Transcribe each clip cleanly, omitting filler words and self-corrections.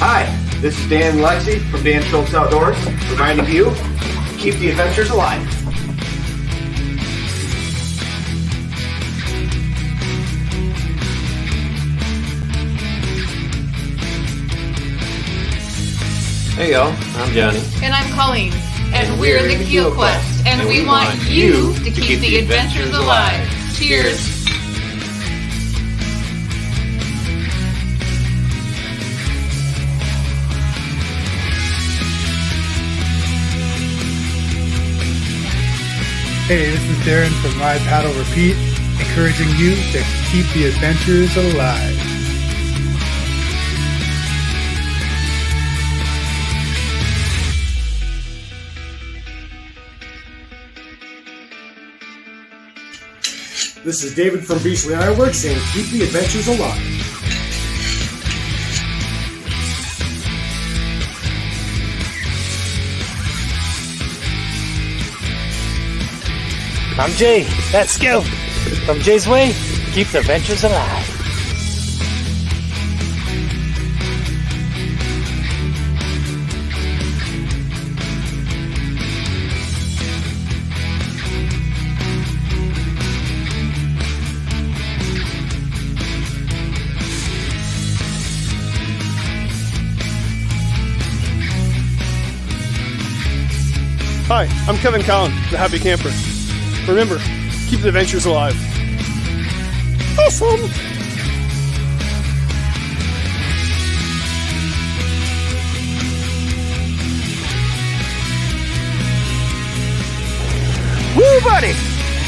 Hi, this is Dan Lexi from Dan Schultz Outdoors, reminding you to keep the adventures alive. Hey y'all, I'm Johnny. And I'm Colleen. And we're the Keel Quest. And we want you to keep the adventures alive. Cheers! Hey, this is Darren from Ride Paddle Repeat, encouraging you to keep the adventures alive. This is David from Beachley Ironworks saying keep the adventures alive. I'm Jay. Let's go. From Jay's Way, keep the adventures alive. Hi, I'm Kevin Cowan, the Happy Camper. Remember, keep the adventures alive. Awesome! Woo, buddy!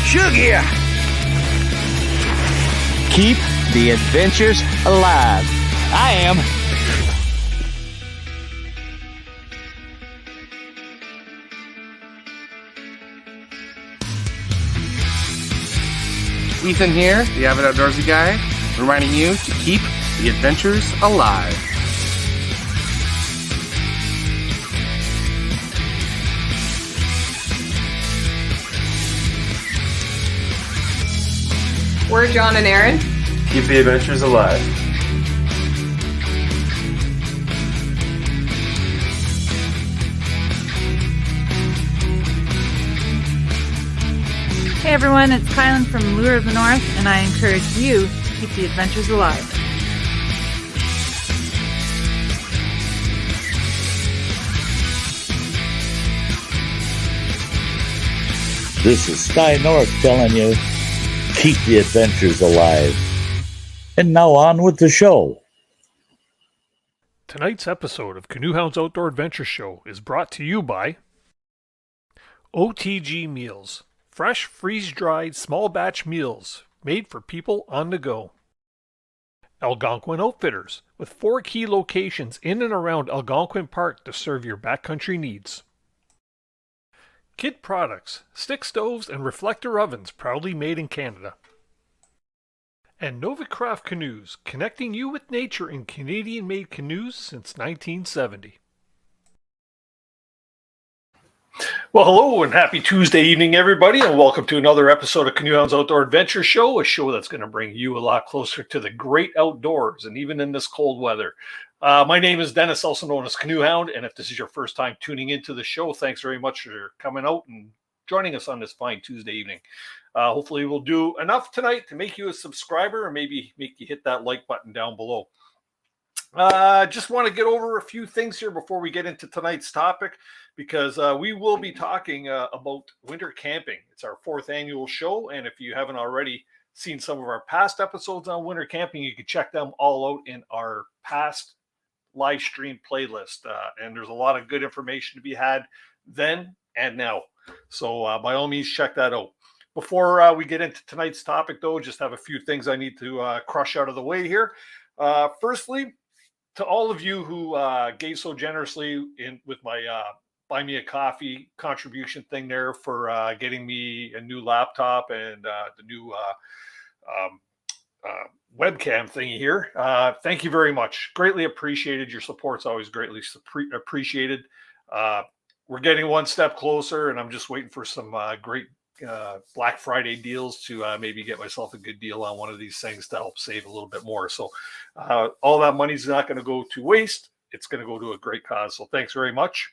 Shug here! Keep the adventures alive. I am. Ethan here, the Avid Outdoorsy Guy, reminding you to keep the adventures alive. We're John and Aaron. Keep the adventures alive. Hey everyone, it's Kylan from Lure of the North, and I encourage you to keep the adventures alive. This is Sky North telling you, keep the adventures alive. And now on with the show. Tonight's episode of CANOEHOUND'S Outdoor Adventure Show is brought to you by OTG Meals. Fresh, freeze-dried, small-batch meals made for people on the go. Algonquin Outfitters, with 4 key locations in and around Algonquin Park to serve your backcountry needs. Kid Products, stick stoves and reflector ovens proudly made in Canada. And Novacraft Canoes, connecting you with nature in Canadian-made canoes since 1970. Well, hello and happy Tuesday evening, everybody, and welcome to another episode of CANOEHOUND'S Outdoor Adventure Show, a show that's going to bring you a lot closer to the great outdoors, and even in this cold weather. My name is Dennis, also known as CANOEHOUND, and if this is your first time tuning into the show, thanks very much for coming out and joining us on this fine Tuesday evening. Hopefully we'll do enough tonight to make you a subscriber or maybe make you hit that like button down below. Just want to get over a few things here before we get into tonight's topic, because we will be talking about winter camping. It's our 4th annual show, and if you haven't already seen some of our past episodes on winter camping, you can check them all out in our past live stream playlist. And there's a lot of good information to be had then and now. So by all means, check that out. Before we get into tonight's topic, though, just have a few things I need to crush out of the way here. Firstly, to all of you who gave so generously with my buy me a coffee contribution thing there for getting me a new laptop and the new webcam thingy here. Thank you very much. Greatly appreciated. Your support's always greatly appreciated. We're getting one step closer, and I'm just waiting for some great Black Friday deals to maybe get myself a good deal on one of these things to help save a little bit more. So all that money's not going to go to waste. it's going to go to a great cause. So thanks very much.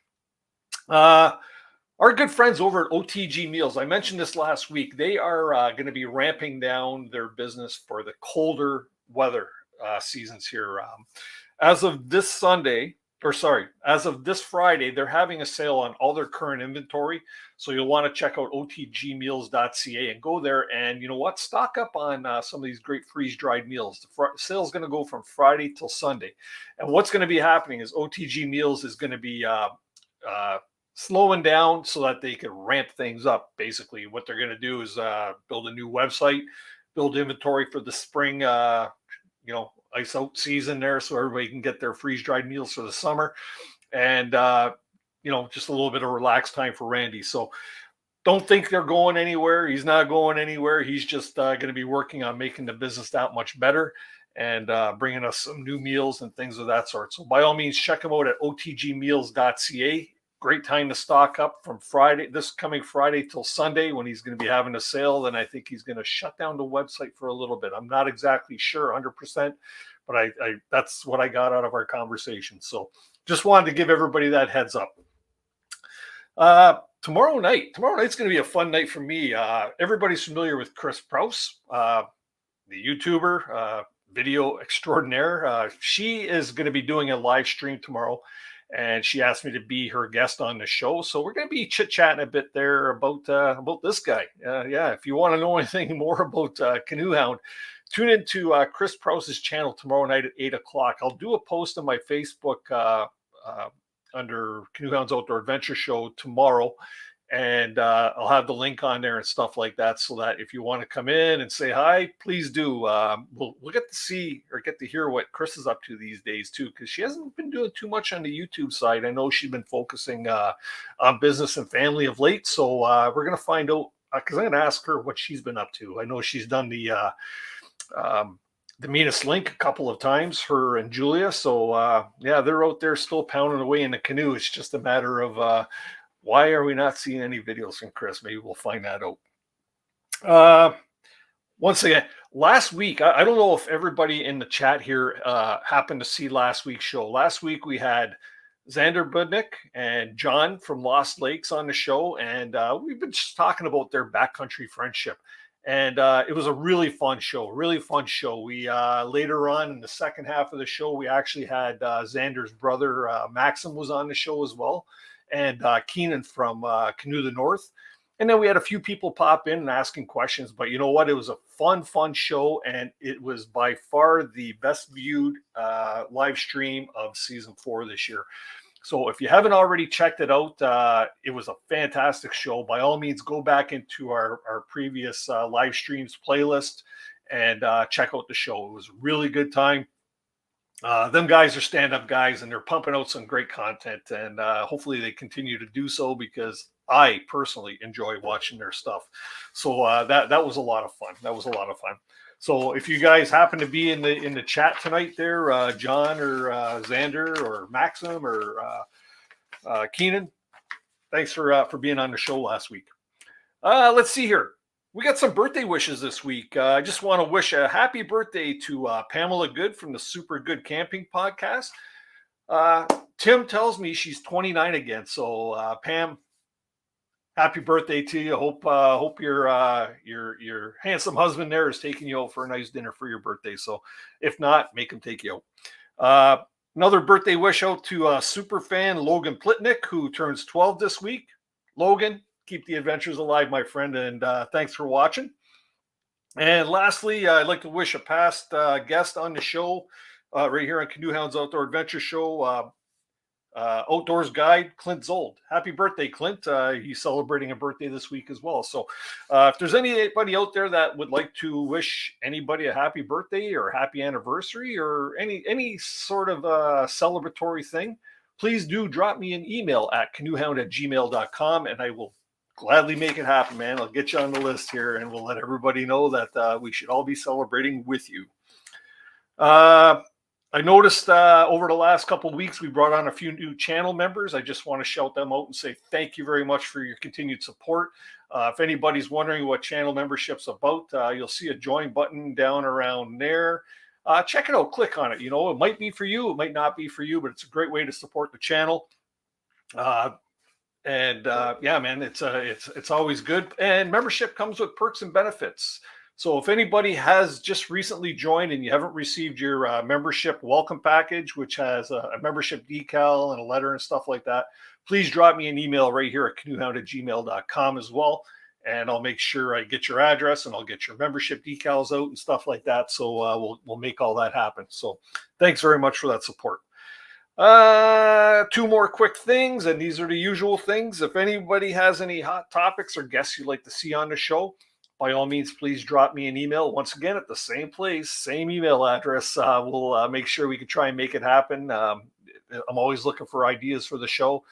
Our good friends over at OTG Meals, I mentioned this last week, they are going to be ramping down their business for the colder weather seasons here. As of this Friday, they're having a sale on all their current inventory. So you'll want to check out otgmeals.ca and go there. And you know what? Stock up on some of these great freeze-dried meals. The sale is going to go from Friday till Sunday. And what's going to be happening is OTG Meals is going to be slowing down so that they can ramp things up. Basically, what they're going to do is build a new website, build inventory for the spring, ice out season there, so everybody can get their freeze-dried meals for the summer, and just a little bit of relaxed time for Randy. So don't think they're going anywhere. He's not going anywhere. He's just going to be working on making the business that much better and bringing us some new meals and things of that sort. So by all means, check them out at otgmeals.ca. Great time to stock up from this coming Friday till Sunday when he's going to be having a sale. Then I think he's going to shut down the website for a little bit. I'm not exactly sure 100%, but I that's what I got out of our conversation. So just wanted to give everybody that heads up. Tomorrow night's going to be a fun night for me. Everybody's familiar with Chris Prouse, the YouTuber, video extraordinaire. She is going to be doing a live stream tomorrow, and she asked me to be her guest on the show. So we're going to be chit-chatting a bit there about this guy. If you want to know anything more about Canoe Hound, tune into Chris Prouse's channel tomorrow night at 8 o'clock. I'll do a post on my Facebook under Canoe Hound's Outdoor Adventure Show tomorrow, and I'll have the link on there and stuff like that, so that if you want to come in and say hi, please do. We'll get to see or get to hear what Chris is up to these days too, because she hasn't been doing too much on the YouTube side. I know she's been focusing on business and family of late, so we're going to find out, because I'm going to ask her what she's been up to. I know she's done the Meanest Link a couple of times, her and Julia. So they're out there still pounding away in the canoe. It's just a matter of why are we not seeing any videos from Chris? Maybe we'll find that out. Once again, last week, I don't know if everybody in the chat here happened to see last week's show. Last week we had Xander Budnick and John from Lost Lakes on the show, and we've been just talking about their backcountry friendship. And it was a really fun show, We later on in the second half of the show, we actually had Xander's brother, Maxim, was on the show as well, and Keenan from Canoe the North. And then we had a few people pop in and asking questions. But you know what? It was a fun show, and it was by far the best viewed live stream of season 4 this year. So if you haven't already checked it out, it was a fantastic show. By all means, go back into our previous live streams playlist and check out the show. It was a really good time. Them guys are stand-up guys, and they're pumping out some great content, and hopefully they continue to do so, because I personally enjoy watching their stuff. So that was a lot of fun. So if you guys happen to be in the chat tonight there, John or Xander or Maxim or Keenan, thanks for being on the show last week. Let's see here. We got some birthday wishes this week. I just want to wish a happy birthday to Pamela Good from the Super Good Camping podcast. Tim tells me she's 29 again. So Pam, happy birthday to you. Hope your handsome husband there is taking you out for a nice dinner for your birthday. So if not, make him take you out. Another birthday wish out to super fan Logan Plitnick, who turns 12 this week. Logan, keep the adventures alive, my friend, and thanks for watching. And lastly, I'd like to wish a past guest on the show right here on Canoe Hound's Outdoor Adventure Show, Outdoors Guide, Clint Zold. Happy birthday, Clint. He's celebrating a birthday this week as well. So if there's anybody out there that would like to wish anybody a happy birthday or happy anniversary or any sort of celebratory thing, please do drop me an email at canoehound@gmail.com, and I will gladly make it happen, man. I'll get you on the list here, and we'll let everybody know that we should all be celebrating with you. I noticed over the last couple of weeks, we brought on a few new channel members. I just want to shout them out and say thank you very much for your continued support. If anybody's wondering what channel membership's about, you'll see a join button down around there. check it out. Click on it. You know, it might be for you. It might not be for you, but it's a great way to support the channel. Yeah, man, it's always good. And membership comes with perks and benefits. So if anybody has just recently joined and you haven't received your membership welcome package, which has a membership decal and a letter and stuff like that, please drop me an email right here at canoehound@gmail.com as well. And I'll make sure I get your address and I'll get your membership decals out and stuff like that. So we'll make all that happen. So thanks very much for that support. Two more quick things, and these are the usual things. If anybody has any hot topics or guests you'd like to see on the show, by all means, please drop me an email. Once again, at the same place, same email address. We'll make sure we can try and make it happen. I'm always looking for ideas for the show.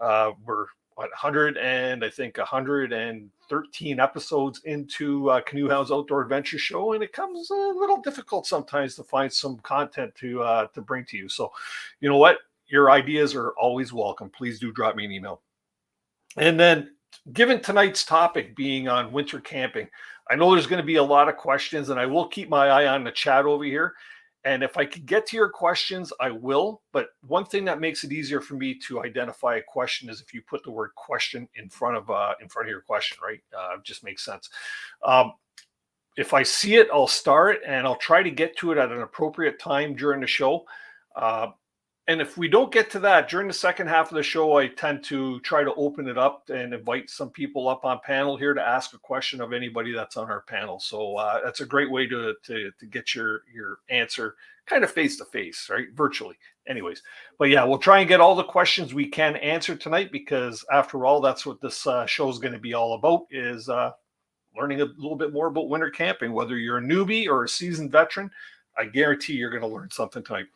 We're 113 episodes into Canoe Hounds Outdoor Adventure Show, and it comes a little difficult sometimes to find some content to bring to you. So, you know what? Your ideas are always welcome. Please do drop me an email. And then, given tonight's topic being on winter camping, I know there's going to be a lot of questions, and I will keep my eye on the chat over here. And if I could get to your questions, I will. But one thing that makes it easier for me to identify a question is if you put the word question in front of your question, right? It just makes sense. If I see it, I'll star it, and I'll try to get to it at an appropriate time during the show. And if we don't get to that during the second half of the show, I tend to try to open it up and invite some people up on panel here to ask a question of anybody that's on our panel. So that's a great way to get your answer kind of face to face, right? Virtually. Anyways, but yeah, we'll try and get all the questions we can answer tonight, because after all, that's what this show is going to be all about, is learning a little bit more about winter camping. Whether you're a newbie or a seasoned veteran, I guarantee you're going to learn something tonight.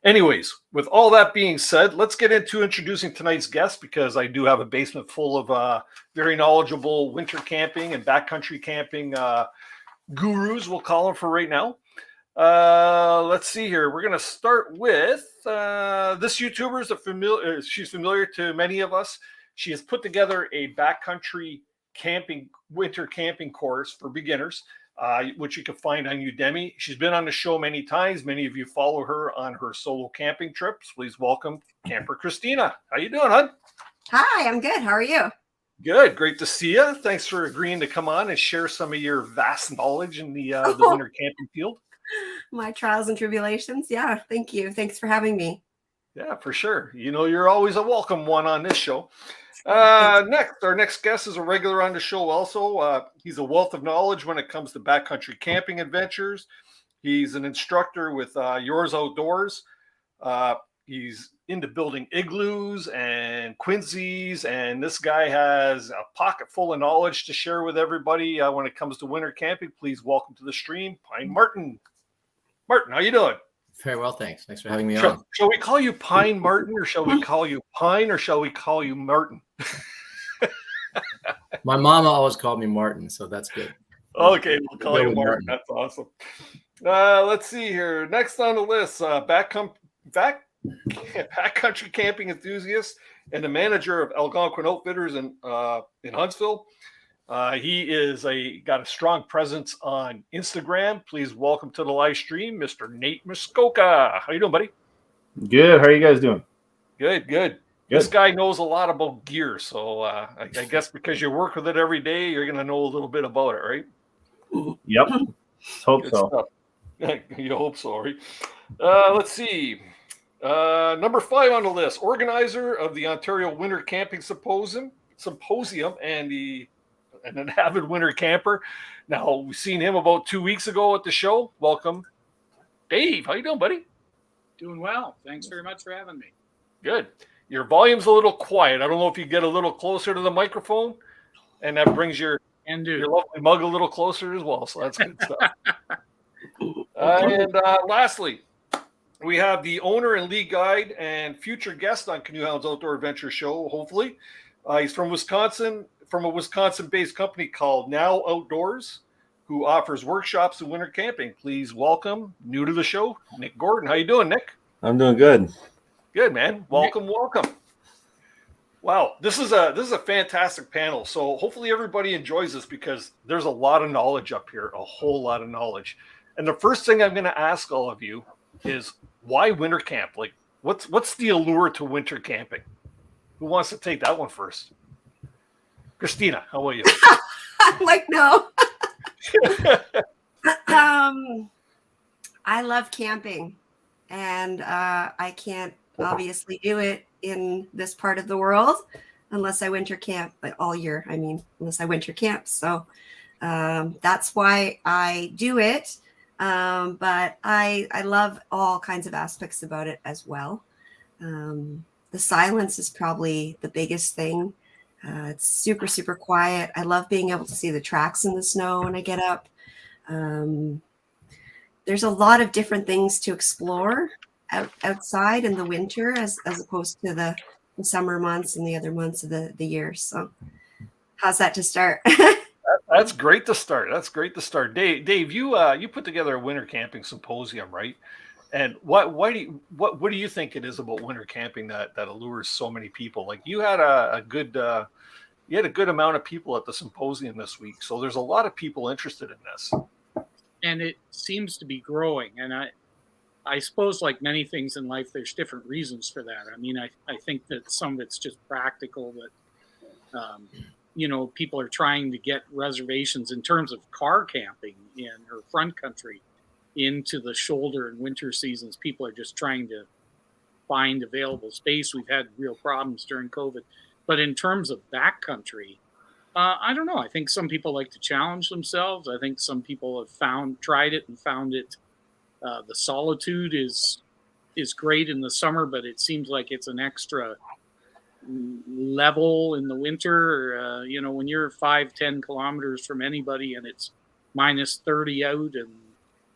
Anyways, with all that being said, let's get into introducing tonight's guest, because I do have a basement full of very knowledgeable winter camping and backcountry camping gurus, we'll call them for right now. Let's see here. We're going to start with this YouTuber. She's familiar to many of us. She has put together a backcountry winter camping course for beginners, which you can find on Udemy. She's been on the show many times. Many of you follow her on her solo camping trips. Please welcome Camper Christina. How you doing, hon? Hi, I'm good. How are you? Good. Great to see you. Thanks for agreeing to come on and share some of your vast knowledge in the winter camping field. My trials and tribulations. Yeah, thank you. Thanks for having me. Yeah, for sure. You know, you're always a welcome one on this show. Our next guest is a regular on the show also. He's a wealth of knowledge when it comes to backcountry camping adventures. He's an instructor with Yours Outdoors. He's into building igloos and quinzees, and this guy has a pocket full of knowledge to share with everybody when it comes to winter camping. Please welcome to the stream, Pine Martin. Martin, how you doing? Very well, thanks. Thanks for having me on. Shall we call you Pine Martin, or shall we call you Pine, or shall we call you Martin? My mama always called me Martin, so that's good. Okay, we'll call you Martin. That's awesome. Let's see here. Next on the list, backcountry camping enthusiast and the manager of Algonquin Outfitters in Huntsville. He is got a strong presence on Instagram. Please welcome to the live stream, Mr. Nate Muskoka. How you doing, buddy? Good. How are you guys doing? Good. This guy knows a lot about gear, so I guess because you work with it every day, you're going to know a little bit about it, right? Yep. Hope so. You hope so, right? Let's see. Number 5 on the list, organizer of the Ontario Winter Camping Symposium and an avid winter camper. Now, we've seen him about 2 weeks ago at the show. Welcome, Dave. How you doing, buddy? Doing well. Thanks very much for having me. Good. Your volume's a little quiet. I don't know if you get a little closer to the microphone, and that brings your lovely mug a little closer as well. So that's good stuff. And lastly, we have the owner and lead guide and future guest on Canoe Hounds Outdoor Adventure Show, hopefully. He's from Wisconsin, from a Wisconsin-based company called Now Outdoors, who offers workshops in winter camping. Please welcome, new to the show, Nick Gordon. How you doing, Nick? I'm doing good. Good, man. Welcome. Wow, this is a fantastic panel. So hopefully everybody enjoys this, because there's a lot of knowledge up here, a whole lot of knowledge. And the first thing I'm going to ask all of you is, why winter camp? Like, what's the allure to winter camping? Who wants to take that one first? Christina, how about you? I'm like, no. I love camping, and I can't obviously do it in this part of the world unless I winter camp, but all year. I mean, unless I winter camp. So that's why I do it. But I love all kinds of aspects about it as well. The silence is probably the biggest thing. It's super, super quiet. I love being able to see the tracks in the snow when I get up. There's a lot of different things to explore outside in the winter as opposed to the summer months and the other months of the year. So how's that to start? That's great to start. That's great to start. Dave, you put together a winter camping symposium, right? And what do you think it is about winter camping that allures so many people? Like, you had a good amount of people at the symposium this week, so there's a lot of people interested in this. And it seems to be growing. And I suppose, like many things in life, there's different reasons for that. I mean, I think that some of it's just practical, that people are trying to get reservations in terms of car camping or front country into the shoulder and winter seasons. People are just trying to find available space. We've had real problems during COVID. But in terms of backcountry, I don't know. I think some people like to challenge themselves. I think some people have tried it and found it. The solitude is great in the summer, but it seems like it's an extra level in the winter. When you're 5-10 kilometers from anybody and it's minus 30 out, and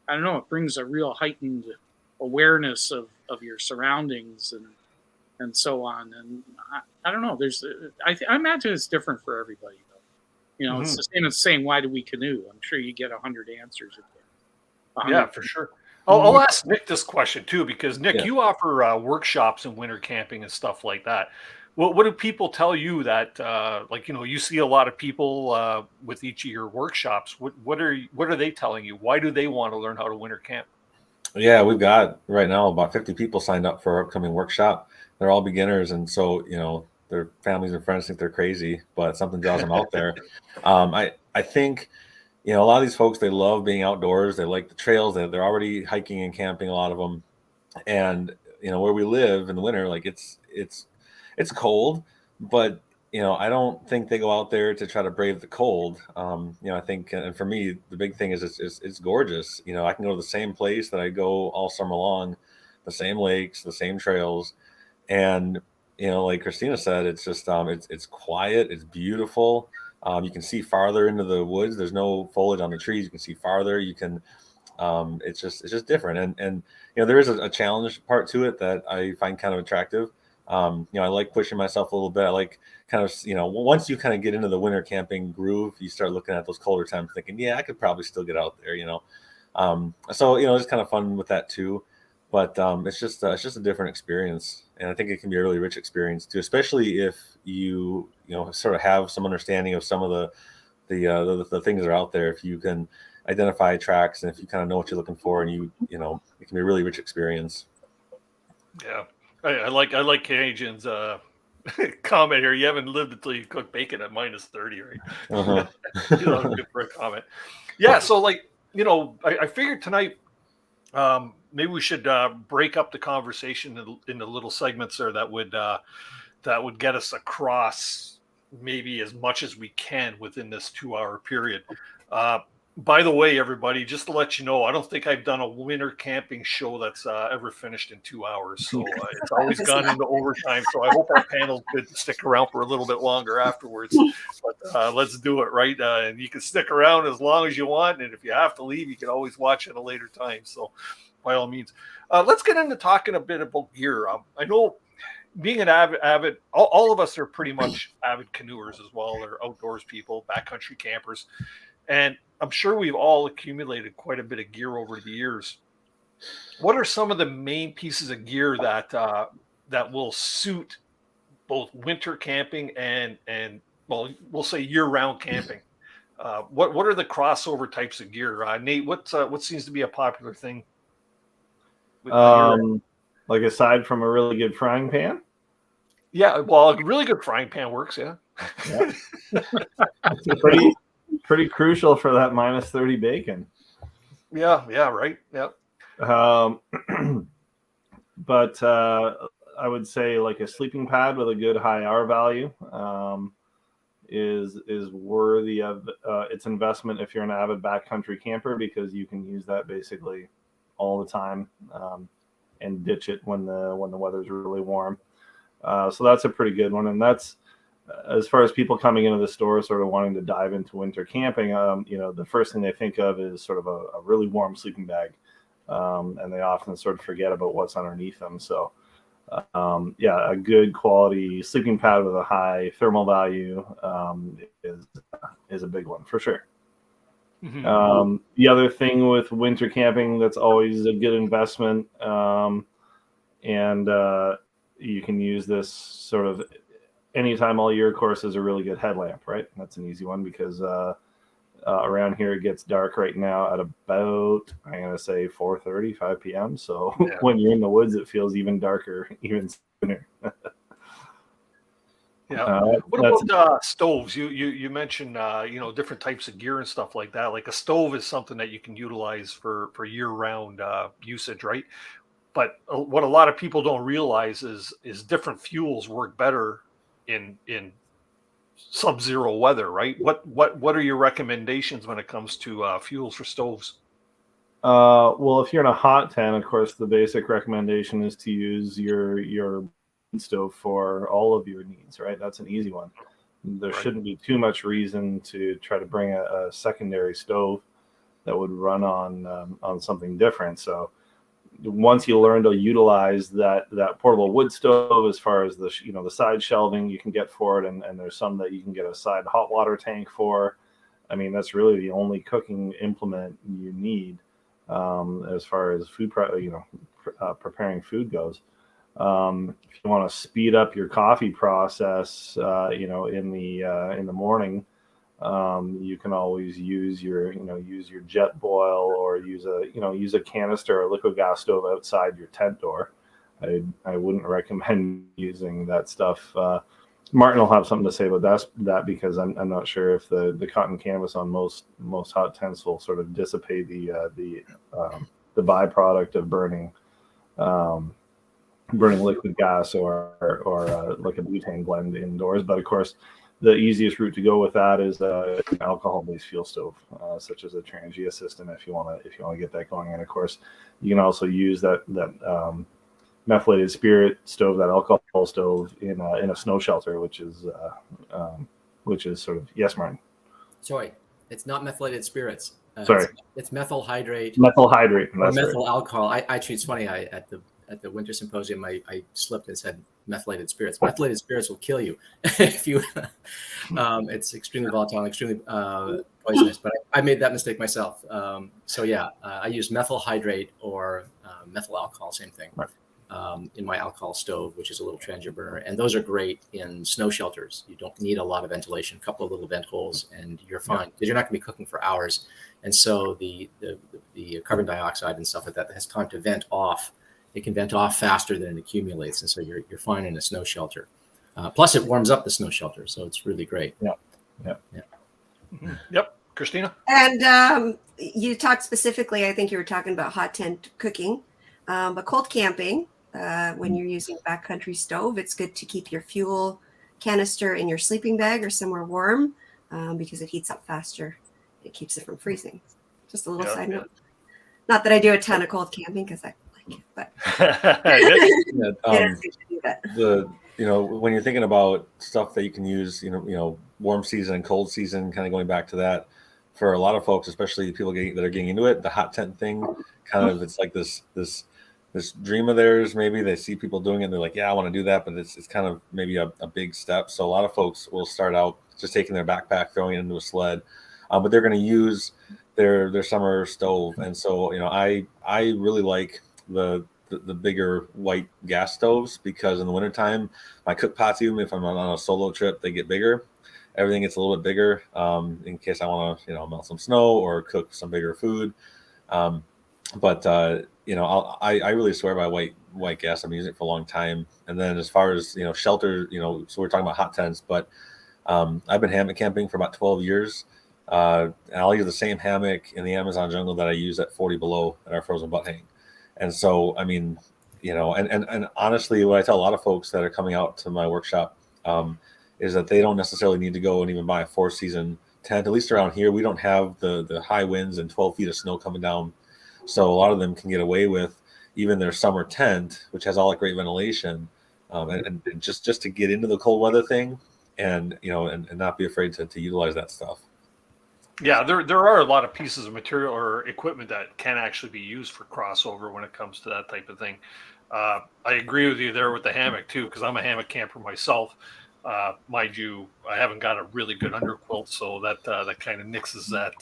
I don't know, it brings a real heightened awareness of your surroundings and so on. And I don't know. I imagine it's different for everybody, though. It's the same as saying, why do we canoe? I'm sure you get 100 answers. Yeah, for sure. I'll ask Nick this question too, because Nick, you offer workshops in winter camping and stuff like that. What do people tell you that, you see a lot of people with each of your workshops? What are they telling you? Why do they want to learn how to winter camp? Yeah, we've got right now about 50 people signed up for our upcoming workshop. They're all beginners, and so their families and friends think they're crazy, but something draws them out there. I think a lot of these folks, they love being outdoors. They like the trails. They're already hiking and camping, a lot of them, and where we live in the winter, like it's cold, but I don't think they go out there to try to brave the cold. I think, and for me, the big thing is it's gorgeous. I can go to the same place that I go all summer long, the same lakes, the same trails, and like Christina said, it's just it's quiet, it's beautiful. You can see farther into the woods. There's no foliage on the trees. You can see farther. You can, it's just different. And there is a challenge part to it that I find kind of attractive. I like pushing myself a little bit. I like kind of, once you kind of get into the winter camping groove, you start looking at those colder times thinking, yeah, I could probably still get out there, so, it's kind of fun with that too, but it's just a different experience. And I think it can be a really rich experience too, especially if you sort of have some understanding of some of the things that are out there. If you can identify tracks and if you kind of know what you're looking for, and it can be a really rich experience. Yeah. I like Canadian's comment here. You haven't lived until you cook bacon at minus 30, right? Uh-huh. Good for a comment. Yeah. So I figured tonight, maybe we should break up the conversation into little segments there that would get us across maybe as much as we can within this 2-hour period. By the way, everybody, just to let you know, I don't think I've done a winter camping show that's ever finished in 2 hours. So it's always gone into overtime. So I hope our panel could stick around for a little bit longer afterwards. But let's do it, right? And you can stick around as long as you want. And if you have to leave, you can always watch at a later time. So by all means, let's get into talking a bit about gear. I know being an avid, all of us are pretty much avid canoers as well. They're outdoors people, backcountry campers. And I'm sure we've all accumulated quite a bit of gear over the years. What are some of the main pieces of gear that will suit both winter camping and we'll say year-round camping? What are the crossover types of gear? Nate, what seems to be a popular thing? Like aside from a really good frying pan? Yeah, well, a really good frying pan works, yeah. It's pretty crucial for that minus 30 bacon. Yeah, right. Yeah. But I would say like a sleeping pad with a good high R value is worthy of its investment if you're an avid backcountry camper, because you can use that basically all the time and ditch it when the weather's really warm. So that's a pretty good one, and that's as far as people coming into the store sort of wanting to dive into winter camping. The first thing they think of is sort of a really warm sleeping bag, and they often sort of forget about what's underneath them. So a good quality sleeping pad with a high thermal value is a big one for sure. Mm-hmm. The other thing with winter camping that's always a good investment, and you can use this sort of anytime all year, of course, is a really good headlamp, right? That's an easy one because around here it gets dark right now at about, I'm going to say 4:30, 5 p.m. So when you're in the woods, it feels even darker, even sooner. Yeah. What about stoves? You mentioned different types of gear and stuff like that. Like a stove is something that you can utilize for year-round usage, right? But what a lot of people don't realize is different fuels work better in sub-zero weather, right? What are your recommendations when it comes to fuels for stoves? Well, if you're in a hot tent, of course, the basic recommendation is to use your stove for all of your needs, right? That's an easy one. There shouldn't be too much reason to try to bring a secondary stove that would run on something different. So once you learn to utilize that portable wood stove, as far as the side shelving you can get for it, and there's some that you can get a side hot water tank for. I mean, that's really the only cooking implement you need as far as food, preparing food goes. If you want to speed up your coffee process, in the morning, you can always use your jet boil, or use a canister or liquid gas stove outside your tent door. I wouldn't recommend using that stuff. Martin will have something to say about that because I'm not sure if the cotton canvas on most hot tents will sort of dissipate the byproduct of burning liquid gas or like a butane blend indoors. But of course, the easiest route to go with that is an alcohol-based fuel stove, such as a Trangia system, if you want to get that going. And of course, you can also use that methylated spirit stove, that alcohol stove, in a snow shelter, which is sort of, yes, Martin. Sorry, it's not methylated spirits. Sorry, it's methyl hydrate. Methyl hydrate. Or methyl alcohol. Actually, it's funny. At the winter symposium, I slipped and said methylated spirits. Methylated spirits will kill you if you. It's extremely volatile, extremely poisonous. But I made that mistake myself. I use methyl hydrate or methyl alcohol, same thing, in my alcohol stove, which is a little Trangia burner, and those are great in snow shelters. You don't need a lot of ventilation, a couple of little vent holes, and you're fine because you're not going to be cooking for hours. And so the carbon dioxide and stuff like that has time to vent off. It can vent off faster than it accumulates, and so you're fine in a snow shelter. Plus, it warms up the snow shelter, so it's really great. Yeah. Mm-hmm. Yep, Christina. And you talked specifically, I think you were talking about hot tent cooking, but cold camping. When you're using a backcountry stove, it's good to keep your fuel canister in your sleeping bag or somewhere warm because it heats up faster. It keeps it from freezing. Just a little side note. Not that I do a ton of cold camping because I like it, but when you're thinking about stuff that you can use, warm season and cold season, kind of going back to that, for a lot of folks, especially people that are getting into it, the hot tent thing, kind of, it's like this dream of theirs. Maybe they see people doing it and they're like, yeah, I want to do that, but it's kind of maybe a big step. So a lot of folks will start out just taking their backpack, throwing it into a sled, but they're going to use their summer stove. And so I really like the bigger white gas stoves, because in the wintertime my cook pots, even if I'm on a solo trip, they get bigger, everything gets a little bit bigger in case I want to, melt some snow or cook some bigger food. But I really swear by white gas. I've been using it for a long time. And then as far as shelter, so we're talking about hot tents, but I've been hammock camping for about 12 years. And I'll use the same hammock in the Amazon jungle that I use at 40 below at our frozen butt hang. And so, I mean, and honestly, what I tell a lot of folks that are coming out to my workshop is that they don't necessarily need to go and even buy a 4-season tent. At least around here, we don't have the high winds and 12 feet of snow coming down. So a lot of them can get away with even their summer tent, which has all that great ventilation, and just to get into the cold weather thing, and not be afraid to utilize that stuff. Yeah, there are a lot of pieces of material or equipment that can actually be used for crossover when it comes to that type of thing. I agree with you there with the hammock too, because I'm a hammock camper myself. Mind you, I haven't got a really good underquilt, so that kind of nixes that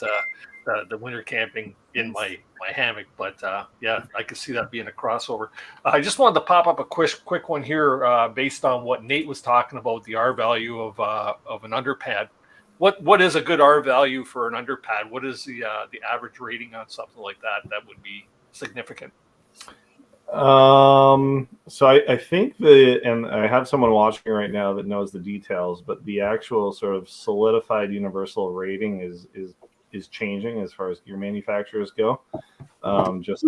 the winter camping in my hammock. But yeah, I could see that being a crossover. I just wanted to pop up a quick one here based on what Nate was talking about, the R value of an underpad. What is a good R value for an underpad? What is the average rating on something like that would be significant? So I think and I have someone watching right now that knows the details, but the actual sort of solidified universal rating is changing as far as gear manufacturers go. Just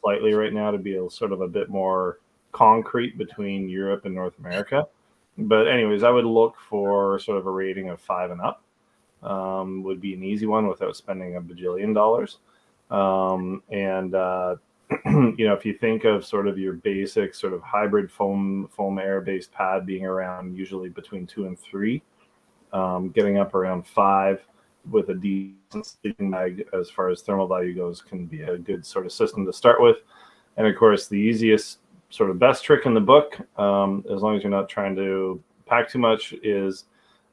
slightly right now to be sort of a bit more concrete between Europe and North America. But anyways, I would look for sort of a rating of 5 and up. Would be an easy one without spending $1 bajillion. If you think of sort of your basic sort of hybrid foam air based pad being around usually between 2 and 3, getting up around 5 with a decent sleeping bag as far as thermal value goes can be a good sort of system to start with. And of course, the easiest sort of best trick in the book, as long as you're not trying to pack too much, is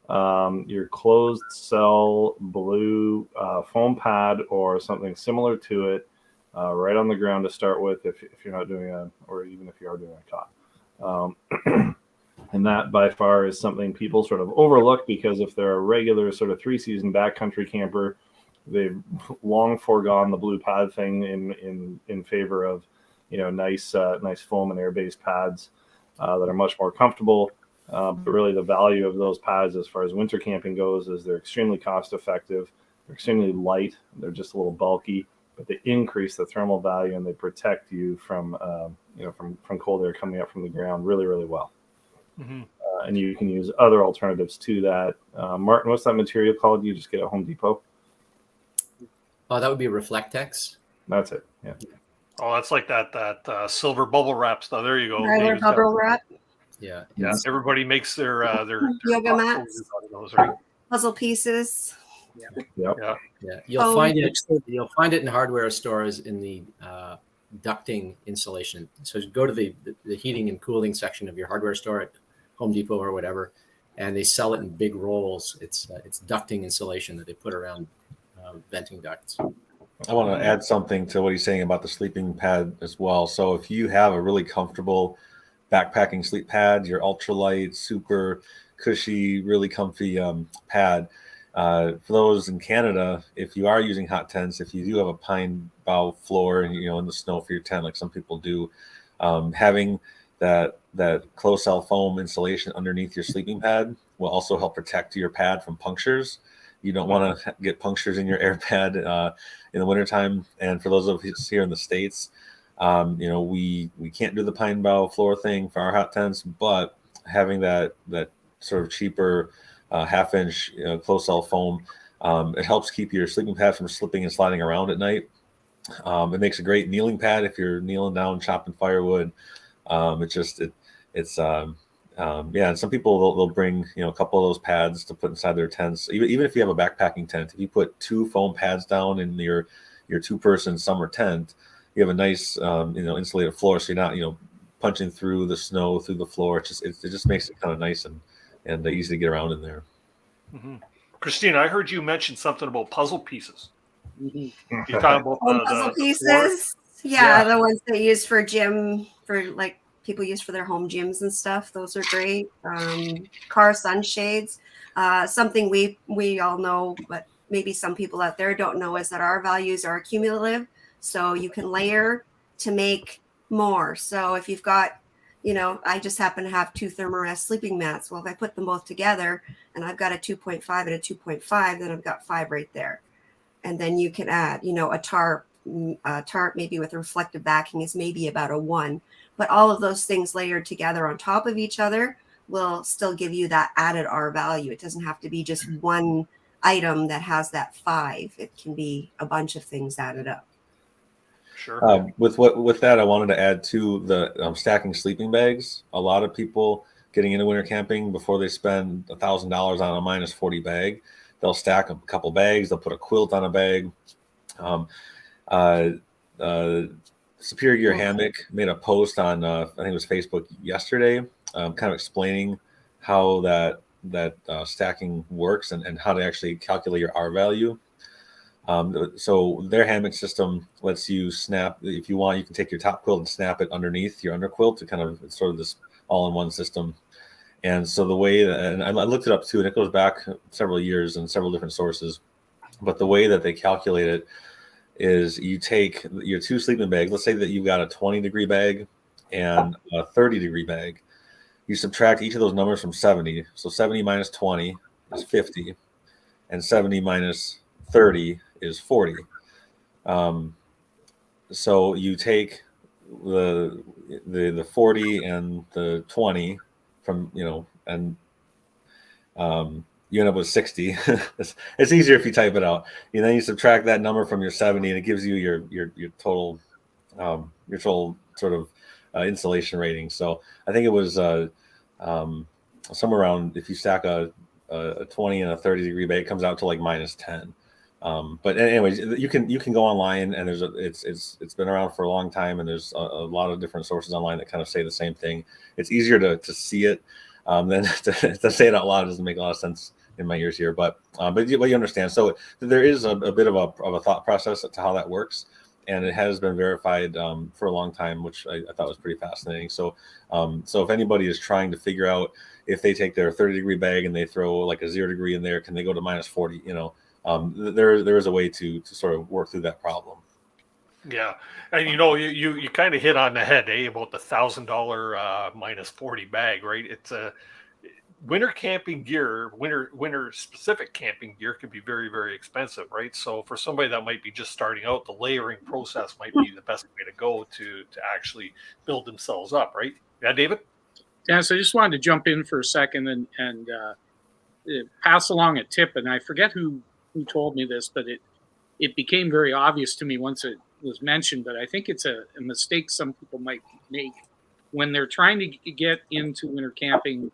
your closed cell blue foam pad or something similar to it right on the ground to start with if you're not doing or even if you are doing a cot. And that by far is something people sort of overlook, because if they're a regular sort of 3-season backcountry camper, they've long foregone the blue pad thing in favor of nice foam and air-based pads that are much more comfortable. But really the value of those pads as far as winter camping goes is they're extremely cost effective, they're extremely light, they're just a little bulky, but they increase the thermal value and they protect you from cold air coming up from the ground really, really well. Mm-hmm. And you can use other alternatives to that. Martin, what's that material called? You just get at Home Depot? Oh, that would be Reflectex. That's it. Yeah. Oh, that's like that silver bubble wrap stuff. There you go. Regular bubble wrap. Yeah. Everybody makes their yoga mats, those, right? puzzle pieces. Yeah. You'll find it in hardware stores in the ducting insulation. So go to the heating and cooling section of your hardware store at Home Depot or whatever, and they sell it in big rolls. It's ducting insulation that they put around venting ducts. I want to add something to what he's saying about the sleeping pad as well. So if you have a really comfortable backpacking sleep pad, your ultralight, super cushy, really comfy pad, for those in Canada, if you are using hot tents, if you do have a pine bough floor and in the snow for your tent, like some people do, having that closed cell foam insulation underneath your sleeping pad will also help protect your pad from punctures. You don't want to get punctures in your air pad in the wintertime. And for those of us here in the States, we can't do the pine bough floor thing for our hot tents, but having that sort of cheaper half-inch closed cell foam, it helps keep your sleeping pad from slipping and sliding around at night. It makes a great kneeling pad if you're kneeling down chopping firewood. And some people they'll bring a couple of those pads to put inside their tents. Even if you have a backpacking tent, if you put 2 foam pads down in your 2-person summer tent, you have a nice insulated floor, so you're not punching through the snow through the floor. It just makes it kind of nice and easy to get around in there. Mm-hmm. Christina, I heard you mention something about puzzle pieces. Mm-hmm. You're talking about puzzle pieces? Yeah, the ones they use for gym, for like people use for their home gyms and stuff. Those are great. Car sunshades. Something we all know, but maybe some people out there don't know, is that our values are cumulative. So you can layer to make more. So if you've got, I just happen to have 2 Thermarest sleeping mats. Well, if I put them both together and I've got a 2.5 and a 2.5, then I've got 5 right there. And then you can add, a tarp. A tarp maybe with reflective backing is maybe about a 1. But all of those things layered together on top of each other will still give you that added R value. It doesn't have to be just one item that has that 5. It can be a bunch of things added up. Sure. With that, I wanted to add to the stacking sleeping bags. A lot of people getting into winter camping, before they spend $1,000 on a -40 bag, they'll stack a couple bags. They'll put a quilt on a bag. Superior Gear Hammock made a post on I think it was Facebook yesterday, kind of explaining how that stacking works and how to actually calculate your R value. So their hammock system lets you snap, if you want, you can take your top quilt and snap it underneath your underquilt to kind of, it's sort of this all-in-one system. And so the way that, and I looked it up too, and it goes back several years and several different sources, but the way that they calculate it is you take your 2 sleeping bags. Let's say that you've got a 20-degree bag and a 30-degree bag. You subtract each of those numbers from 70. So 70 minus 20 is 50, and 70 minus 30 is 40. So you take the 40 and the 20 from, and you end up with 60. It's easier if you type it out. And then you subtract that number from your 70, and it gives you your total sort of insulation rating. So I think it was somewhere around, if you stack a 20 and a 30-degree bag, it comes out to like -10. But anyways, you can go online, and it's been around for a long time, and there's a lot of different sources online that kind of say the same thing. It's easier to see it than to say it out loud. It doesn't make a lot of sense in my ears here, but you understand. So there is a bit of a thought process to how that works, and it has been verified for a long time, which I thought was pretty fascinating. So if anybody is trying to figure out if they take their 30-degree bag and they throw like a 0-degree in there, can they go to -40? There is a way to sort of work through that problem. Yeah, and you kind of hit on the head, about the $1,000 -40 bag, right? It's a winter camping gear, winter specific camping gear can be very, very expensive, right? So for somebody that might be just starting out, the layering process might be the best way to go to actually build themselves up, right? Yeah, David? Dennis, I just wanted to jump in for a second and pass along a tip, and I forget who told me this, but it became very obvious to me once it was mentioned, but I think it's a mistake some people might make when they're trying to get into winter camping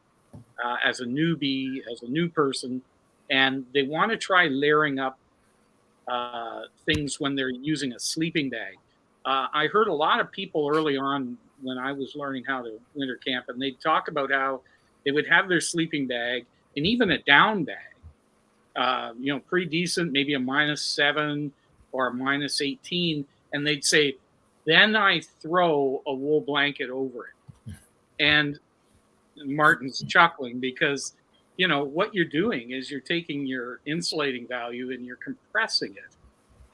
as a newbie, as a new person, and they want to try layering up things when they're using a sleeping bag. I heard a lot of people early on when I was learning how to winter camp, and they'd talk about how they would have their sleeping bag and even a down bag, pretty decent, maybe a -7 or a -18. And they'd say, then I throw a wool blanket over it. And Martin's chuckling because, what you're doing is you're taking your insulating value and you're compressing it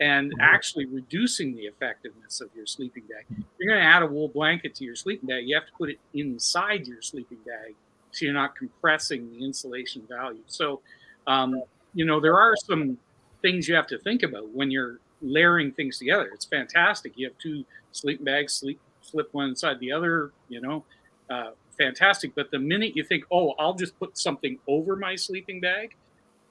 and actually reducing the effectiveness of your sleeping bag. If you're going to add a wool blanket to your sleeping bag, you have to put it inside your sleeping bag so you're not compressing the insulation value. So, there are some things you have to think about when you're layering things together. It's fantastic. You have 2 sleeping bags, slip one inside the other, fantastic. But the minute you think, oh, I'll just put something over my sleeping bag,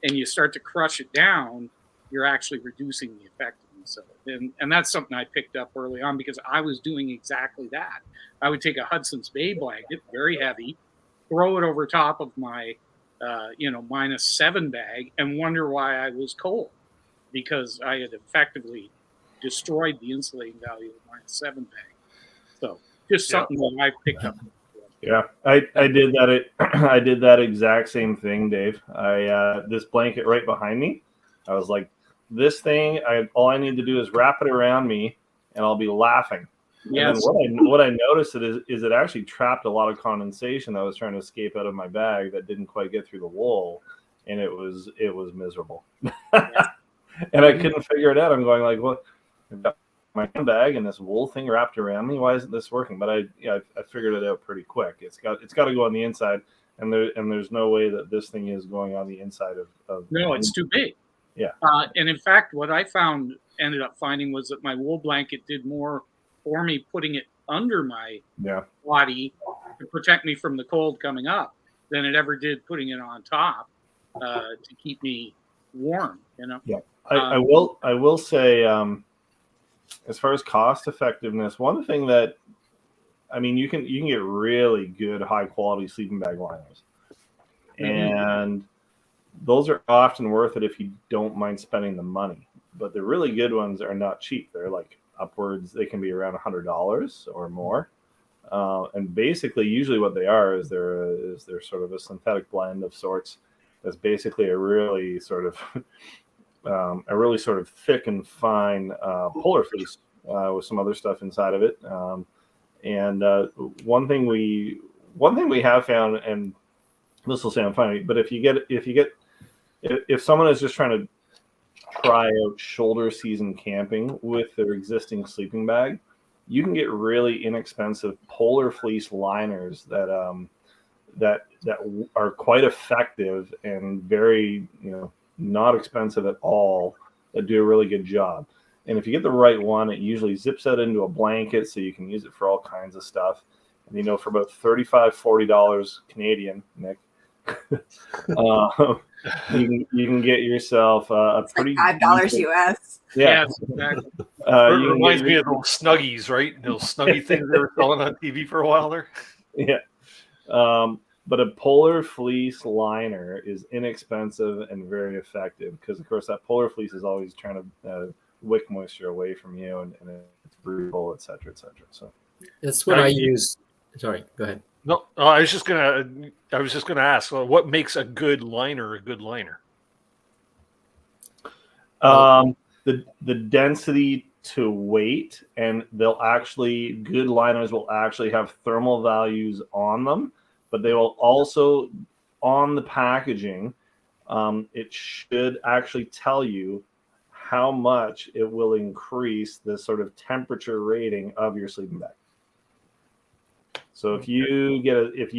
and you start to crush it down, you're actually reducing the effectiveness of it. And that's something I picked up early on because I was doing exactly that. I would take a Hudson's Bay blanket, very heavy, throw it over top of my -7 bag and wonder why I was cold, because I had effectively destroyed the insulating value of my -7 bag. So just something that I picked up. Yeah, I did that. I did that exact same thing, Dave. This blanket right behind me, I was like, this thing, all I need to do is wrap it around me and I'll be laughing. Yes. And then what I noticed is it actually trapped a lot of condensation that was trying to escape out of my bag that didn't quite get through the wool, and it was miserable. And I couldn't figure it out. I'm going like, what? I've got my bag and this wool thing wrapped around me. Why isn't this working? But I figured it out pretty quick. It's got to go on the inside, and there's no way that this thing is going on the inside of. No, it's too big. Yeah. And in fact, what I ended up finding was that my wool blanket did more for me putting it under my body to protect me from the cold coming up than it ever did putting it on top to keep me warm. Yeah. I will say, as far as cost effectiveness, one thing that, I mean, you can get really good high quality sleeping bag liners, and those are often worth it if you don't mind spending the money. But the really good ones are not cheap. They're like upwards. They can be around $100 or more. And basically, usually what they are is they're sort of a synthetic blend of sorts. That's basically a really sort of thick and fine polar fleece with some other stuff inside of it. One thing we have found, and this will sound funny, but if someone is just trying to try out shoulder season camping with their existing sleeping bag, you can get really inexpensive polar fleece liners that are quite effective and very, not expensive at all, that do a really good job. And if you get the right one, it usually zips out into a blanket so you can use it for all kinds of stuff. And for about $35-$40 Canadian, Nick, you can get yourself a pretty like $5 US. Yeah, exactly. It reminds me of those Snuggies, right? Those Snuggie things they were selling on TV for a while there. Yeah. But a polar fleece liner is inexpensive and very effective because, of course, that polar fleece is always trying to wick moisture away from you, and it's breathable, et cetera, et cetera. So that's what I use. Sorry, go ahead. No, I was just gonna ask, what makes a good liner a good liner? The density to weight, and good liners will actually have thermal values on them, but they will also, on the packaging, it should actually tell you how much it will increase the sort of temperature rating of your sleeping bag. So if you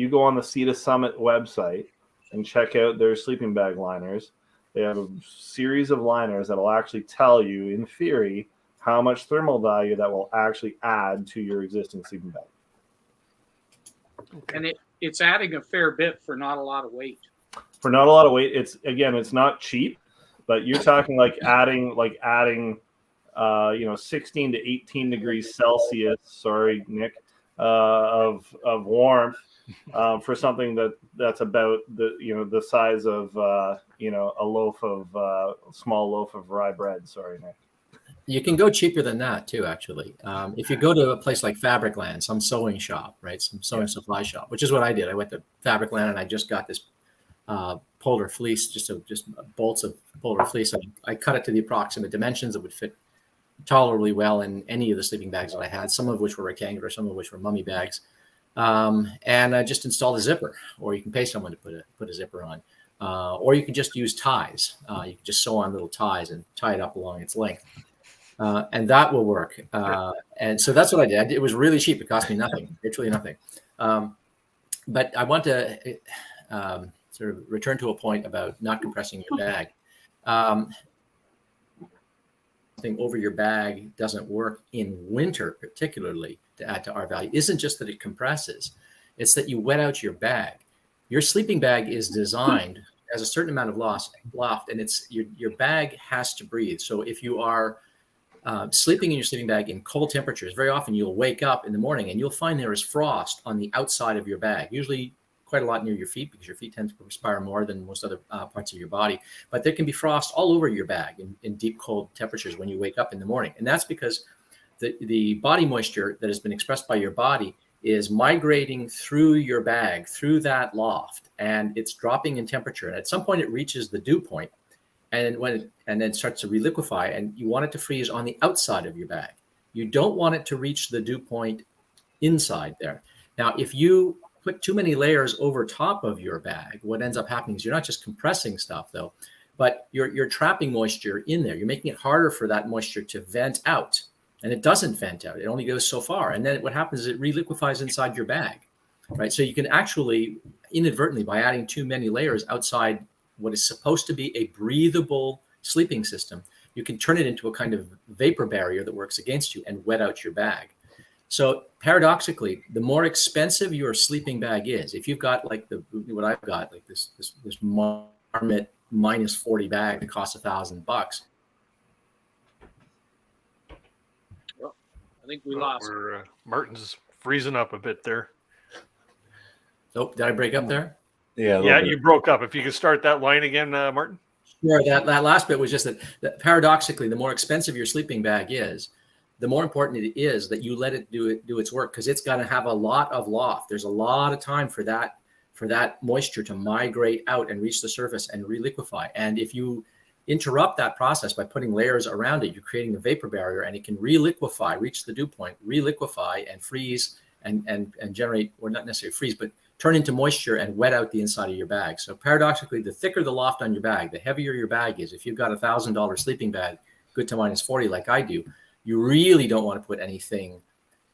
go on the Sea to Summit website and check out their sleeping bag liners, they have a series of liners that will actually tell you, in theory, how much thermal value that will actually add to your existing sleeping bag. And it's adding a fair bit for not a lot of weight. For not a lot of weight, it's not cheap, but you're talking like adding 16 to 18 degrees Celsius. Sorry, Nick. Of warmth for something that's about the size of a small loaf of rye bread. Sorry, Nick. You can go cheaper than that too, actually. If you go to a place like Fabricland, some sewing shop, right, some sewing supply shop, which is what I did. I went to Fabricland and I just got this polar fleece, just bolts of polar fleece. I cut it to the approximate dimensions that would fit tolerably well in any of the sleeping bags that I had, some of which were rectangular, some of which were mummy bags. And I just installed a zipper, or you can pay someone to put a zipper on, or you can just use ties. You can just sew on little ties and tie it up along its length. And that will work. And so that's what I did. It was really cheap. It cost me nothing, virtually nothing. But I want to sort of return to a point about not compressing your bag. Something over your bag doesn't work in winter, particularly to add to our value. Isn't just that it compresses. It's that you wet out your bag. Your sleeping bag is designed as a certain amount of loft, and it's your bag has to breathe. So if you are sleeping in your sleeping bag in cold temperatures, very often you'll wake up in the morning and you'll find there is frost on the outside of your bag, usually quite a lot near your feet because your feet tend to perspire more than most other parts of your body. But there can be frost all over your bag in deep cold temperatures when you wake up in the morning. And that's because the body moisture that has been expressed by your body is migrating through your bag, through that loft, and it's dropping in temperature. And at some point it reaches the dew point, and then starts to reliquefy, and you want it to freeze on the outside of your bag. You don't want it to reach the dew point inside there. Now, if you put too many layers over top of your bag, what ends up happening is you're not just compressing stuff though, but you're trapping moisture in there. You're making it harder for that moisture to vent out, and it doesn't vent out. It only goes so far. And then what happens is it reliquefies inside your bag, right? So you can actually inadvertently, by adding too many layers outside what is supposed to be a breathable sleeping system, you can turn it into a kind of vapor barrier that works against you and wet out your bag. So paradoxically, the more expensive your sleeping bag is, if you've got like what I've got, like this Marmot -40 bag that costs $1,000. Well, I think we lost. Martin's freezing up a bit there. Oh, did I break up there? Yeah, you broke up. If you could start that line again, Martin. Sure. That last bit was just that paradoxically, the more expensive your sleeping bag is, the more important it is that you let it do its work, because it's got to have a lot of loft. There's a lot of time for that moisture to migrate out and reach the surface and reliquefy. And if you interrupt that process by putting layers around it, you're creating a vapor barrier, and it can reliquefy, reach the dew point, reliquefy and freeze and generate, or not necessarily freeze, but turn into moisture and wet out the inside of your bag. So paradoxically, the thicker the loft on your bag, the heavier your bag is. If you've got $1,000 sleeping bag, good to -40 like I do, you really don't want to put anything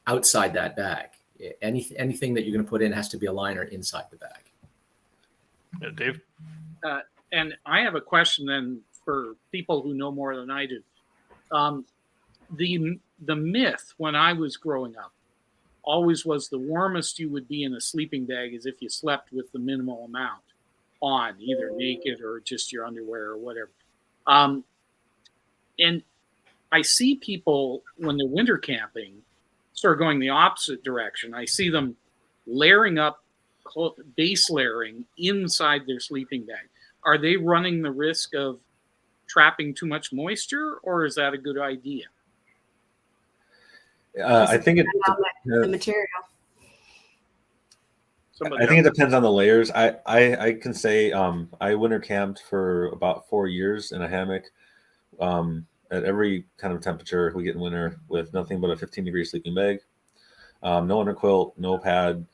outside that bag. Anything that you're going to put in has to be a liner inside the bag. Yeah, Dave? And I have a question then for people who know more than I do. The myth when I was growing up always was the warmest you would be in a sleeping bag is if you slept with the minimal amount on, either naked or just your underwear or whatever. And I see people when they're winter camping start going the opposite direction. I see them layering up, base layering inside their sleeping bag. Are they running the risk of trapping too much moisture, or is that a good idea? I think the material. I think it depends on the layers. I can say I winter camped for about 4 years in a hammock at every kind of temperature we get in winter, with nothing but a 15-degree sleeping bag, no underquilt, no pad,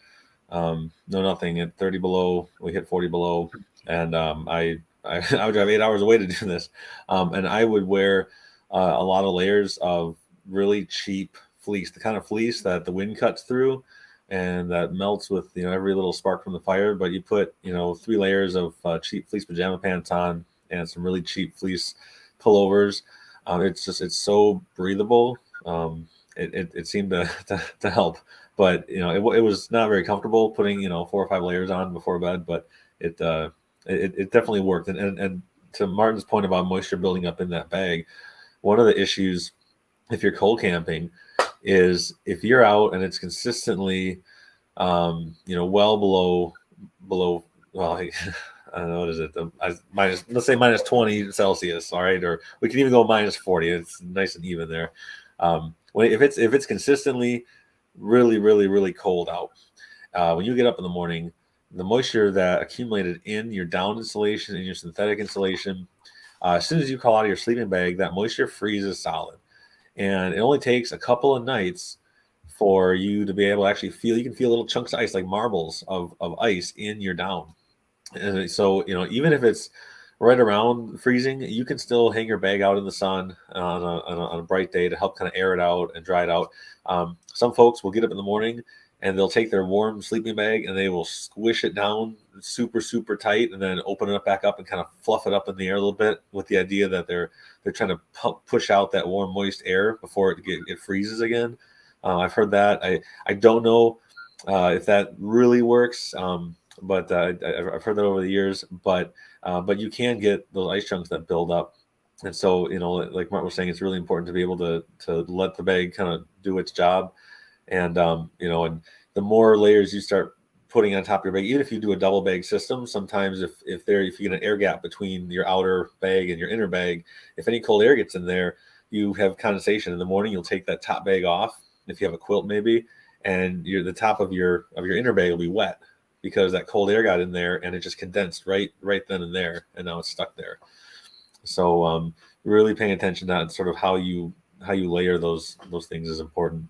no nothing. At 30 below, we hit 40 below, and I would drive 8 hours away to do this, and I would wear a lot of layers of really cheap fleece, the kind of fleece that the wind cuts through and that melts with every little spark from the fire. But you put 3 layers of cheap fleece pajama pants on and some really cheap fleece pullovers. It's so breathable. It seemed to help, but it was not very comfortable putting 4 or 5 layers on before bed, but it definitely worked. And to Martin's point about moisture building up in that bag, one of the issues if you're cold camping is if you're out and it's consistently well below well, I don't know, what is it? Let's say minus 20 Celsius, all right, or we can even go minus 40. It's nice and even there. If it's consistently really cold out, when you get up in the morning, the moisture that accumulated in your down insulation and your synthetic insulation, as soon as you crawl out of your sleeping bag, that moisture freezes solid, and it only takes a couple of nights for you to be able to actually feel. You can feel little chunks of ice, like marbles of ice, in your down. And so, even if it's right around freezing, you can still hang your bag out in the sun on a bright day to help kind of air it out and dry it out. Some folks will get up in the morning and they'll take their warm sleeping bag and they will squish it down super tight and then open it back up and kind of fluff it up in the air a little bit, with the idea that they're trying to push out that warm, moist air before it freezes again. I've heard that. I don't know if that really works. But I've heard that over the years. But you can get those ice chunks that build up, and so like Mark was saying, it's really important to be able to let the bag kind of do its job, and and the more layers you start putting on top of your bag, even if you do a double bag system, sometimes if you get an air gap between your outer bag and your inner bag, if any cold air gets in there, you have condensation in the morning. You'll take that top bag off, if you have a quilt maybe, and the top of your inner bag will be wet, because that cold air got in there and it just condensed right then and there, and now it's stuck there. So really paying attention to sort of how you how you layer those things is important.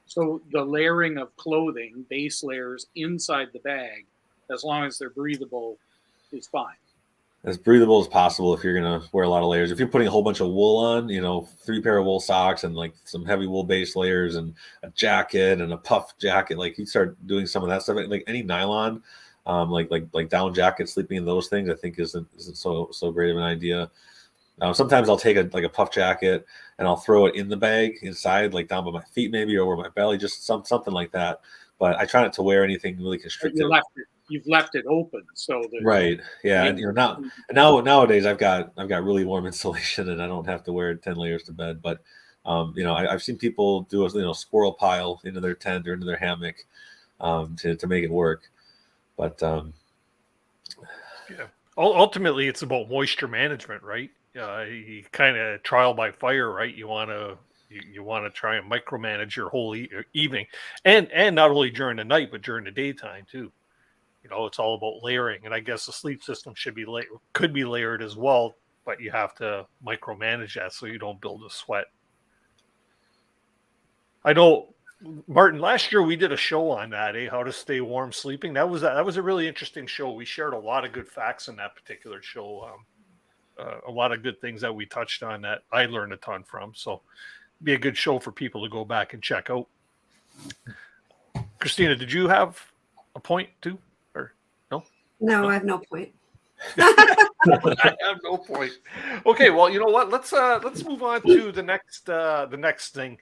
So the layering of clothing, base layers inside the bag, as long as they're breathable, is fine. As breathable as possible if you're going to wear a lot of layers. If you're putting a whole bunch of wool on, 3 pair of wool socks and like some heavy wool base layers and a jacket and a puff jacket, like you start doing some of that stuff, like any nylon, like down jacket, sleeping in those things, I think isn't so great of an idea. Sometimes I'll take a puff jacket and I'll throw it in the bag inside, like down by my feet maybe, or over my belly, just something like that. But I try not to wear anything really constricted. You've left it open, so right, yeah. And nowadays I've got really warm insulation, and I don't have to wear 10 layers to bed. But I've seen people do a squirrel pile into their tent or into their hammock to make it work. But yeah, ultimately it's about moisture management, right? You kind of trial by fire, right? You want to try and micromanage your whole evening, and not only during the night but during the daytime too. It's all about layering, and I guess the sleep system could be layered as well, but you have to micromanage that so you don't build a sweat. I know, Martin, last year we did a show on that, how to stay warm sleeping. That was a really interesting show. We shared a lot of good facts in that particular show. A lot of good things that we touched on that I learned a ton from. So it'd be a good show for people to go back and check out. Christina, did you have a point too, or no? No, I have no point. I have no point. Okay, well, you know what? Let's move on to the next thing.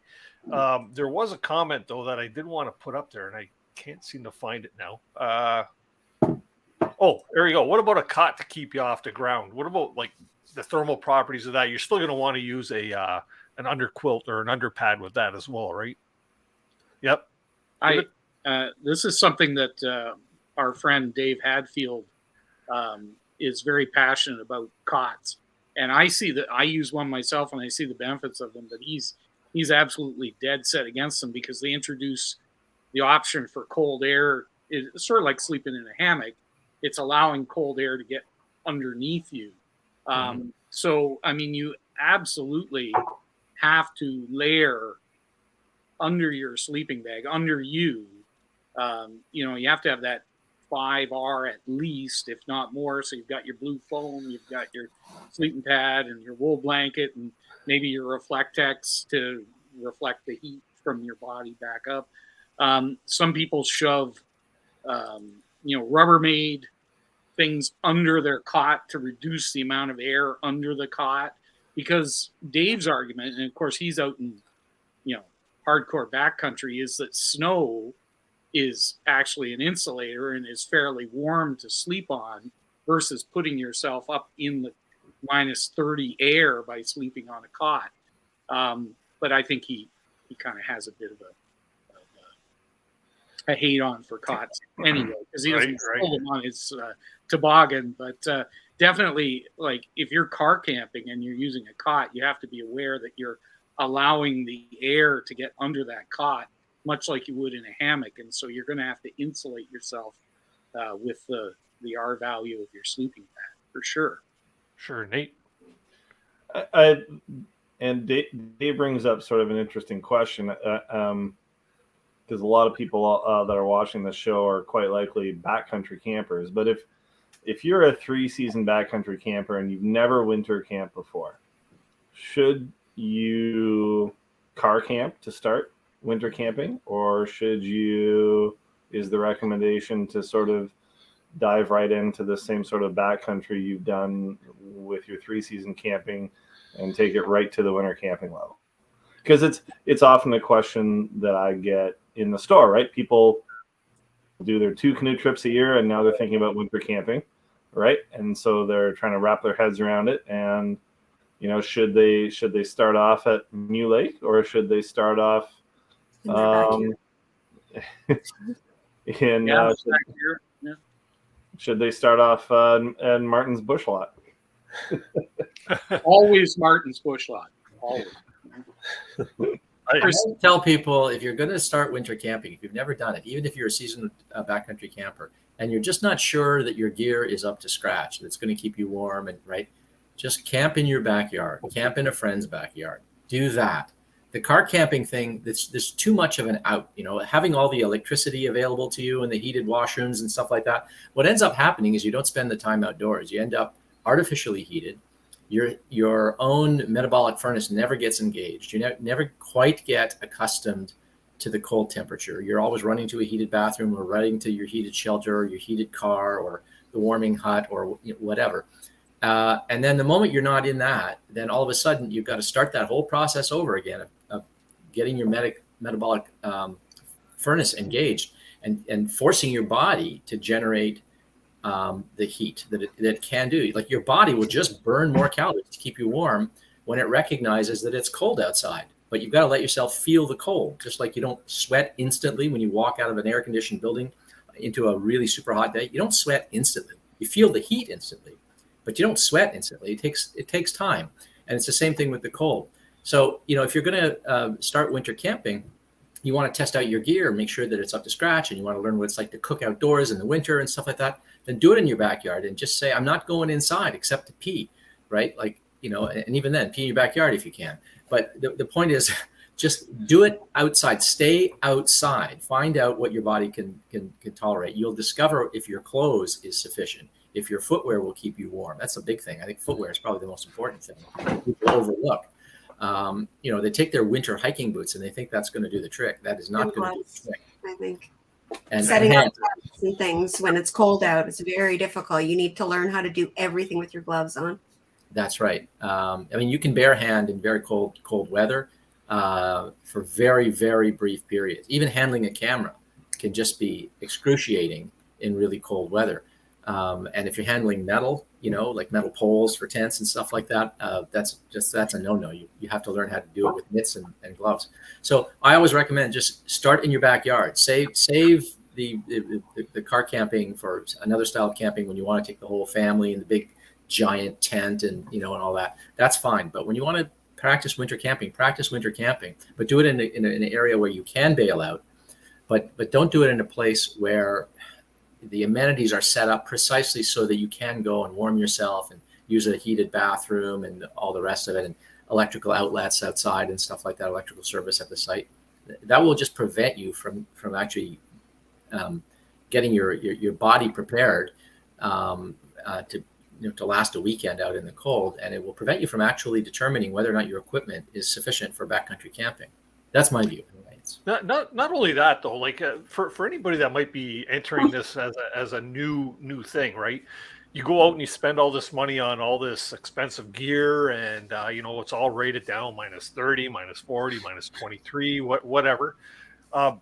There was a comment though that I did want to put up there, and I can't seem to find it now. Oh, there you go. What about a cot to keep you off the ground? What about like the thermal properties of that? You're still going to want to use an underquilt or an underpad with that as well, right? Yep. This is something that our friend Dave Hadfield is very passionate about, cots, and I see that. I use one myself, and I see the benefits of them. But he's absolutely dead set against them because they introduce the option for cold air. It's sort of like sleeping in a hammock. It's allowing cold air to get underneath you. So, I mean, you absolutely have to layer under your sleeping bag, under you. You have to have that 5R at least, if not more. So you've got your blue foam, you've got your sleeping pad and your wool blanket, and maybe your Reflectex to reflect the heat from your body back up. Some people shove Rubbermaid things under their cot to reduce the amount of air under the cot, because Dave's argument, and of course he's out in hardcore backcountry, is that snow is actually an insulator and is fairly warm to sleep on versus putting yourself up in the -30 air by sleeping on a cot. But I think he kind of has a bit of a hate on for cots anyway, because he doesn't hold them on his toboggan. But definitely, like, if you're car camping and you're using a cot, you have to be aware that you're allowing the air to get under that cot, much like you would in a hammock. And so you're going to have to insulate yourself with the R value of your sleeping pad, for sure. Sure, Nate. And Dave brings up sort of an interesting question, because a lot of people that are watching this show are quite likely backcountry campers. But if you're a 3-season backcountry camper and you've never winter camped before, should you car camp to start winter camping, or is the recommendation to sort of dive right into the same sort of backcountry you've done with your 3-season camping and take it right to the winter camping level? Because it's often a question that I get in the store, right? People do their 2 canoe trips a year, and now they're thinking about winter camping, right? And so they're trying to wrap their heads around it. And should they start off at New Lake, or should they start off should they start off in Martin's bush lot? Always Martin's bush lot. Always. I tell people, if you're going to start winter camping, if you've never done it, even if you're a seasoned backcountry camper, and you're just not sure that your gear is up to scratch, that's going to keep you warm, and just camp in your backyard, camp in a friend's backyard. do that. The car camping thing, there's too much of an out, having all the electricity available to you and the heated washrooms and stuff like that. What ends up happening is you don't spend the time outdoors. You end up artificially heated. Your own metabolic furnace never gets engaged. You never quite get accustomed to the cold temperature. You're always running to a heated bathroom or running to your heated shelter or your heated car or the warming hut or whatever. And then the moment you're not in that, then all of a sudden you've got to start that whole process over again of getting your metabolic furnace engaged and forcing your body to generate the heat that it can do. Like your body will just burn more calories to keep you warm when it recognizes that it's cold outside. But you've got to let yourself feel the cold, just like you don't sweat instantly when you walk out of an air-conditioned building into a really super hot day. You don't sweat instantly. You feel the heat instantly, but you don't sweat instantly. It takes time, and it's the same thing with the cold. So if you're going to start winter camping, you want to test out your gear, make sure that it's up to scratch, and you want to learn what it's like to cook outdoors in the winter and stuff like that. Then do it in your backyard and just say, I'm not going inside except to pee, right? And even then, pee in your backyard if you can. But the point is, just do it outside. Stay outside. Find out what your body can tolerate. You'll discover if your clothes is sufficient, if your footwear will keep you warm. That's a big thing. I think footwear is probably the most important thing people overlook. They take their winter hiking boots and they think that's going to do the trick. That is not going to do the trick. I think. And setting up gloves and things when it's cold out, it's very difficult. You need to learn how to do everything with your gloves on. That's right. You can bare hand in very cold weather for very, very brief periods. Even handling a camera can just be excruciating in really cold weather. And if you're handling metal, like metal poles for tents and stuff like that, that's a no-no. You have to learn how to do it with mitts and gloves. So I always recommend just start in your backyard. Save the car camping for another style of camping when you want to take the whole family in the big giant tent and all that. That's fine. But when you want to practice winter camping, but do it in an area where you can bail out. But don't do it in a place where the amenities are set up precisely so that you can go and warm yourself and use a heated bathroom and all the rest of it, and electrical outlets outside and stuff like that, electrical service at the site. That will just prevent you from actually getting your body prepared to last a weekend out in the cold, and it will prevent you from actually determining whether or not your equipment is sufficient for backcountry camping. That's my view. Not only that though, like for anybody that might be entering this as a new thing, right? You go out and you spend all this money on all this expensive gear, and it's all rated down -30, -40, -23, whatever. But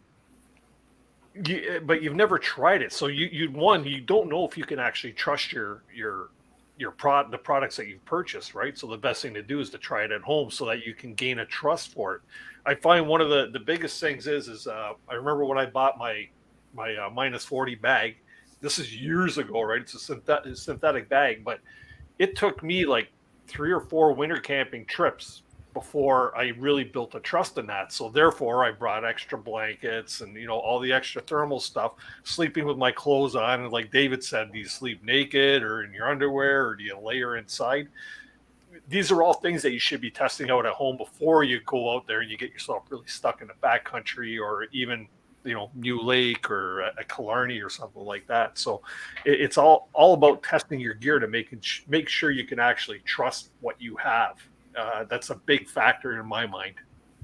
you've never tried it, so you don't know if you can actually trust the products that you've purchased, right? So the best thing to do is to try it at home so that you can gain a trust for it. I find one of the biggest things is I remember when I bought my -40 bag. This is years ago, right? It's a synthetic bag, but it took me like 3 or 4 winter camping trips before I really built a trust in that. So therefore I brought extra blankets and all the extra thermal stuff, sleeping with my clothes on. And like David said, do you sleep naked or in your underwear, or do you layer inside? These are all things that you should be testing out at home before you go out there and you get yourself really stuck in the backcountry, or even New Lake or a Killarney or something like that. So it's all about testing your gear to make sure you can actually trust what you have. That's a big factor in my mind.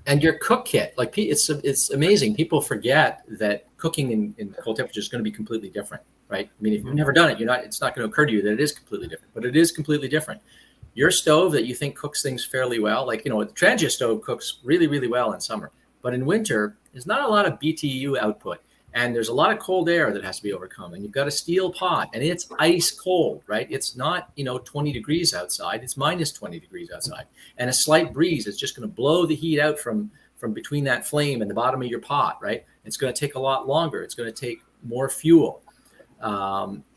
And your cook kit, like it's amazing. People forget that cooking in cold temperatures is going to be completely different, right? I mean, if you've never done it, it's not going to occur to you that it is completely different, but it is completely different. Your stove that you think cooks things fairly well, like, the Trangia stove cooks really, really well in summer, but in winter, there's not a lot of BTU output. And there's a lot of cold air that has to be overcome. And you've got a steel pot, and it's ice cold, right? It's not, 20 degrees outside. It's -20 degrees outside. And a slight breeze is just going to blow the heat out from between that flame and the bottom of your pot, right? It's going to take a lot longer. It's going to take more fuel.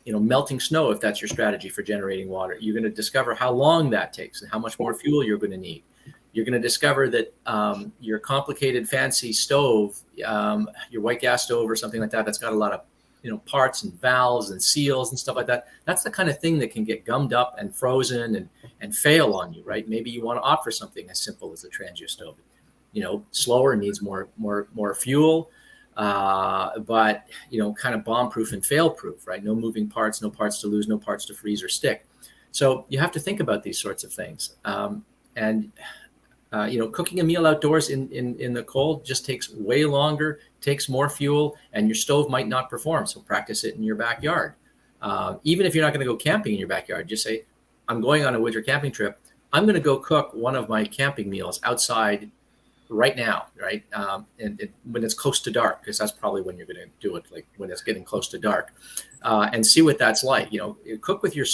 Melting snow, if that's your strategy for generating water, you're going to discover how long that takes and how much more fuel you're going to need. You're going to discover that your complicated, fancy stove, your white gas stove or something like that, that's got a lot of parts and valves and seals and stuff like that. That's the kind of thing that can get gummed up and frozen and fail on you, right? Maybe you want to opt for something as simple as a transient stove. Slower, needs more fuel, but kind of bomb-proof and fail-proof, right? No moving parts, no parts to lose, no parts to freeze or stick. So you have to think about these sorts of things. Cooking a meal outdoors in the cold just takes way longer, takes more fuel, and your stove might not perform. So practice it in your backyard. Even if you're not going to go camping in your backyard, just say, I'm going on a winter camping trip. I'm going to go cook one of my camping meals outside right now, right? And when it's close to dark, because that's probably when you're going to do it, like when it's getting close to dark, and see what that's like. Cook with your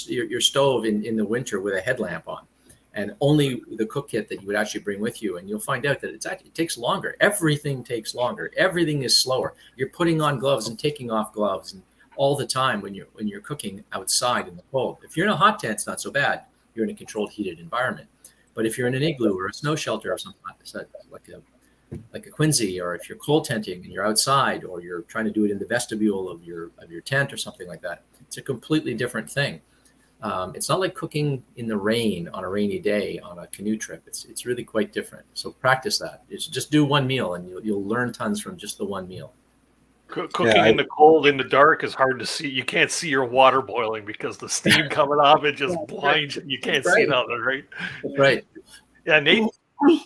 stove in the winter with a headlamp on, and only the cook kit that you would actually bring with you. And you'll find out that it takes longer. Everything takes longer. Everything is slower. You're putting on gloves and taking off gloves and all the time when you're cooking outside in the cold. If you're in a hot tent, it's not so bad. You're in a controlled, heated environment. But if you're in an igloo or a snow shelter or something like a Quincy, or if you're cold tenting and you're outside, or you're trying to do it in the vestibule of your tent or something like that, it's a completely different thing. It's not like cooking in the rain on a rainy day on a canoe trip. It's really quite different. So practice that. Just do one meal, and you'll learn tons from just the one meal. Cooking in the cold, in the dark is hard to see. You can't see your water boiling because the steam coming off it just blinds you. You can't see nothing, right? Right. Yeah, Nate. And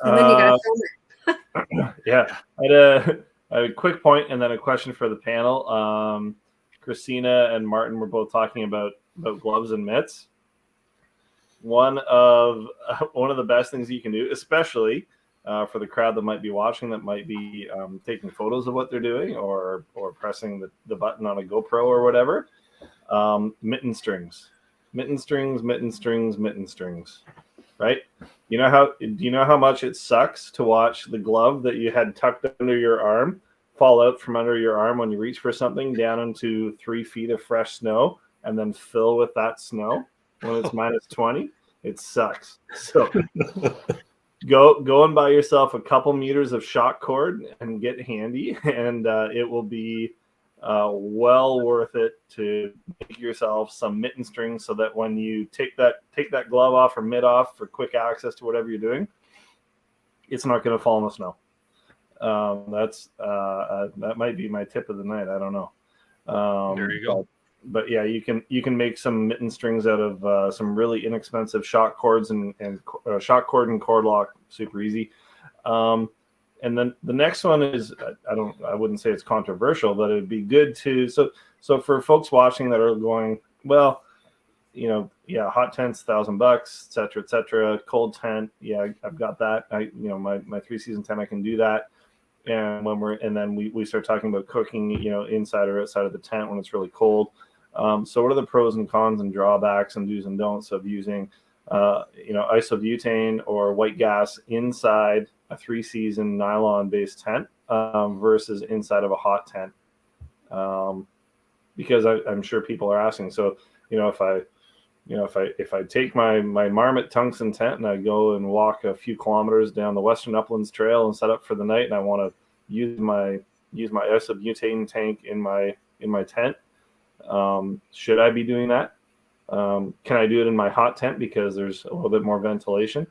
then you got to film it. Yeah, I had a quick point and then a question for the panel. Christina and Martin were both talking about gloves and mitts. One of the best things you can do, especially for the crowd that might be watching, that might be taking photos of what they're doing, or pressing the button on a GoPro or whatever. Mitten strings, right? Do you know how much it sucks to watch the glove that you had tucked under your arm fall out from under your arm when you reach for something down into 3 feet of fresh snow, and then fill with that snow when it's minus 20? It sucks. So go and buy yourself a couple meters of shock cord and get handy, and it will be well worth it to make yourself some mitten strings, so that when you take that glove off or mitt off for quick access to whatever you're doing, it's not going to fall in the snow. That might be my tip of the night. I don't know. There you go. But yeah, you can make some mitten strings out of some really inexpensive shock cords and shock cord and cord lock. Super easy. And then the next one is, I wouldn't say it's controversial, but it'd be good to, so for folks watching that are going, well, hot tent's $1,000, et cetera. Cold tent, yeah, I've got that. My 3-season tent, I can do that. And then we start talking about cooking, inside or outside of the tent when it's really cold. So what are the pros and cons and drawbacks and do's and don'ts of using, isobutane or white gas inside a 3-season nylon-based tent versus inside of a hot tent? Because I'm sure people are asking. So, if I take my Marmot tungsten tent and I go and walk a few kilometers down the Western Uplands Trail and set up for the night, and I want to use my isobutane tank in my tent, should I be doing that? Can I do it in my hot tent because there's a little bit more ventilation?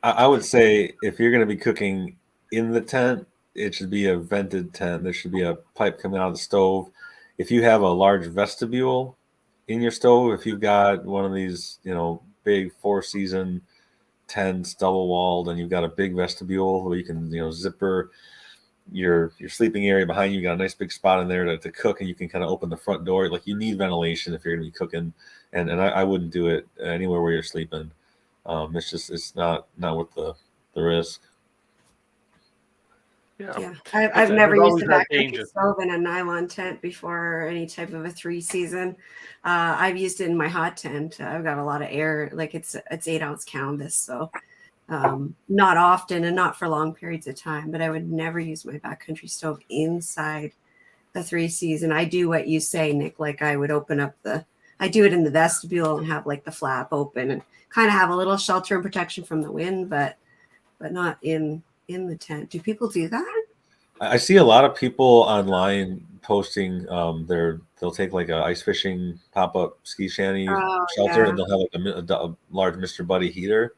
I would say if you're going to be cooking in the tent, it should be a vented tent. There should be a pipe coming out of the stove. If you have a large vestibule in your stove, if you've got one of these, big 4-season tents, double walled, and you've got a big vestibule where you can, zipper your sleeping area behind you, got a nice big spot in there to cook, and you can kind of open the front door. Like, you need ventilation if you're going to be cooking, and I wouldn't do it anywhere where you're sleeping. It's not worth the risk. Yeah. I've never used a backcountry stove in a nylon tent before, or any type of a 3-season. I've used it in my hot tent. I've got a lot of air, like it's 8-ounce canvas, so not often and not for long periods of time. But I would never use my backcountry stove inside the 3-season. I do what you say, Nick. Like, I would open up I do it in the vestibule and have like the flap open and kind of have a little shelter and protection from the wind, but not in the tent. Do people do that? I see a lot of people online posting they'll take like a ice fishing pop-up ski shanty shelter, yeah. and they'll have like a large Mr. Buddy heater.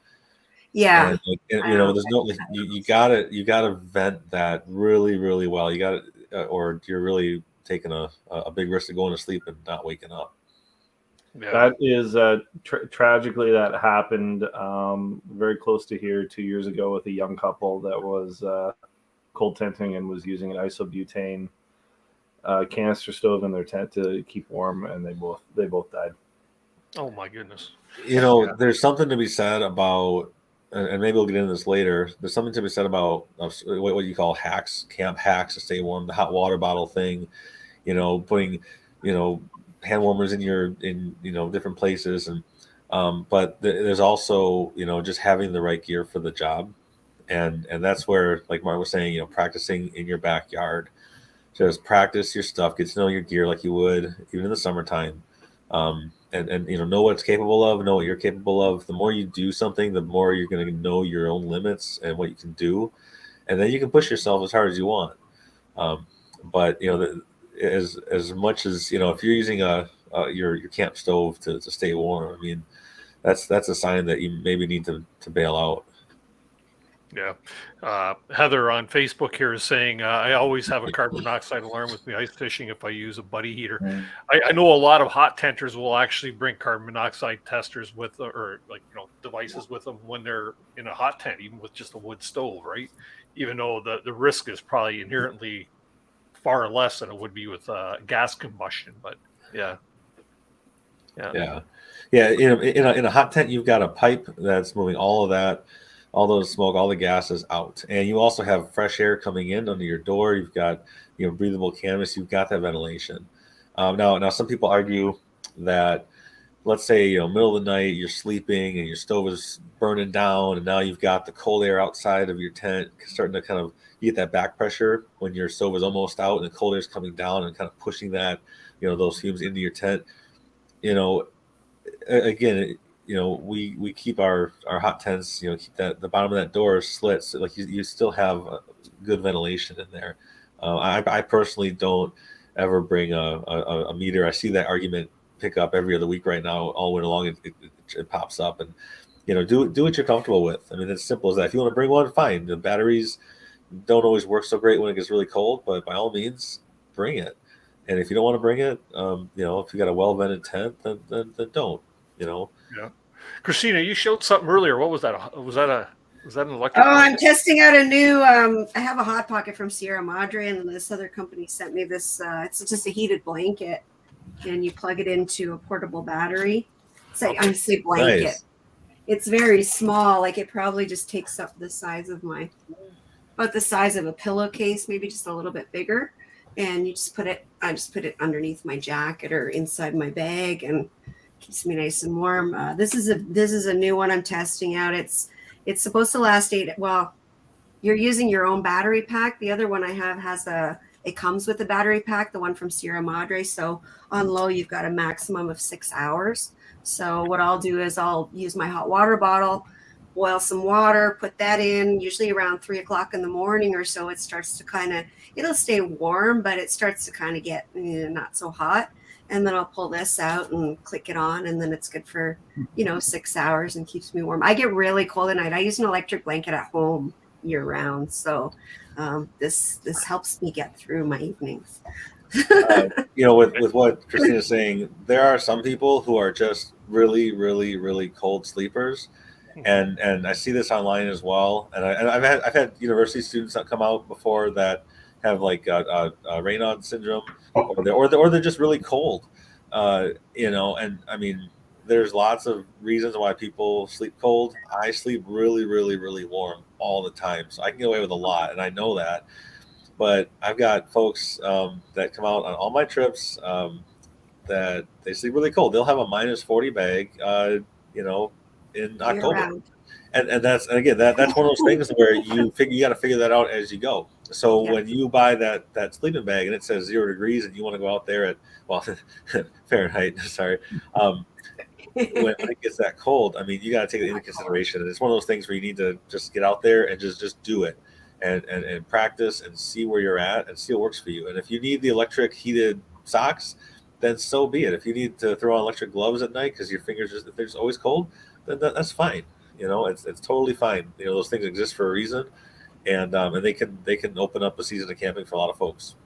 Yeah. And, there's no like you gotta vent that really really well. You gotta or you're really taking a big risk of going to sleep and not waking up. Yeah. That is tragically that happened very close to here 2 years ago with a young couple that was cold tenting and was using an isobutane canister stove in their tent to keep warm, and they both died. Oh my goodness. There's something to be said about, and maybe we'll get into this later. There's something to be said about what you call hacks, camp hacks to stay warm. The hot water bottle thing, putting, hand warmers in different places, and but there's also just having the right gear for the job, and that's where, like Mark was saying, practicing in your backyard. Just practice your stuff, get to know your gear like you would even in the summertime. And know what it's capable of, know what you're capable of. The more you do something, the more you're going to know your own limits and what you can do, and then you can push yourself as hard as you want. But as much as if you're using your camp stove to stay warm, I mean that's a sign that you maybe need to bail out. Yeah. Heather on Facebook here is saying, I always have a carbon monoxide alarm with me ice fishing if I use a buddy heater. I know a lot of hot tenters will actually bring carbon monoxide testers with, or devices with them when they're in a hot tent, even with just a wood stove, right? Even though the risk is probably inherently far less than it would be with gas combustion. But yeah. In a hot tent, you've got a pipe that's moving all of that, all those smoke, all the gases out, and you also have fresh air coming in under your door. You've got breathable canvas. You've got that ventilation. Now some people argue that, let's say middle of the night you're sleeping and your stove is burning down, and now you've got the cold air outside of your tent starting to kind of, you get that back pressure when your stove is almost out and the cold air is coming down and kind of pushing that those fumes into your tent. Again, we keep our hot tents, keep the bottom of that door slit, so like you still have good ventilation in there. I personally don't ever bring a meter. I see that argument pick up every other week right now. All winter long, it pops up, and do what you're comfortable with. I mean, it's simple as that. If you want to bring one, fine. The batteries don't always work so great when it gets really cold, but by all means, bring it. And if you don't want to bring it, if you got a well vented tent, then don't. Yeah. Christina, you showed something earlier. What was that? Was that an electric? Oh, I'm testing out a new. I have a hot pocket from Sierra Madre, and this other company sent me this. It's just a heated blanket, and you plug it into a portable battery. I say blanket. Nice. It's very small. Like it probably just takes up the size of about the size of a pillowcase, maybe just a little bit bigger. And you just I just put it underneath my jacket or inside my bag, and keeps me nice and warm. This is a new one I'm testing out. It's supposed to last 8. Well, you're using your own battery pack. The other one I have it comes with a battery pack, the one from Sierra Madre. So on low, you've got a maximum of 6 hours. So what I'll do is I'll use my hot water bottle, boil some water, put that in, usually around 3 o'clock in the morning or so. It starts to it'll stay warm, but it starts to kind of get not so hot. And then I'll pull this out and click it on, and then it's good for 6 hours and keeps me warm. I get really cold at night. I use an electric blanket at home year round, so this helps me get through my evenings. With what Christina's saying, there are some people who are just really, really, really cold sleepers, and I see this online as well. And I've had university students that come out before that have like Raynaud syndrome, or they're just really cold, and I mean, there's lots of reasons why people sleep cold. I sleep really, really, really warm all the time, so I can get away with a lot, and I know that. But I've got folks that come out on all my trips that they sleep really cold. They'll have a -40 bag, in October. And that's one of those things where you got to figure that out as you go. So when you buy that sleeping bag and it says 0 degrees and you want to go out there at Fahrenheit, sorry, when it gets that cold, I mean, you got to take it into consideration. And it's one of those things where you need to just get out there and just do it. and practice and see where you're at and see what works for you. And if you need the electric heated socks, then so be it. If you need to throw on electric gloves at night because your fingers if they're just always cold, then that's fine. It's totally fine. Those things exist for a reason, and they can open up a season of camping for a lot of folks.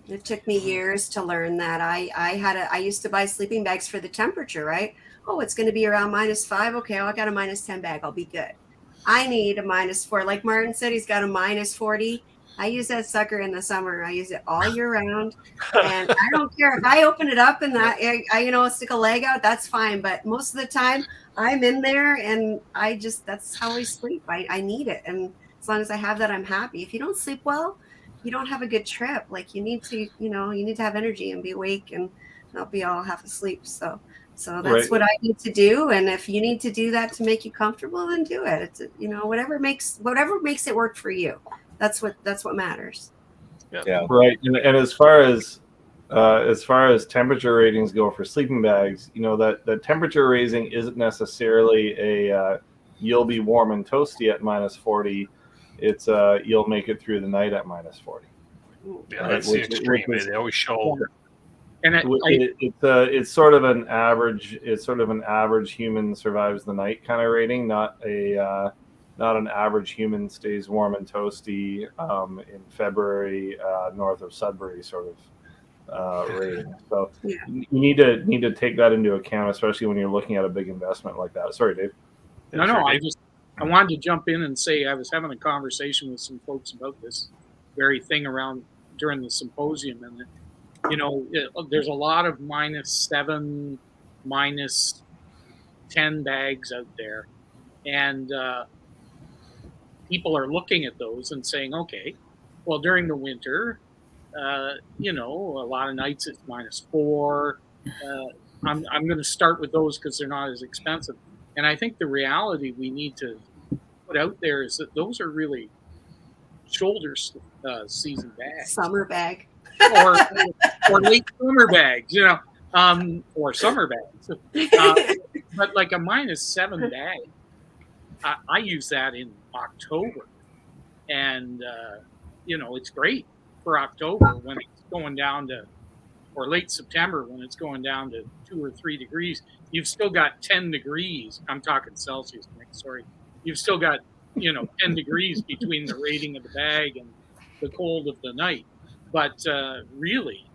It took me years to learn that. I used to buy sleeping bags for the temperature, right? Oh, it's going to be around -5. Okay, I got a -10 bag. I'll be good. I need a -4. Like Martin said, he's got a -40. I use that sucker in the summer. I use it all year round, and I don't care if I open it up and I stick a leg out. That's fine. But most of the time, I'm in there, and that's how I sleep. I need it, and as long as I have that, I'm happy. If you don't sleep well, you don't have a good trip. Like you need to have energy and be awake and not be all half asleep. So that's what I need to do. And if you need to do that to make you comfortable, then do it. It's whatever makes it work for you. That's what matters. Yeah. Right. And as far as temperature ratings go for sleeping bags, that temperature rating isn't necessarily a you'll be warm and toasty at -40. It's you'll make it through the night at -40. Yeah, that's the extreme. They always show. And it's sort of an average. It's sort of an average human survives the night kind of rating, not an average human stays warm and toasty in February north of Sudbury sort of rating. So you need to take that into account, especially when you're looking at a big investment like that. Sorry, Dave. No, I wanted to jump in and say I was having a conversation with some folks about this very thing during the symposium, and there's a lot of -7, -10 bags out there, and people are looking at those and saying, okay, well, during the winter, a lot of nights it's -4. I'm going to start with those because they're not as expensive. And I think the reality we need to put out there is that those are really shoulder season bags. Summer bag. or late summer bags, or summer bags. But like a -7 bag, I use that in October. And, it's great for October when it's going down to, or late September when it's going down to 2 or 3 degrees. You've still got 10 degrees. I'm talking Celsius, Nick, sorry. You've still got, 10 degrees between the rating of the bag and the cold of the night. But really,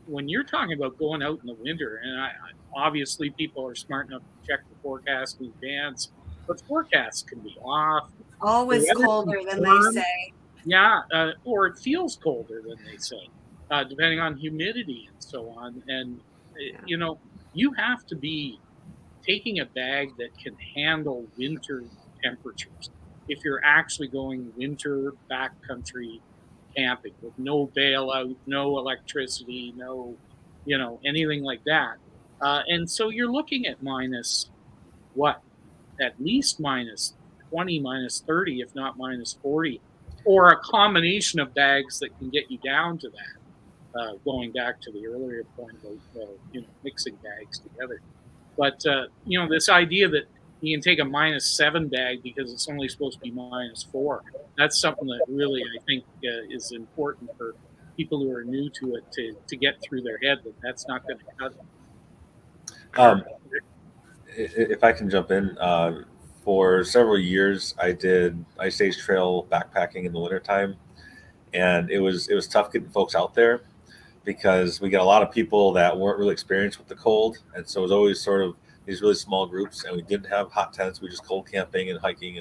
when you're talking about going out in the winter, and obviously people are smart enough to check the forecast in advance, but forecasts can be off. Always colder than they say. Yeah, or it feels colder than they say, depending on humidity and so on. And, you have to be taking a bag that can handle winter temperatures. If you're actually going winter backcountry camping with no bailout, no electricity, no, anything like that. And so you're looking at at least -20, -30, if not -40, or a combination of bags that can get you down to that. Going back to the earlier point about mixing bags together. But this idea that you can take a -7 bag because it's only supposed to be -4. That's something that really I think is important for people who are new to it to get through their head that that's not going to cut it. If I can jump in, for several years I did Ice Age Trail backpacking in the wintertime, and it was tough getting folks out there because we got a lot of people that weren't really experienced with the cold, and so it was always sort of these really small groups, and we didn't have hot tents. We just cold camping and hiking,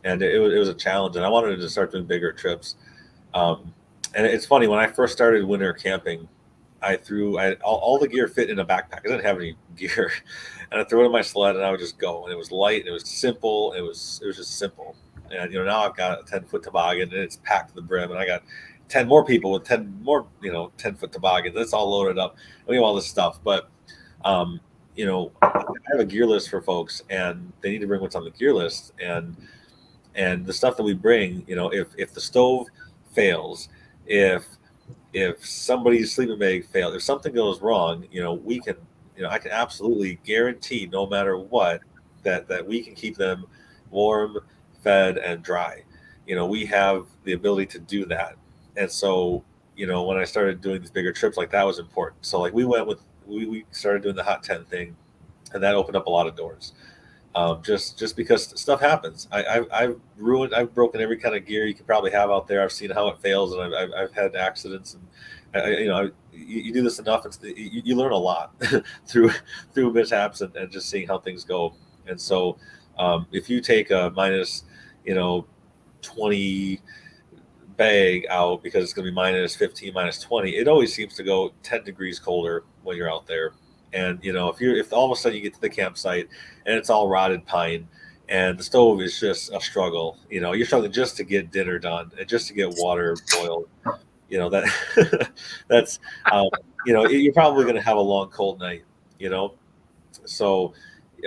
and it was a challenge. And I wanted to start doing bigger trips. And it's funny, when I first started winter camping, all the gear fit in a backpack. I didn't have any gear, and I threw it in my sled, and I would just go. And it was light, and it was simple. It was just simple. And now I've got a 10-foot toboggan, and it's packed to the brim, and I got 10 more people with 10 more 10-foot toboggans. It's all loaded up. We have all this stuff, but I have a gear list for folks, and they need to bring what's on the gear list. And the stuff that we bring, if the stove fails, if somebody's sleeping bag fails, if something goes wrong, we can, I can absolutely guarantee, no matter what, that we can keep them warm, fed, and dry. we have the ability to do that. And so, when I started doing these bigger trips, like that was important. So like we started doing the hot tent thing, and that opened up a lot of doors. Just because stuff happens. I've broken every kind of gear you could probably have out there. I've seen how it fails, and I've had accidents, and you do this enough, and you learn a lot through mishaps and just seeing how things go. And so if you take a minus 20 bag out because it's going to be minus 15, minus 20, it always seems to go 10 degrees colder when you're out there. And if all of a sudden you get to the campsite and it's all rotted pine and the stove is just a struggle, you're struggling just to get dinner done and just to get water boiled, that's you're probably going to have a long cold night. So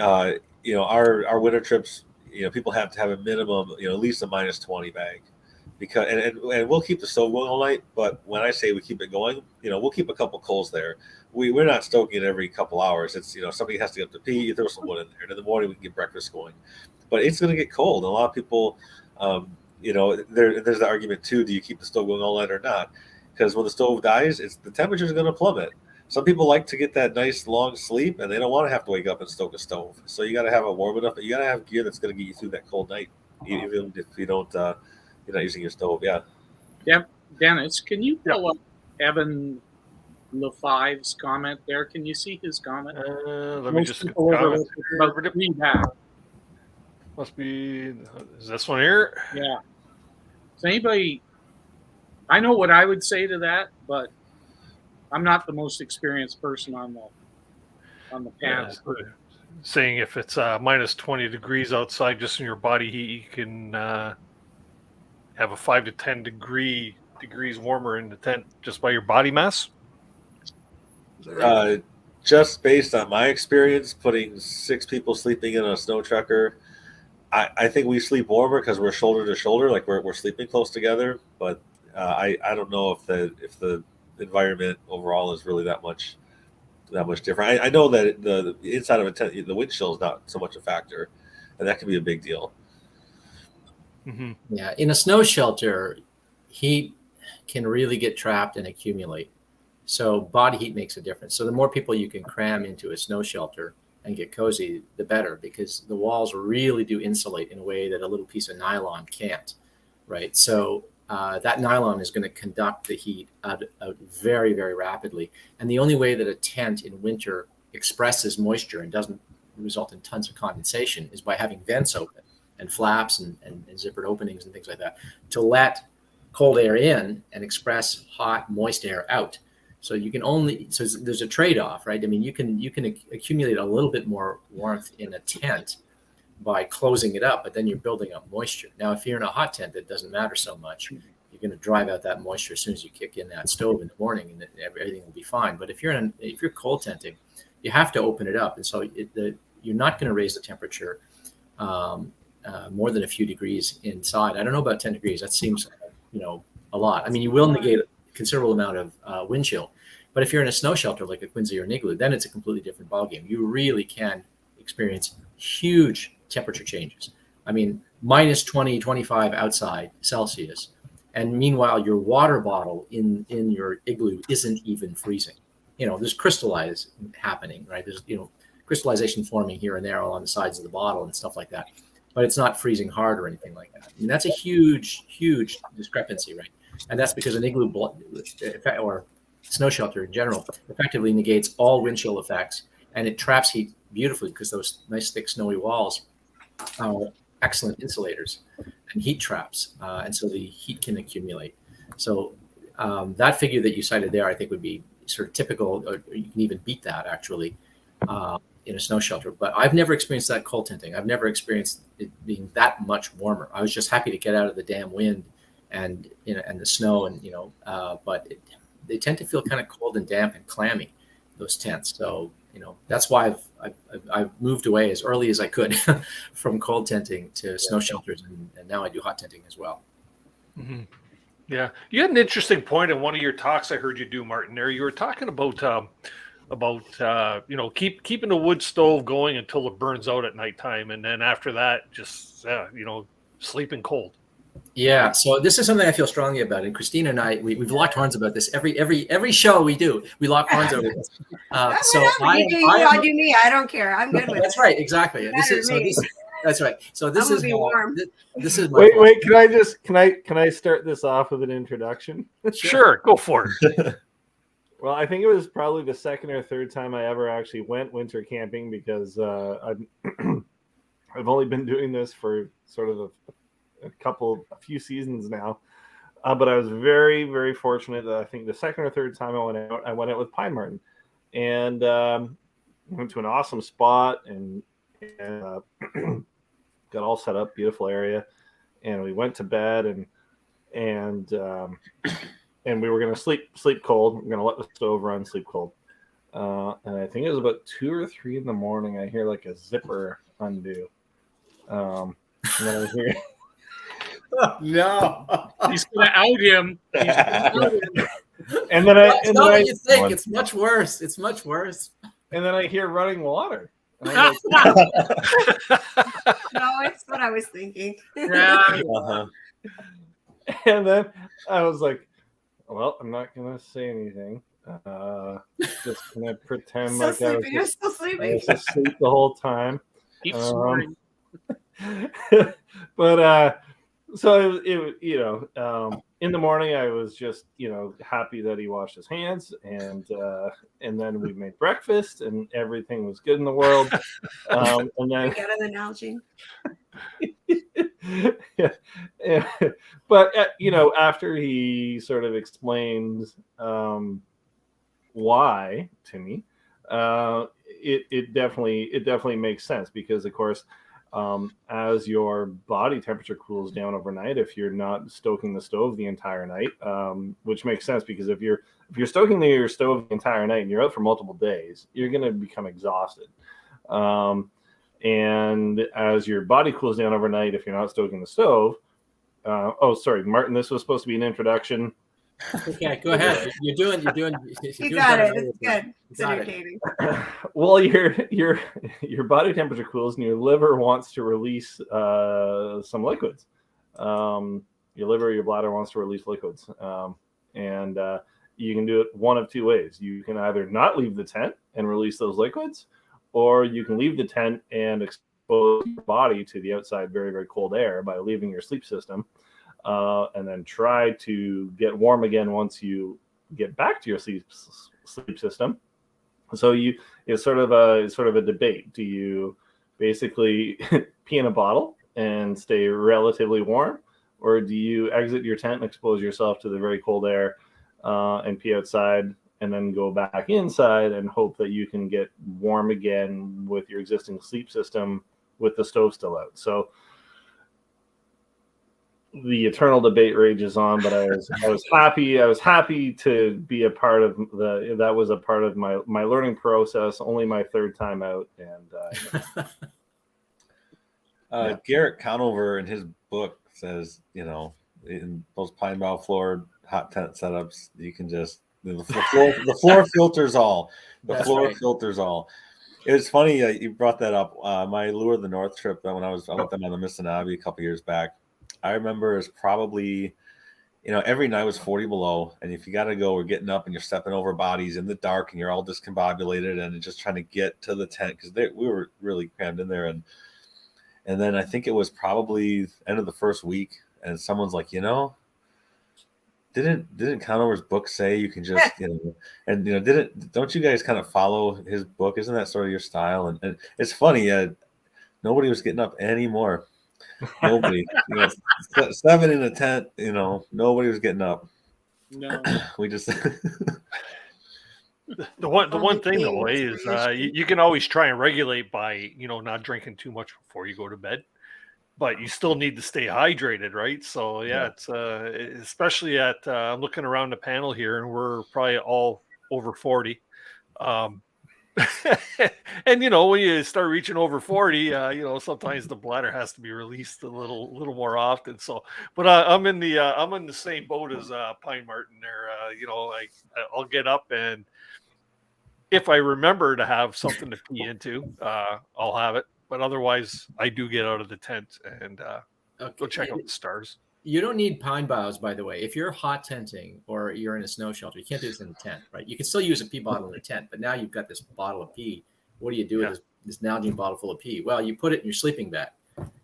our winter trips, people have to have a minimum, at least a minus 20 bag, because and we'll keep the stove going all night. But when I say we keep it going, we'll keep a couple coals there. We're not stoking it every couple hours. It's somebody has to get up to pee, you throw some wood in there, and in the morning we can get breakfast going. But it's going to get cold, and a lot of people, there's the argument too: do you keep the stove going all night or not? Because when the stove dies, the temperature is going to plummet. Some people like to get that nice long sleep, and they don't want to have to wake up and stoke a stove. So you got to have it warm enough, but you got to have gear that's going to get you through that cold night, even if you don't, you're not using your stove. Yeah. Dennis, can you pull up Evan LeFive's comment there? Can you see his comment? Let me just get the comment. Must be, is this one here? Yeah. Does anybody, I know what I would say to that, but I'm not the most experienced person on the panel. Yeah, saying if it's minus 20 degrees outside, just in your body heat, you can have a 5 to 10 degrees warmer in the tent just by your body mass. Just based on my experience, putting 6 people sleeping in a snow trucker, I think we sleep warmer because we're shoulder to shoulder, like we're sleeping close together. But I don't know if the environment overall is really that much different. I know that the inside of a tent, the wind chill is not so much a factor, and that can be a big deal. Mm-hmm. Yeah, in a snow shelter, heat can really get trapped and accumulate. So body heat makes a difference. So the more people you can cram into a snow shelter and get cozy, the better, because the walls really do insulate in a way that a little piece of nylon can't, right? So that nylon is going to conduct the heat out very, very rapidly. And the only way that a tent in winter expresses moisture and doesn't result in tons of condensation is by having vents open and flaps and zippered openings and things like that to let cold air in and express hot, moist air out. So you can so there's a trade-off, right? I mean, you can accumulate a little bit more warmth in a tent by closing it up, but then you're building up moisture. Now, if you're in a hot tent, it doesn't matter so much. You're going to drive out that moisture as soon as you kick in that stove in the morning, and everything will be fine. But if you're cold tenting, you have to open it up, and so you're not going to raise the temperature more than a few degrees inside. I don't know about 10 degrees. That seems a lot. I mean, you will negate a considerable amount of wind chill. But if you're in a snow shelter like a Quincy or an igloo, then it's a completely different ballgame. You really can experience huge temperature changes. I mean, minus 20, 25 outside Celsius. And meanwhile, your water bottle in your igloo isn't even freezing. There's crystallize happening, right? There's, crystallization forming here and there along the sides of the bottle and stuff like that. But it's not freezing hard or anything like that. I mean, that's a huge, huge discrepancy, right? And that's because an igloo or snow shelter in general effectively negates all wind chill effects, and it traps heat beautifully because those nice thick snowy walls are excellent insulators and heat traps, and so the heat can accumulate. So that figure that you cited there, I think, would be sort of typical, or you can even beat that actually in a snow shelter. But I've never experienced that cold tenting. I've never experienced it being that much warmer. I was just happy to get out of the damn wind and the snow, and but they tend to feel kind of cold and damp and clammy, those tents. So that's why I've moved away as early as I could from cold tenting to snow shelters, and now I do hot tenting as well. Mm-hmm. Yeah, you had an interesting point in one of your talks I heard you do, Martin. There, you were talking about keeping the wood stove going until it burns out at nighttime, and then after that, just sleeping cold. Yeah, so this is something I feel strongly about, and Christina and I, we've locked horns about this every show we do. We lock horns over this. So you do me. I don't care. I'm good with that's it. right, exactly. That's right. So this I'm is gonna be warm. This is my wait. Can I start this off with an introduction? Sure, go for it. Well, I think it was probably the second or third time I ever actually went winter camping because I've only been doing this for sort of a few seasons now. But I was very, very fortunate that I think the second or third time I went out with Pine Martin, and went to an awesome spot and got all set up, beautiful area, and we went to bed and we were going to sleep cold. We're going to let the stove run, sleep cold. And I think it was about 2 or 3 in the morning. I hear like a zipper undo. And then I hear. No, he's going to out him. And then I you think it's much worse. It's much worse. And then I hear running water. And I'm like, no, it's what I was thinking. And then I was like, well, I'm not gonna say anything. Just gonna pretend like I was asleep the whole time. Keep snoring. But so it in the morning I was just happy that he washed his hands, and then we made breakfast and everything was good in the world. And then get an analogy. Yeah. But after he sort of explained why to me, it definitely makes sense, because of course, as your body temperature cools down overnight, if you're not stoking the stove the entire night, which makes sense, because if you're stoking your stove the entire night and you're out for multiple days, you're going to become exhausted. And as your body cools down overnight, if you're not stoking the stove, sorry, Martin, this was supposed to be an introduction. Okay, go ahead. You're doing. You got it. It's good. It's entertaining. Well, your body temperature cools, and your liver wants to release some liquids. Your liver, your bladder wants to release liquids, and you can do it one of two ways. You can either not leave the tent and release those liquids, or you can leave the tent and expose your body to the outside very, very cold air by leaving your sleep system. And then try to get warm again once you get back to your sleep system. So it's sort of a debate. Do you basically pee in a bottle and stay relatively warm, or do you exit your tent and expose yourself to the very cold air and pee outside, and then go back inside and hope that you can get warm again with your existing sleep system with the stove still out? So the eternal debate rages on, but I was happy to be a part of that was a part of my learning process. Only my third time out, and Garrett Conover in his book says, in those pine bough floored hot tent setups, you can just the floor filters all. Filters all. It was funny you brought that up. My Lure of the North trip, when I went them on the Mississinapi a couple years back, I remember it's probably, every night was 40 below. And if you got to go, we're getting up and you're stepping over bodies in the dark and you're all discombobulated and just trying to get to the tent, because we were really crammed in there. And then I think it was probably end of the first week, and someone's like, didn't Conover's book say you can just, don't you guys kind of follow his book? Isn't that sort of your style? And it's funny, nobody was getting up anymore. Nobody, 7 in a tent, nobody was getting up. No, we just the one thing though is you can always try and regulate by not drinking too much before you go to bed, but you still need to stay hydrated, right? So it's especially at I'm looking around the panel here, and we're probably all over 40. And when you start reaching over 40, sometimes the bladder has to be released a little more often. So, but I'm in the same boat as Pine Martin there. I'll get up, and if I remember to have something to pee into, I'll have it. But otherwise, I do get out of the tent and go check out the stars. You don't need pine boughs, by the way. If you're hot tenting or you're in a snow shelter, you can't do this in a tent, right? You can still use a pee bottle in a tent, but now you've got this bottle of pee. What do you do with this Nalgene bottle full of pee? Well, you put it in your sleeping bag,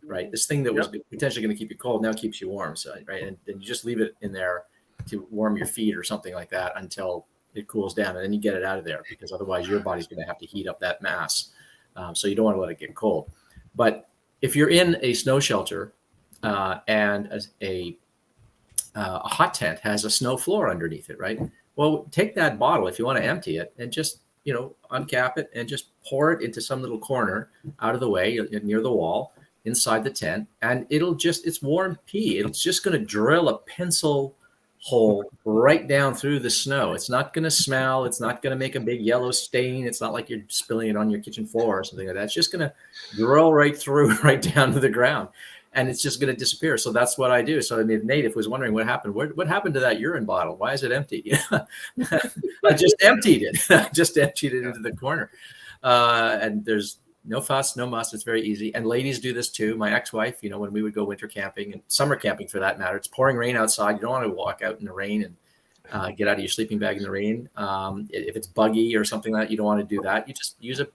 right? This thing that was potentially going to keep you cold now keeps you warm, so right, and then you just leave it in there to warm your feet or something like that until it cools down, and then you get it out of there because otherwise your body's going to have to heat up that mass. So you don't want to let it get cold. But if you're in a snow shelter and a hot tent has a snow floor underneath it, right? Well, take that bottle if you want to empty it and just, uncap it and just pour it into some little corner out of the way near the wall inside the tent. And it's warm pee. It's just going to drill a pencil hole right down through the snow. It's not going to smell. It's not going to make a big yellow stain. It's not like you're spilling it on your kitchen floor or something like that. It's just going to drill right through, right down to the ground. And it's just going to disappear. So that's what I do. So if Nate was wondering what happened, what happened to that urine bottle? Why is it empty? I just emptied it. I just emptied it into the corner. And there's no fuss, no muss. It's very easy. And ladies do this too. My ex-wife, when we would go winter camping and summer camping for that matter, it's pouring rain outside. You don't want to walk out in the rain and get out of your sleeping bag in the rain. If it's buggy or something like that, you don't want to do that. You just use a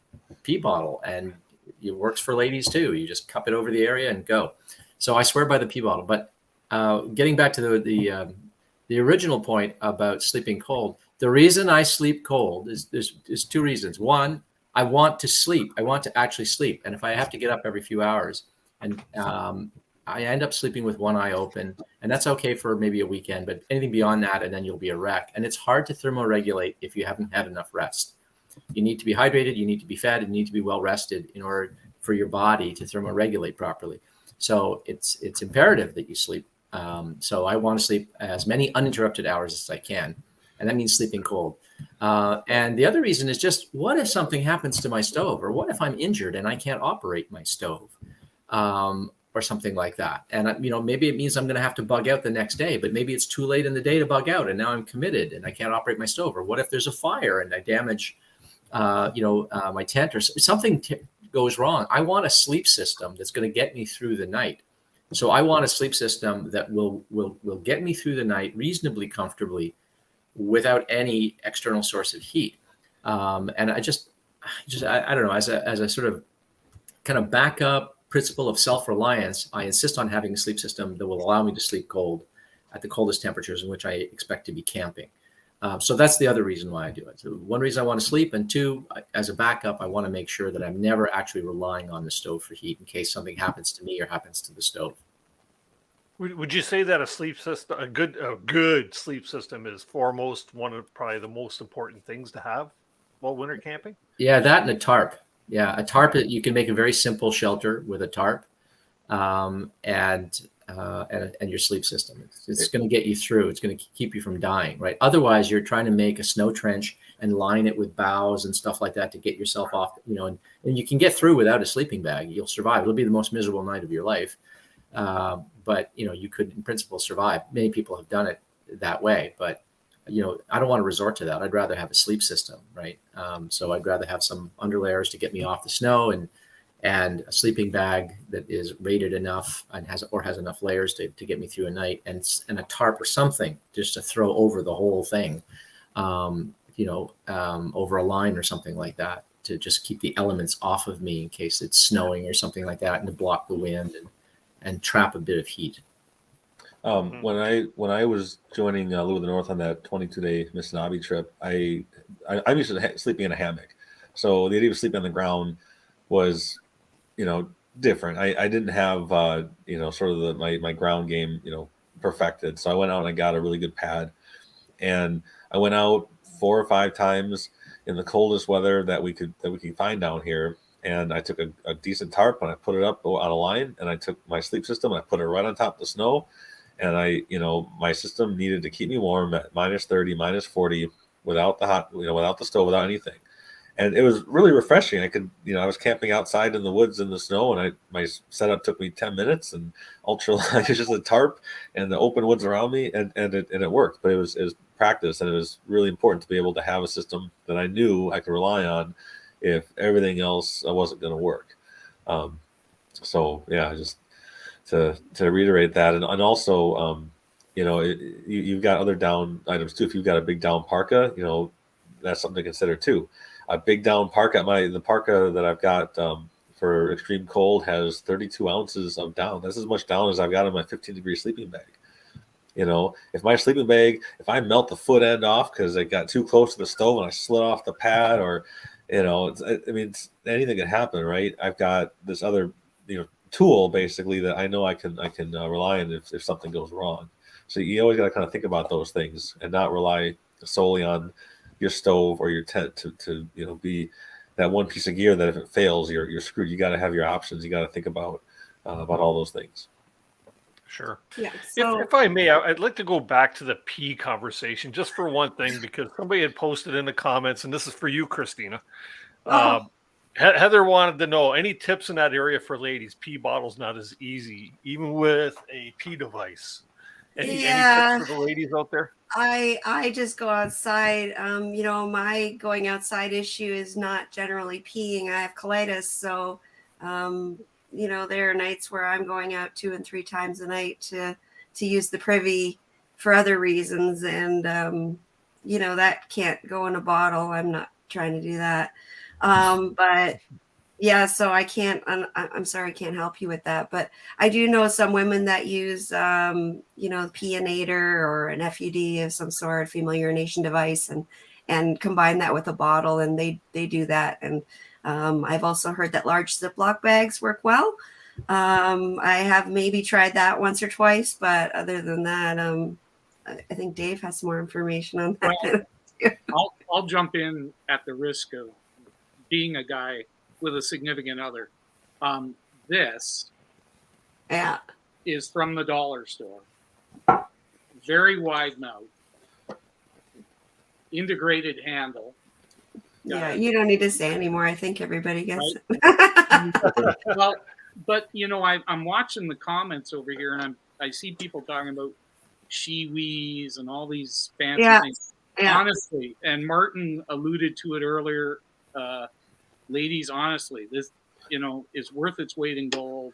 pee bottle, and it works for ladies too. You just cup it over the area and go. So I swear by the pee bottle. But getting back to the original point about sleeping cold, the reason I sleep cold is two reasons. One, I want to sleep. I want to actually sleep. And if I have to get up every few hours, and I end up sleeping with one eye open, and that's okay for maybe a weekend, but anything beyond that, and then you'll be a wreck. And it's hard to thermoregulate if you haven't had enough rest. You need to be hydrated, you need to be fed, and you need to be well rested in order for your body to thermoregulate properly. So it's imperative that you sleep. So I want to sleep as many uninterrupted hours as I can, and that means sleeping cold. And the other reason is just, what if something happens to my stove, or what if I'm injured and I can't operate my stove, or something like that? And maybe it means I'm going to have to bug out the next day, but maybe it's too late in the day to bug out, and now I'm committed and I can't operate my stove. Or what if there's a fire and I damage my tent, or something goes wrong? I want a sleep system that's going to get me through the night. So I want a sleep system that will get me through the night reasonably comfortably without any external source of heat. And I don't know, as a sort of kind of backup principle of self-reliance, I insist on having a sleep system that will allow me to sleep cold at the coldest temperatures in which I expect to be camping. So that's the other reason why I do it. So one reason I want to sleep, and two, as a backup, I want to make sure that I'm never actually relying on the stove for heat in case something happens to me or happens to the stove. Would you say that a good sleep system is foremost, one of probably the most important things to have while winter camping? Yeah, that and a tarp. Yeah, a tarp, you can make a very simple shelter with a tarp, and your sleep system. It's going to get you through. It's going to keep you from dying, right? Otherwise, you're trying to make a snow trench and line it with boughs and stuff like that to get yourself off, and you can get through without a sleeping bag. You'll survive. It'll be the most miserable night of your life. But you could in principle survive. Many people have done it that way, but I don't want to resort to that. I'd rather have a sleep system, right? So I'd rather have some underlayers to get me off the snow, and a sleeping bag that is rated enough and has enough layers to get me through a night, and a tarp or something just to throw over the whole thing, over a line or something like that, to just keep the elements off of me in case it's snowing or something like that, and to block the wind and trap a bit of heat. When I was joining Lou of the North on that 22-day Mississinapi trip, I'm used to sleeping in a hammock. So the idea of sleeping on the ground was, different. I didn't have, sort of my ground game, perfected. So I went out and I got a really good pad, and I went out 4 or 5 times in the coldest weather that we could find down here. And I took a decent tarp and I put it up on a line, and I took my sleep system and I put it right on top of the snow. And my system needed to keep me warm at -30, -40 without the hot, without the stove, without anything. And it was really refreshing. I could, I was camping outside in the woods in the snow, and my setup took me 10 minutes, and ultralight, just a tarp and the open woods around me, and it worked. But it was practice, and it was really important to be able to have a system that I knew I could rely on if everything else wasn't going to work. So yeah, just to reiterate that, and also you've got other down items too. If you've got a big down parka, that's something to consider too. A big down parka, the parka that I've got for extreme cold has 32 ounces of down. That's as much down as I've got in my 15-degree sleeping bag. If my sleeping bag, if I melt the foot end off because it got too close to the stove and I slid off the pad, or anything can happen, right? I've got this other tool basically that I know I can rely on if something goes wrong. So you always got to kind of think about those things and not rely solely on your stove or your tent to be that one piece of gear that if it fails, you're screwed. You got to have your options. You got to think about all those things. Sure. Yeah. So, if I may, I'd like to go back to the pee conversation just for one thing, because somebody had posted in the comments, and this is for you, Christina. Heather wanted to know any tips in that area for ladies. Pee bottle's not as easy, even with a pee device. Any tips for the ladies out there? I just go outside. My going outside issue is not generally peeing. I have colitis, so there are nights where I'm going out 2 and 3 times a night to use the privy for other reasons, and that can't go in a bottle. I'm not trying to do that. But yeah, so I can't. I'm sorry, I can't help you with that. But I do know some women that use, peeinator or an FUD of some sort, female urination device, and combine that with a bottle, and they do that. And I've also heard that large Ziploc bags work well. I have maybe tried that once or twice, but other than that, I think Dave has more information on that. Well, I'll jump in at the risk of being a guy with a significant other. This is from the dollar store. Very wide mouth, integrated handle. Yeah, you don't need to say anymore. I think everybody gets it. Well, but I'm watching the comments over here, and I see people talking about shiwis and all these fancy things. Yeah. Honestly, and Martin alluded to it earlier. Ladies, honestly, this is worth its weight in gold.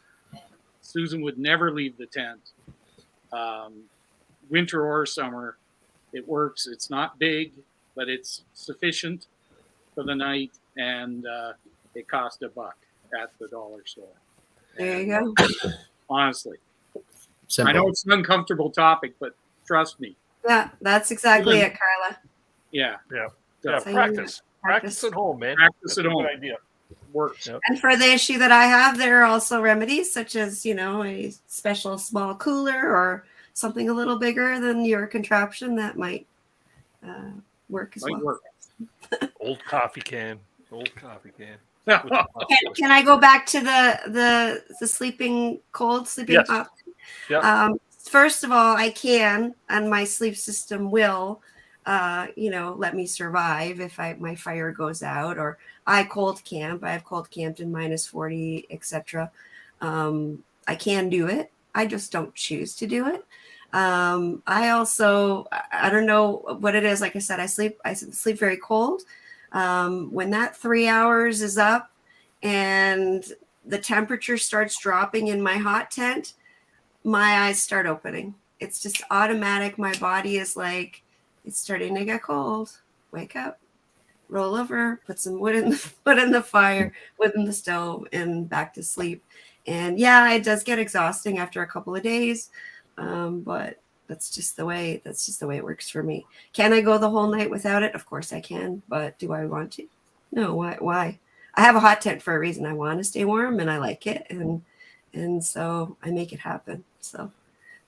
Susan would never leave the tent, winter or summer. It works. It's not big, but it's sufficient for the night, and it cost $1 at the dollar store. There you go. Honestly, Simple. I know it's an uncomfortable topic, but trust me. Yeah, that's exactly it, Carla. Yeah. Practice at home, man. Practice at home. Good idea. Works. Yep. And for the issue that I have, there are also remedies such as, a special small cooler or something a little bigger than your contraption that might work as well. Old coffee can. Can I go back to the sleeping option? Yeah. First of all, I can, and my sleep system will, let me survive if my fire goes out, or I cold camp. I have cold camped in -40, etc. I can do it. I just don't choose to do it. I don't know what it is. Like I said, I sleep very cold. When that 3 hours is up and the temperature starts dropping in my hot tent, my eyes start opening. It's just automatic. My body is like, it's starting to get cold. Wake up, roll over, put some wood in the fire, wood in the stove, and back to sleep. And yeah, it does get exhausting after a couple of days, but that's just the way it works for me. Can I go the whole night without it? Of course I can, but do I want to? No. Why? I have a hot tent for a reason. I want to stay warm, and I like it, and so I make it happen. So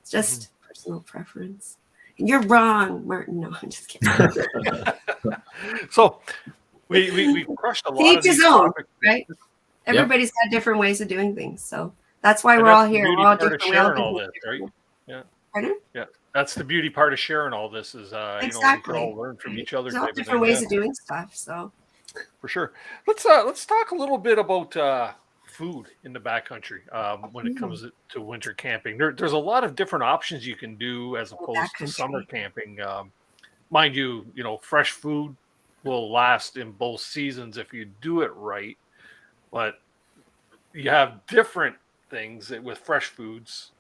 it's just personal preference. And you're wrong, Martin. No, I'm just kidding. So we crushed a lot Each of these his own, topics. right? Everybody's got different ways of doing things, so that's why we're all here. We're all different. All this, right? Yeah. Pardon? Yeah, that's the beauty part of sharing all this is exactly. We can all learn from each other. There's all different ways of doing stuff. So for sure, let's talk a little bit about food in the backcountry when it comes to winter camping. There's a lot of different options you can do as opposed to summer camping. Mind you, fresh food will last in both seasons if you do it right, but you have different things with fresh foods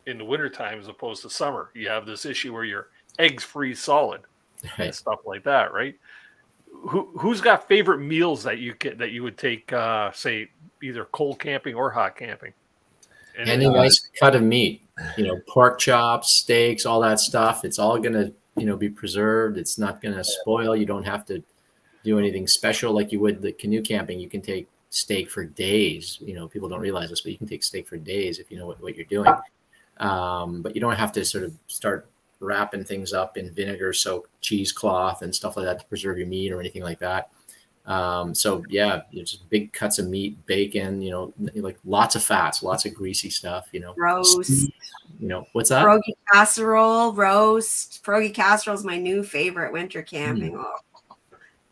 in the wintertime as opposed to summer. You have this issue where your eggs freeze solid and stuff like that, right? Who's got favorite meals that you would take, say, either cold camping or hot camping? And any nice cut of meat, pork chops, steaks, all that stuff. It's all gonna, be preserved. It's not gonna spoil. You don't have to do anything special like you would the canoe camping. You can take steak for days. People don't realize this, but you can take steak for days if you know what you're doing. But you don't have to sort of start wrapping things up in vinegar soaked cheesecloth and stuff like that to preserve your meat or anything like that. So yeah, just big cuts of meat, bacon, like lots of fats, lots of greasy stuff, roast, what's that? Pierogi casserole, roast. Pierogi casserole is my new favorite winter camping. Oh,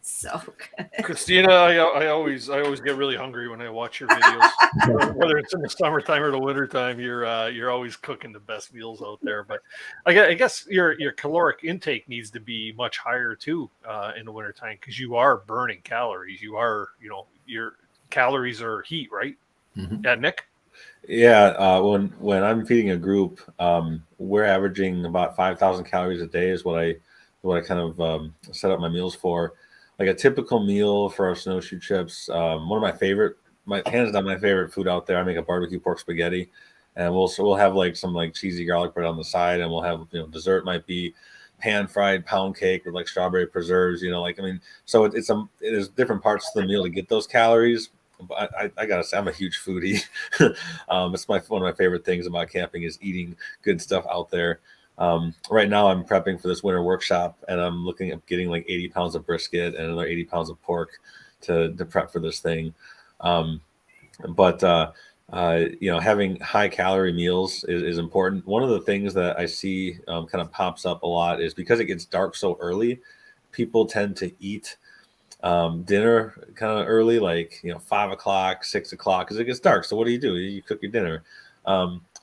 so good. Christina, I always get really hungry when I watch your videos. Whether it's in the summertime or the wintertime, you're always cooking the best meals out there. But I guess your caloric intake needs to be much higher too in the wintertime because you are burning calories. You are, your calories are heat, right? Mm-hmm. Yeah, Nick? Yeah, when I'm feeding a group, we're averaging about 5,000 calories a day is what I kind of set up my meals for. Like a typical meal for our snowshoe trips, one of my hands down my favorite food out there. I make a barbecue pork spaghetti, and we'll have like some like cheesy garlic bread on the side, and we'll have dessert might be pan fried pound cake with like strawberry preserves. So there's different parts of the meal to get those calories. But I gotta say, I'm a huge foodie. It's one of my favorite things about camping is eating good stuff out there. Right now I'm prepping for this winter workshop, and I'm looking at getting like 80 pounds of brisket and another 80 pounds of pork to prep for this thing. Having high calorie meals is important. One of the things that I see kind of pops up a lot is because it gets dark so early, people tend to eat dinner kind of early, like 5 o'clock, 6 o'clock, because it gets dark. So what do? You cook your dinner.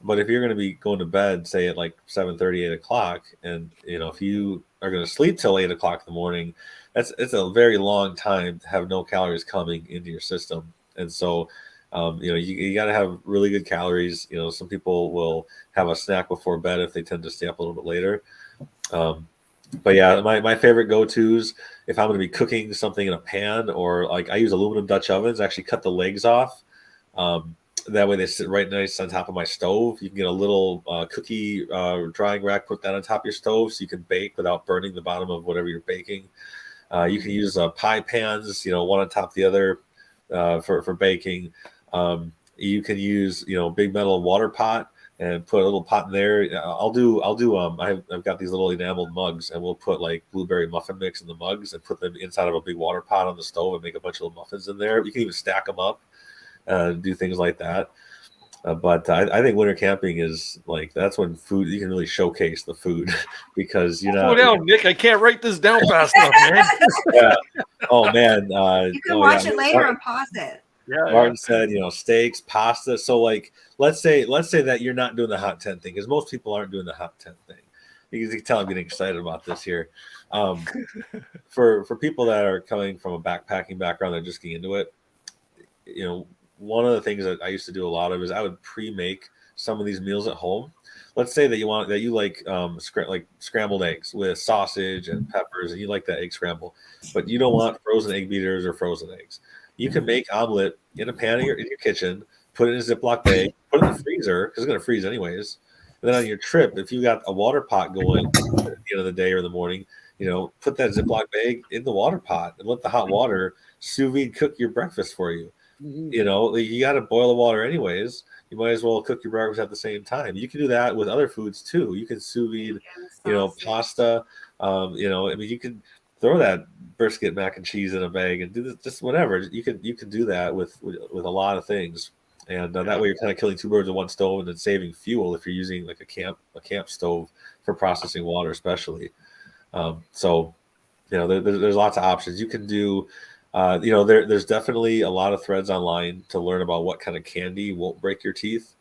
But if you're going to be going to bed, say at like 7:30, 8 o'clock, and if you are going to sleep till 8 o'clock in the morning, it's a very long time to have no calories coming into your system. And so, you got to have really good calories. Some people will have a snack before bed if they tend to stay up a little bit later. But yeah, my favorite go-tos, if I'm going to be cooking something in a pan, or like I use aluminum Dutch ovens, actually cut the legs off. That way they sit right nice on top of my stove. You can get a little cookie drying rack, put that on top of your stove so you can bake without burning the bottom of whatever you're baking. You can use pie pans, one on top of the other for baking. You can use, big metal water pot and put a little pot in there. I've got these little enameled mugs, and we'll put like blueberry muffin mix in the mugs and put them inside of a big water pot on the stove and make a bunch of little muffins in there. You can even stack them up. Do things like that. But I think winter camping is like, that's when food, you can really showcase the food because slow down, Nick. I can't write this down fast enough, man. Yeah. Oh man. You can watch it later and pause it. Yeah. Martin said, steaks, pasta. So like, let's say that you're not doing the hot tent thing, because most people aren't doing the hot tent thing. You can tell I'm getting excited about this here. For people that are coming from a backpacking background, they're just getting into it. One of the things that I used to do a lot of is I would pre-make some of these meals at home. Let's say that you like scrambled eggs with sausage and peppers, and you like that egg scramble, but you don't want frozen egg beaters or frozen eggs. You can make omelet in a pan in your kitchen, put it in a Ziploc bag, put it in the freezer because it's going to freeze anyways. And then on your trip, if you got a water pot going at the end of the day or the morning, put that Ziploc bag in the water pot and let the hot water sous vide cook your breakfast for you. You got to boil the water anyways. You might as well cook your breakfast at the same time. You can do that with other foods too. You can sous vide, pasta. You can throw that brisket mac and cheese in a bag and do this, just whatever. You can do that with a lot of things, and that way you're kind of killing two birds with one stone and then saving fuel if you're using like a camp stove for processing water, especially. There's lots of options you can do. There's definitely a lot of threads online to learn about what kind of candy won't break your teeth.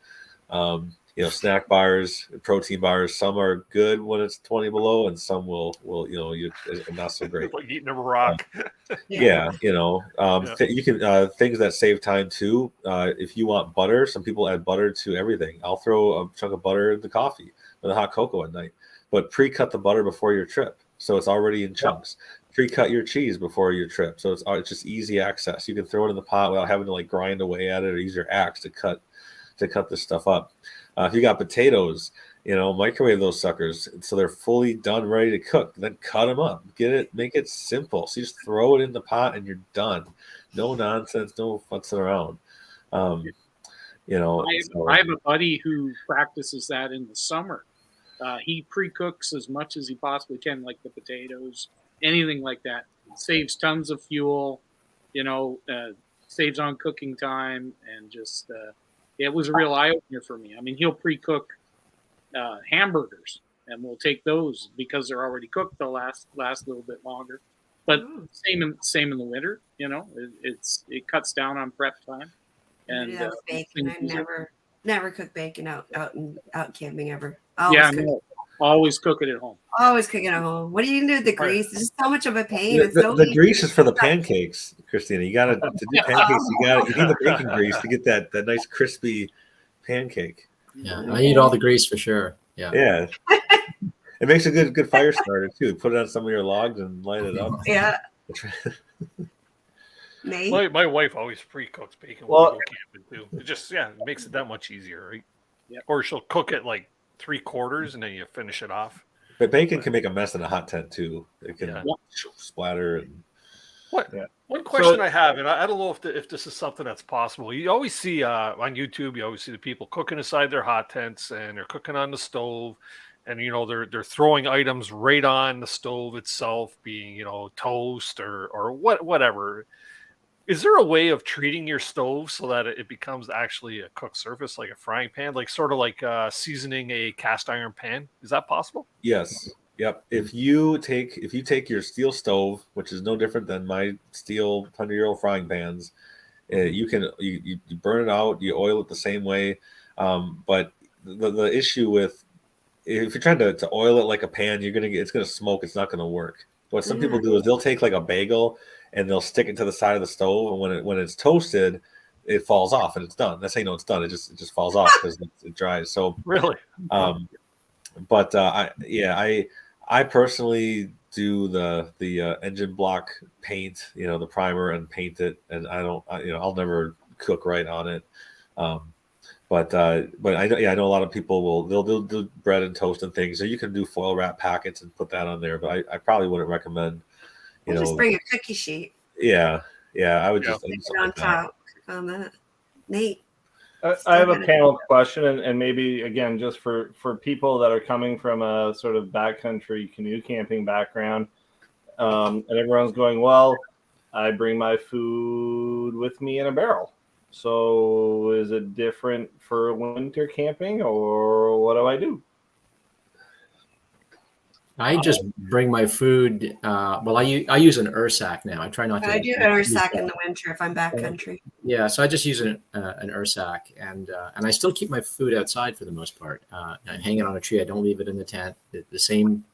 snack bars, protein bars. Some are good when it's 20 below, and some will not so great. Like eating a rock. Yeah, you can things that save time too. If you want butter, some people add butter to everything. I'll throw a chunk of butter in the coffee with a hot cocoa at night, but pre-cut the butter before your trip, so it's already in chunks. Pre-cut your cheese before your trip, so it's just easy access. You can throw it in the pot without having to like grind away at it or use your axe to cut this stuff up. If you got potatoes, microwave those suckers so they're fully done, ready to cook. Then cut them up. Make it simple. So you just throw it in the pot and you're done. No nonsense, no futzing around. I have a buddy who practices that in the summer. He pre-cooks as much as he possibly can, like the potatoes, anything like that. Saves tons of fuel, saves on cooking time, and just it was a real eye-opener for me. I mean, he'll pre-cook hamburgers, and we'll take those because they're already cooked. They'll last a little bit longer. But same in the winter, it cuts down on prep time. And bacon. I never cook bacon out camping ever. Always cook it at home. Always cook it at home. What are you gonna do with the grease? It's just so much of a pain. The grease is for the pancakes, Christina. You gotta to do pancakes. You need the bacon grease to get that nice crispy pancake. Yeah, I eat all the grease for sure. Yeah. It makes a good fire starter too. Put it on some of your logs and light it up. Yeah. My wife always pre-cooks bacon when we go camping too. It just it makes it that much easier, right? Yeah. Or she'll cook it like 3/4 and then you finish it off. But bacon can make a mess in a hot tent too. It can splatter. And one question I have, and I don't know if this is something that's possible. You always see on YouTube, you always see the people cooking inside their hot tents, and they're cooking on the stove, and they're throwing items right on the stove itself, being toast or whatever. Is there a way of treating your stove so that it becomes actually a cooked surface, like a frying pan, like sort of like seasoning a cast iron pan? Is that possible? Yes. Yep. If you take your steel stove, which is no different than my steel 100-year-old frying pans, you burn it out, you oil it the same way. But the issue with if you're trying to oil it like a pan, it's gonna smoke. It's not gonna work. What some people do is they'll take like a bagel and they'll stick it to the side of the stove, and when it's toasted, it falls off and it's done. That's how you know it's done. It just falls off because it dries. So really, I personally do the engine block paint, the primer, and paint it, and I'll never cook right on it. But I know a lot of people they'll do bread and toast and things. So you can do foil wrap packets and put that on there. But I probably wouldn't recommend. Just bring a cookie sheet. Yeah, I would just put it on top on that. Nate. I have a panel question, and maybe again, just for people that are coming from a sort of backcountry canoe camping background, and everyone's going, well, I bring my food with me in a barrel. So is it different for winter camping, or what do I do? I just bring my food. I use an Ursack now. I try not to. I do an Ursack in the winter if I'm backcountry. Yeah, so I just use an Ursack, and I still keep my food outside for the most part. I hang it on a tree. I don't leave it in the tent. The same.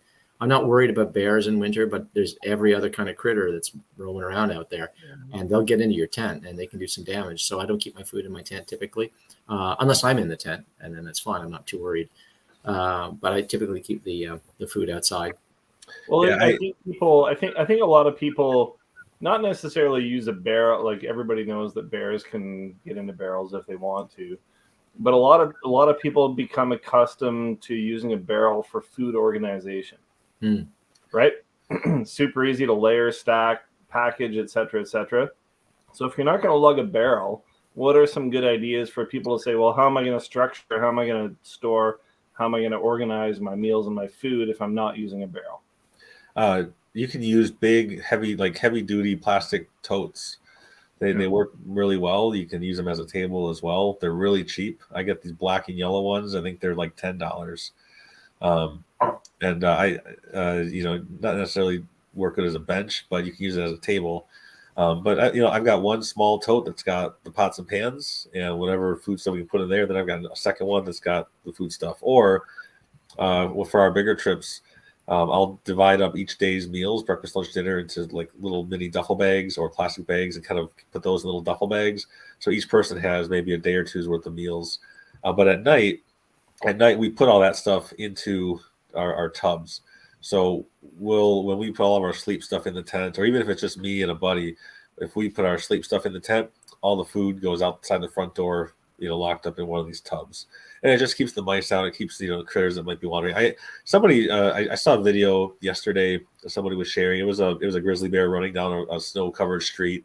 I'm not worried about bears in winter, but there's every other kind of critter that's roaming around out there, and they'll get into your tent and they can do some damage. So I don't keep my food in my tent typically, unless I'm in the tent, and then that's fine. I'm not too worried. But I typically keep the food outside. Well, I think a lot of people not necessarily use a barrel. Like everybody knows that bears can get into barrels if they want to, but a lot of people become accustomed to using a barrel for food organization. Right? Super easy to layer, stack, package, etc., etc. So if you're not going to lug a barrel, what are some good ideas for people to say, well, how am I going to structure? How am I going to store? How am I going to organize my meals and my food if I'm not using a barrel? You can use big, heavy duty plastic totes. They work really well. You can use them as a table as well. They're really cheap. I get these black and yellow ones. I think they're like $10. Not necessarily work it as a bench, but you can use it as a table. But I've got one small tote that's got the pots and pans and whatever food stuff we can put in there. Then I've got a second one that's got the food stuff. Or for our bigger trips, I'll divide up each day's meals, breakfast, lunch, dinner, into like little mini duffel bags or plastic bags, and kind of put those in little duffel bags. So each person has maybe a day or two's worth of meals. But at night we put all that stuff into our tubs. So when we put all of our sleep stuff in the tent, or even if it's just me and a buddy, if we put our sleep stuff in the tent, all the food goes outside the front door, locked up in one of these tubs, and it just keeps the mice out. It keeps the critters that might be wandering. I saw a video yesterday. Somebody was sharing. It was a grizzly bear running down a snow covered street,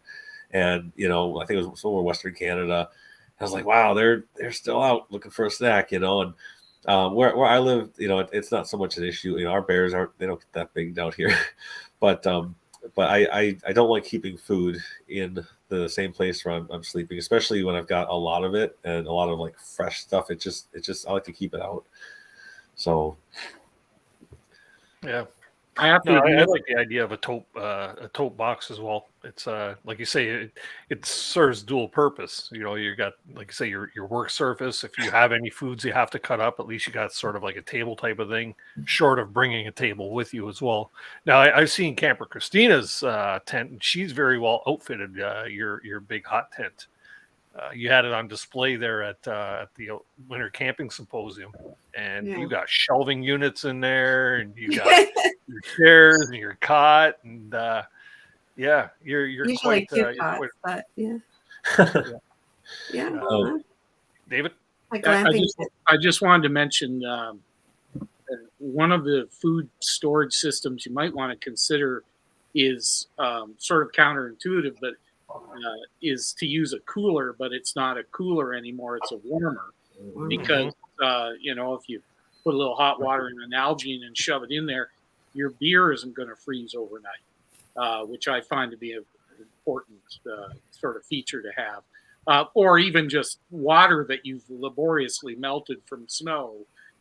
and I think it was somewhere Western Canada. I was like, wow, they're still out looking for a snack, and where I live, it's not so much an issue. Our bears they don't get that big down here, but I don't like keeping food in the same place where I'm sleeping, especially when I've got a lot of it and a lot of like fresh stuff. It just I like to keep it out. So yeah. I like the idea of a tote box as well. It's like you say, it serves dual purpose. You got, like you say, your work surface. If you have any foods you have to cut up, at least you got sort of like a table type of thing, short of bringing a table with you as well. Now I've seen Camper Christina's tent, and she's very well outfitted. Your big hot tent. You had it on display there at the Winter Camping Symposium, and you got shelving units in there, and you got your chairs and your cot, and you're usually quite. Two cots, but yeah. David, I just wanted to mention one of the food storage systems you might want to consider is sort of counterintuitive, but is to use a cooler, but it's not a cooler anymore. It's a warmer, because if you put a little hot water in an Nalgene and shove it in there, your beer isn't going to freeze overnight, which I find to be an important sort of feature to have. Or even just water that you've laboriously melted from snow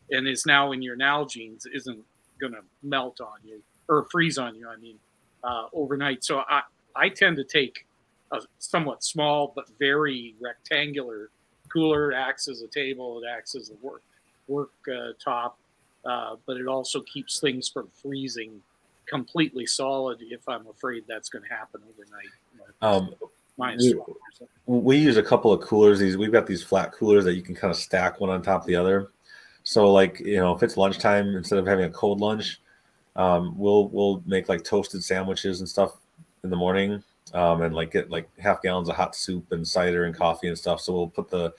and is now in your Nalgenes isn't going to melt on you or freeze on you, overnight. So I tend to take a somewhat small but very rectangular cooler. It acts as a table. It acts as a work top, but it also keeps things from freezing completely solid if I'm afraid that's going to happen overnight. We use a couple of coolers. We've got these flat coolers that you can kind of stack one on top of the other. So like, if it's lunchtime, instead of having a cold lunch, we'll make like toasted sandwiches and stuff in the morning. And like get like half gallons of hot soup and cider and coffee and stuff. So we'll put the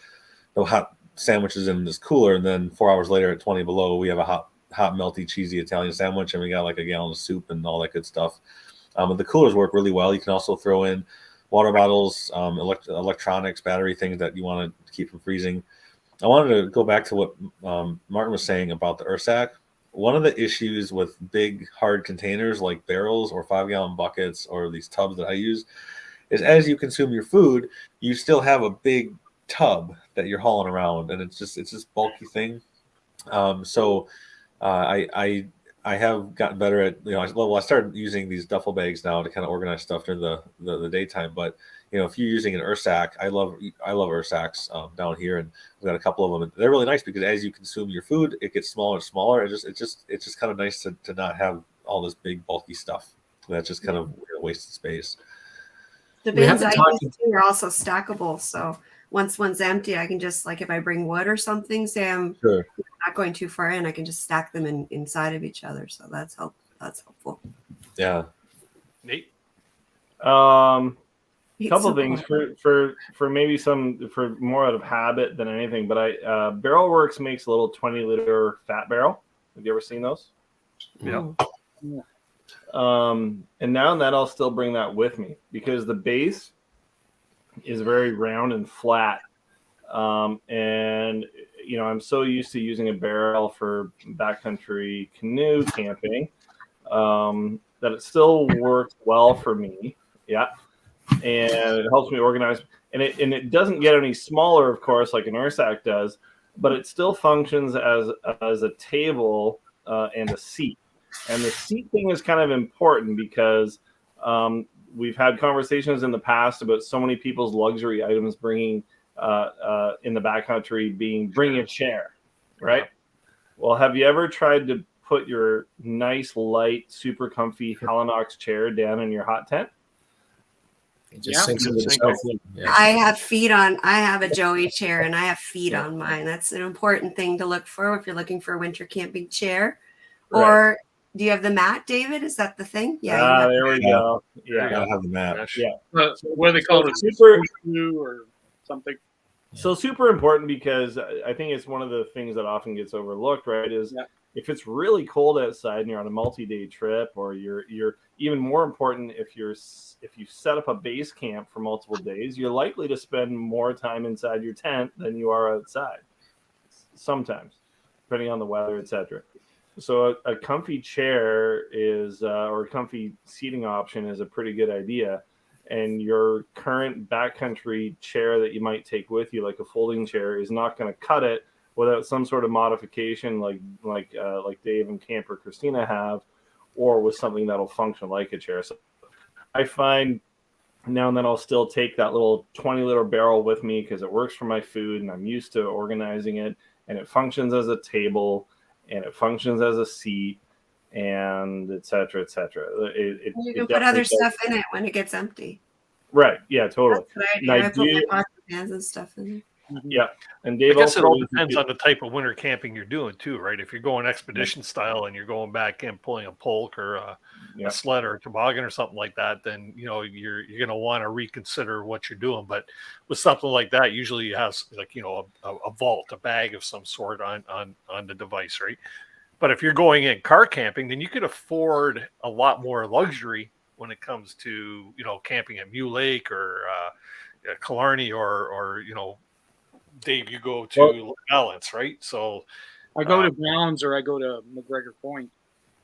hot sandwiches in this cooler, and then 4 hours later at 20 below, we have a hot, melty, cheesy Italian sandwich, and we got like a gallon of soup and all that good stuff. But the coolers work really well. You can also throw in water bottles, electronics, battery things that you want to keep from freezing. I wanted to go back to what Martin was saying about the Ursack. One of the issues with big hard containers like barrels or 5-gallon buckets or these tubs that I use is, as you consume your food, you still have a big tub that you're hauling around, and it's this bulky thing. So I have gotten better at, I started using these duffel bags now to kind of organize stuff during the daytime. But if you're using an Ursack, I love Ursacks down here, and we've got a couple of them. They're really nice because as you consume your food, it gets smaller and smaller. It's just kind of nice to not have all this big bulky stuff that's just kind of wasted space. The bins I use too are also stackable, so once one's empty, I can just, like, if I bring wood or something, say I'm not going too far in, I can just stack them inside of each other. So that's helpful. Yeah. Nate? Couple of things for maybe for more out of habit than anything, but Barrel Works makes a little 20-liter fat barrel. Have you ever seen those? Yeah. And now and then I'll still bring that with me because the base is very round and flat. And I'm so used to using a barrel for backcountry canoe camping that it still works well for me. Yeah. And it helps me organize, and it doesn't get any smaller, of course, like an Ursack does, but it still functions as a table and a seat. And the seat thing is kind of important because we've had conversations in the past about so many people's luxury items bringing in the backcountry bringing a chair, right? Well, have you ever tried to put your nice, light, super comfy Helinox chair down in your hot tent? It just sinks into the shelf. I have a Joey chair and I have feet on mine. That's an important thing to look for if you're looking for a winter camping chair. Right. Or do you have the mat, David? Is that the thing? Yeah. There we go. Yeah, I have the mat. Yeah. What do they call it? Super or something. So super important, because I think it's one of the things that often gets overlooked, right? Is if it's really cold outside and you're on a multi-day trip, or you're even more important if you set up a base camp for multiple days, you're likely to spend more time inside your tent than you are outside. Sometimes, depending on the weather, etc. So a comfy chair or a comfy seating option is a pretty good idea. And your current backcountry chair that you might take with you, like a folding chair, is not going to cut it without some sort of modification, like Dave and Camper Christina have, or with something that'll function like a chair. So I find now and then I'll still take that little 20-liter barrel with me because it works for my food and I'm used to organizing it, and it functions as a table and it functions as a seat, and et cetera, et cetera. You can put other stuff in it when it gets empty. Right. Yeah, totally. That's what I do. I put my pots and pans and stuff in there. Yeah. And Dave, I guess it all depends on the type of winter camping you're doing too, right? If you're going expedition style and you're going back and pulling a polk or a sled or a toboggan or something like that, then you're going to want to reconsider what you're doing. But with something like that, usually it has a vault, a bag of some sort on the device, right? But if you're going in car camping, then you could afford a lot more luxury when it comes to camping at Mule Lake or Killarney or Dave, you go to Balance, right? So I go to Browns or I go to McGregor Point.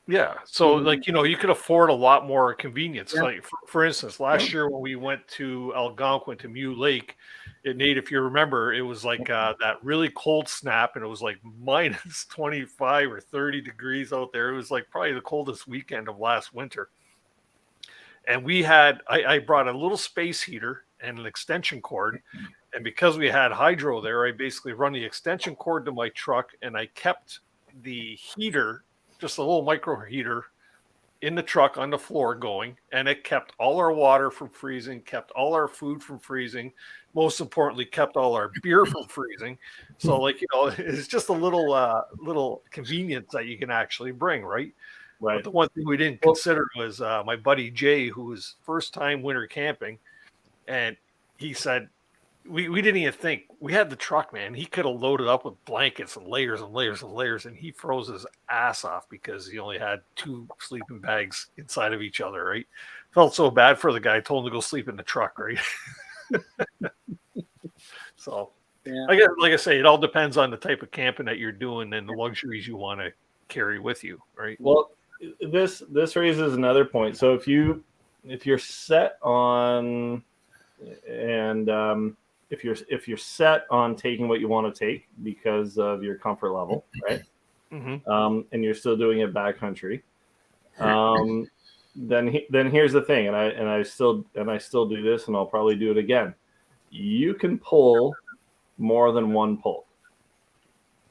Yeah, so you could afford a lot more convenience. Yeah. Like for instance, last year when we went to Algonquin to Mule Lake, Nate, if you remember, it was like that really cold snap, and it was like minus 25 or 30 degrees out there. It was like probably the coldest weekend of last winter. And I brought a little space heater and an extension cord. And because we had hydro there, I basically run the extension cord to my truck, and I kept the heater, just a little micro heater, in the truck on the floor going, and it kept all our water from freezing, kept all our food from freezing, most importantly, kept all our beer from freezing. So it's just a little convenience that you can actually bring, right? Right. But the one thing we didn't consider was my buddy Jay, who was first time winter camping, and he said, we didn't even think. We had the truck, man. He could have loaded up with blankets and layers and layers and layers, and he froze his ass off because he only had 2 sleeping bags inside of each other, right? Felt so bad for the guy. Told him to go sleep in the truck, right? So, I guess, like I say, it all depends on the type of camping that you're doing and the luxuries you want to carry with you, right? Well, this raises another point. So if you're set on if you're set on taking what you want to take because of your comfort level, right? Mm-hmm. And you're still doing it backcountry, then here's the thing, and I still do this, and I'll probably do it again. You can pull more than one pull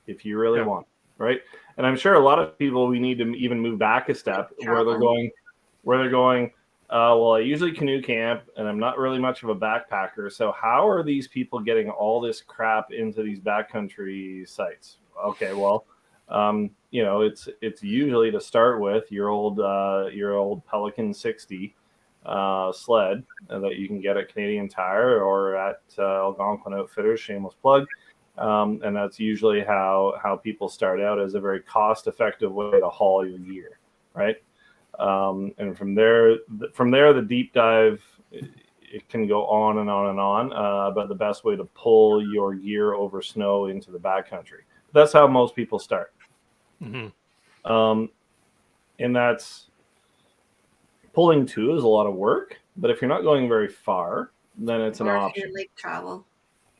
if you really want, right? And I'm sure a lot of people, we need to even move back a step where they're going. Well, I usually canoe camp, and I'm not really much of a backpacker. So how are these people getting all this crap into these backcountry sites? Okay, well, it's usually to start with your old Pelican 60 sled that you can get at Canadian Tire or at Algonquin Outfitters. Shameless plug. And that's usually how people start out, as a very cost-effective way to haul your gear, right? And from there, the deep dive, it can go on and on and on about the best way to pull your gear over snow into the backcountry. That's how most people start. Mm-hmm. And that's pulling 2 is a lot of work, but if you're not going very far, then it's an option. If you're lake travel.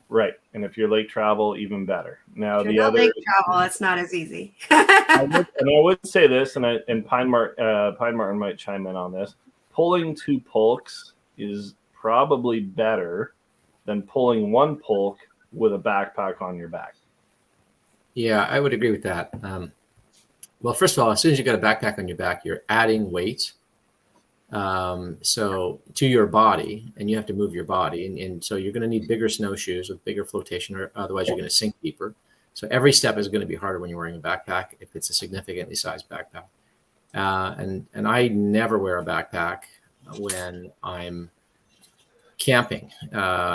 Right. And if you're lake travel, even better. Now, if you're lake travel, it's not as easy. I would say this, and Pine Martin might chime in on this. pulling 2 pulks is probably better than pulling 1 pulk with a backpack on your back. Yeah, I would agree with that. Well, first of all, as soon as you got a backpack on your back, you're adding weight. So to your body, and you have to move your body. And so you're going to need bigger snowshoes with bigger flotation, or otherwise you're going to sink deeper. So every step is going to be harder when you're wearing a backpack if it's a significantly sized backpack. And I never wear a backpack when I'm camping,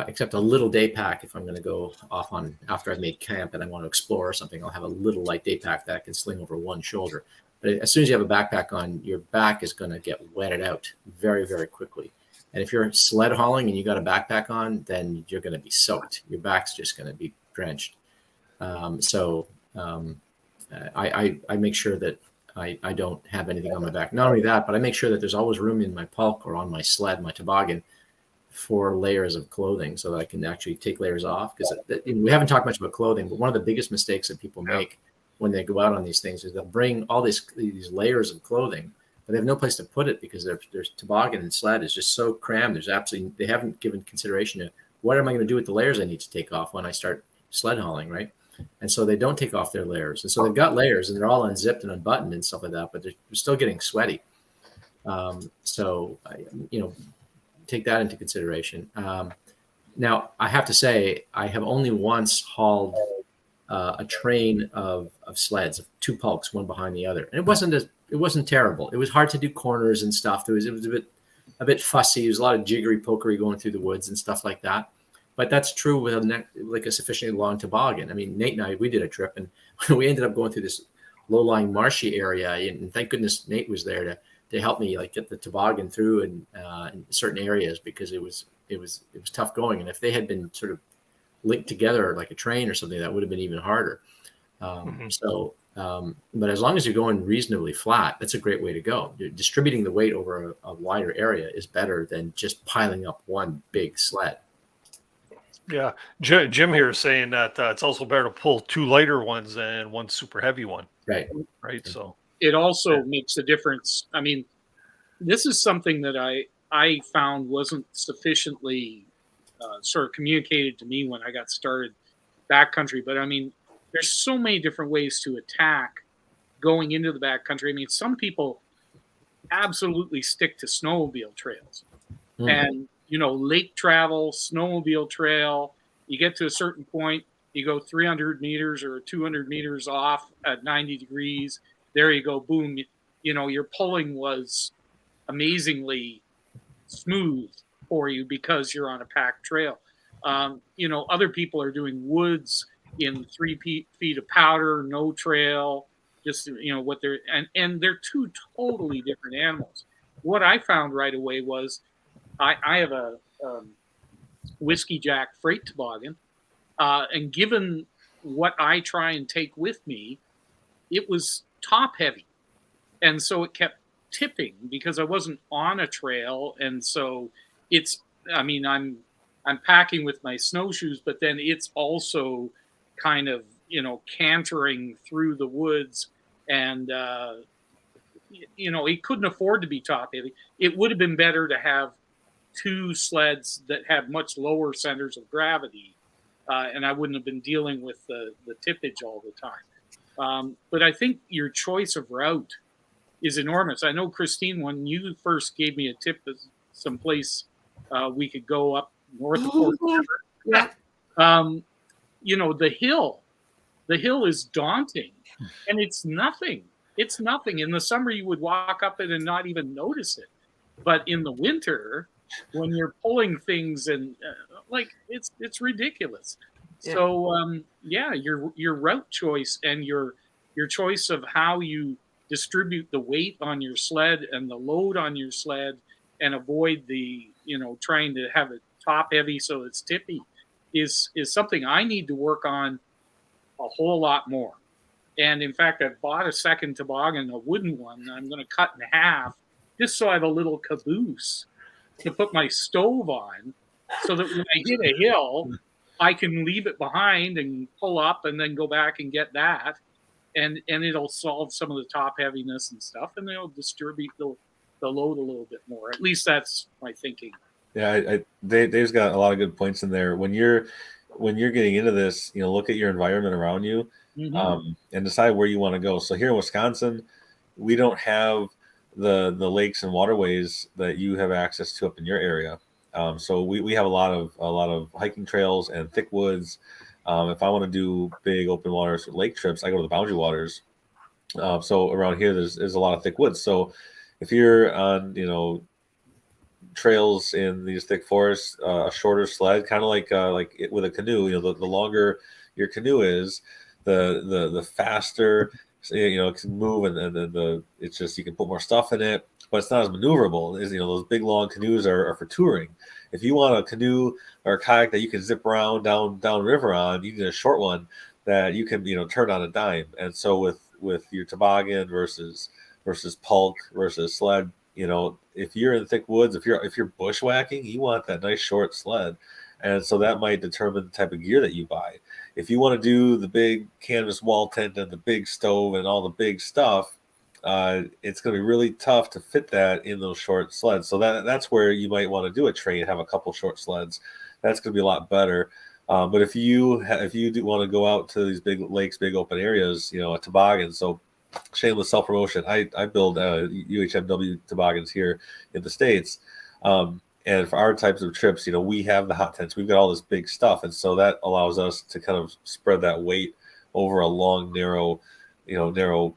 except a little day pack. If I'm going to go off on after I've made camp and I want to explore or something, I'll have a little light day pack that I can sling over one shoulder. But as soon as you have a backpack on, your back is going to get wetted out very, very quickly. And if you're sled hauling and you got a backpack on, then you're going to be soaked. Your back's just going to be drenched. I make sure that I don't have anything on my back. Not only that, but I make sure that there's always room in my pulk or on my sled, my toboggan, for layers of clothing so that I can actually take layers off. Because we haven't talked much about clothing, but one of the biggest mistakes that people make when they go out on these things is they'll bring all these layers of clothing, but they have no place to put it because their toboggan and sled is just so crammed. They haven't given consideration to what am I going to do with the layers I need to take off when I start sled hauling, right? And so they don't take off their layers. And so they've got layers and they're all unzipped and unbuttoned and stuff like that, but they're still getting sweaty. Take that into consideration. Now, I have to say, I have only once hauled a train of sleds, 2 pulks, one behind the other, and it wasn't terrible. It was hard to do corners and stuff. It was a bit fussy. There was a lot of jiggery pokery going through the woods and stuff like that. But that's true with a sufficiently long toboggan. I mean, Nate and I, we did a trip, and we ended up going through this low-lying marshy area, and thank goodness Nate was there to help me get the toboggan through in certain areas, because it was tough going. And if they had been sort of linked together like a train or something, that would have been even harder. But as long as you're going reasonably flat, that's a great way to go. Distributing the weight over a wider area is better than just piling up one big sled. Yeah, Jim here is saying that it's also better to pull 2 lighter ones than one super heavy one. Right. So it also makes a difference. I mean, this is something that I found wasn't sufficiently sort of communicated to me when I got started backcountry. But I mean, there's so many different ways to attack going into the backcountry. I mean, some people absolutely stick to snowmobile trails. And lake travel, snowmobile trail, you get to a certain point, you go 300 meters or 200 meters off at 90 degrees. There you go. Boom. Your pulling was amazingly smooth for you because you're on a packed trail. Other people are doing woods in 3 feet of powder, no trail, just, what they're, and they're 2 totally different animals. What I found right away was I have a Whiskey Jack freight toboggan, and given what I try and take with me, it was top heavy, and so it kept tipping because I wasn't on a trail, and so I'm packing with my snowshoes, but then it's also kind of cantering through the woods, and it couldn't afford to be top heavy. It would have been better to have 2 sleds that had much lower centers of gravity, and I wouldn't have been dealing with the tippage all the time. But I think your choice of route is enormous. I know, Christine, when you first gave me a tip of someplace we could go up north of Fort River, the hill is daunting, and it's nothing. It's nothing. In the summer, you would walk up it and not even notice it. But in the winter, when you're pulling things and it's ridiculous. Yeah. So your route choice and your choice of how you distribute the weight on your sled and the load on your sled and avoid the trying to have it top heavy so it's tippy is something I need to work on a whole lot more. And in fact, I've bought a second toboggan, a wooden one, that I'm going to cut in half just so I have a little caboose to put my stove on, so that when I hit a hill, I can leave it behind and pull up and then go back and get that. And it'll solve some of the top heaviness and stuff, and it'll distribute the load a little bit more. At least that's my thinking. Yeah, Dave's got a lot of good points in there. When you're getting into this, look at your environment around you, and decide where you want to go. So here in Wisconsin, we don't have the lakes and waterways that you have access to up in your area. So we have a lot of hiking trails and thick woods. If I want to do big open water lake trips, I go to the Boundary Waters. So around here, there's a lot of thick woods. So if you're on, trails in these thick forests, a shorter sled, kind of like with a canoe, the longer your canoe is, the faster, it can move, and it's just, you can put more stuff in it, but it's not as maneuverable. Those big long canoes are for touring. If you want a canoe or a kayak that you can zip around down river on, you need a short one that you can turn on a dime. And so with your toboggan versus pulk versus sled, if you're in thick woods, if you're bushwhacking, you want that nice short sled. And so that might determine the type of gear that you buy. If you want to do the big canvas wall tent and the big stove and all the big stuff, it's going to be really tough to fit that in those short sleds. So that's where you might want to do a train, have a couple short sleds. That's going to be a lot better. But if you do want to go out to these big lakes, big open areas, a toboggan. So shameless self-promotion. I build UHMW toboggans here in the States. And for our types of trips, we have the hot tents. We've got all this big stuff. And so that allows us to kind of spread that weight over a long, narrow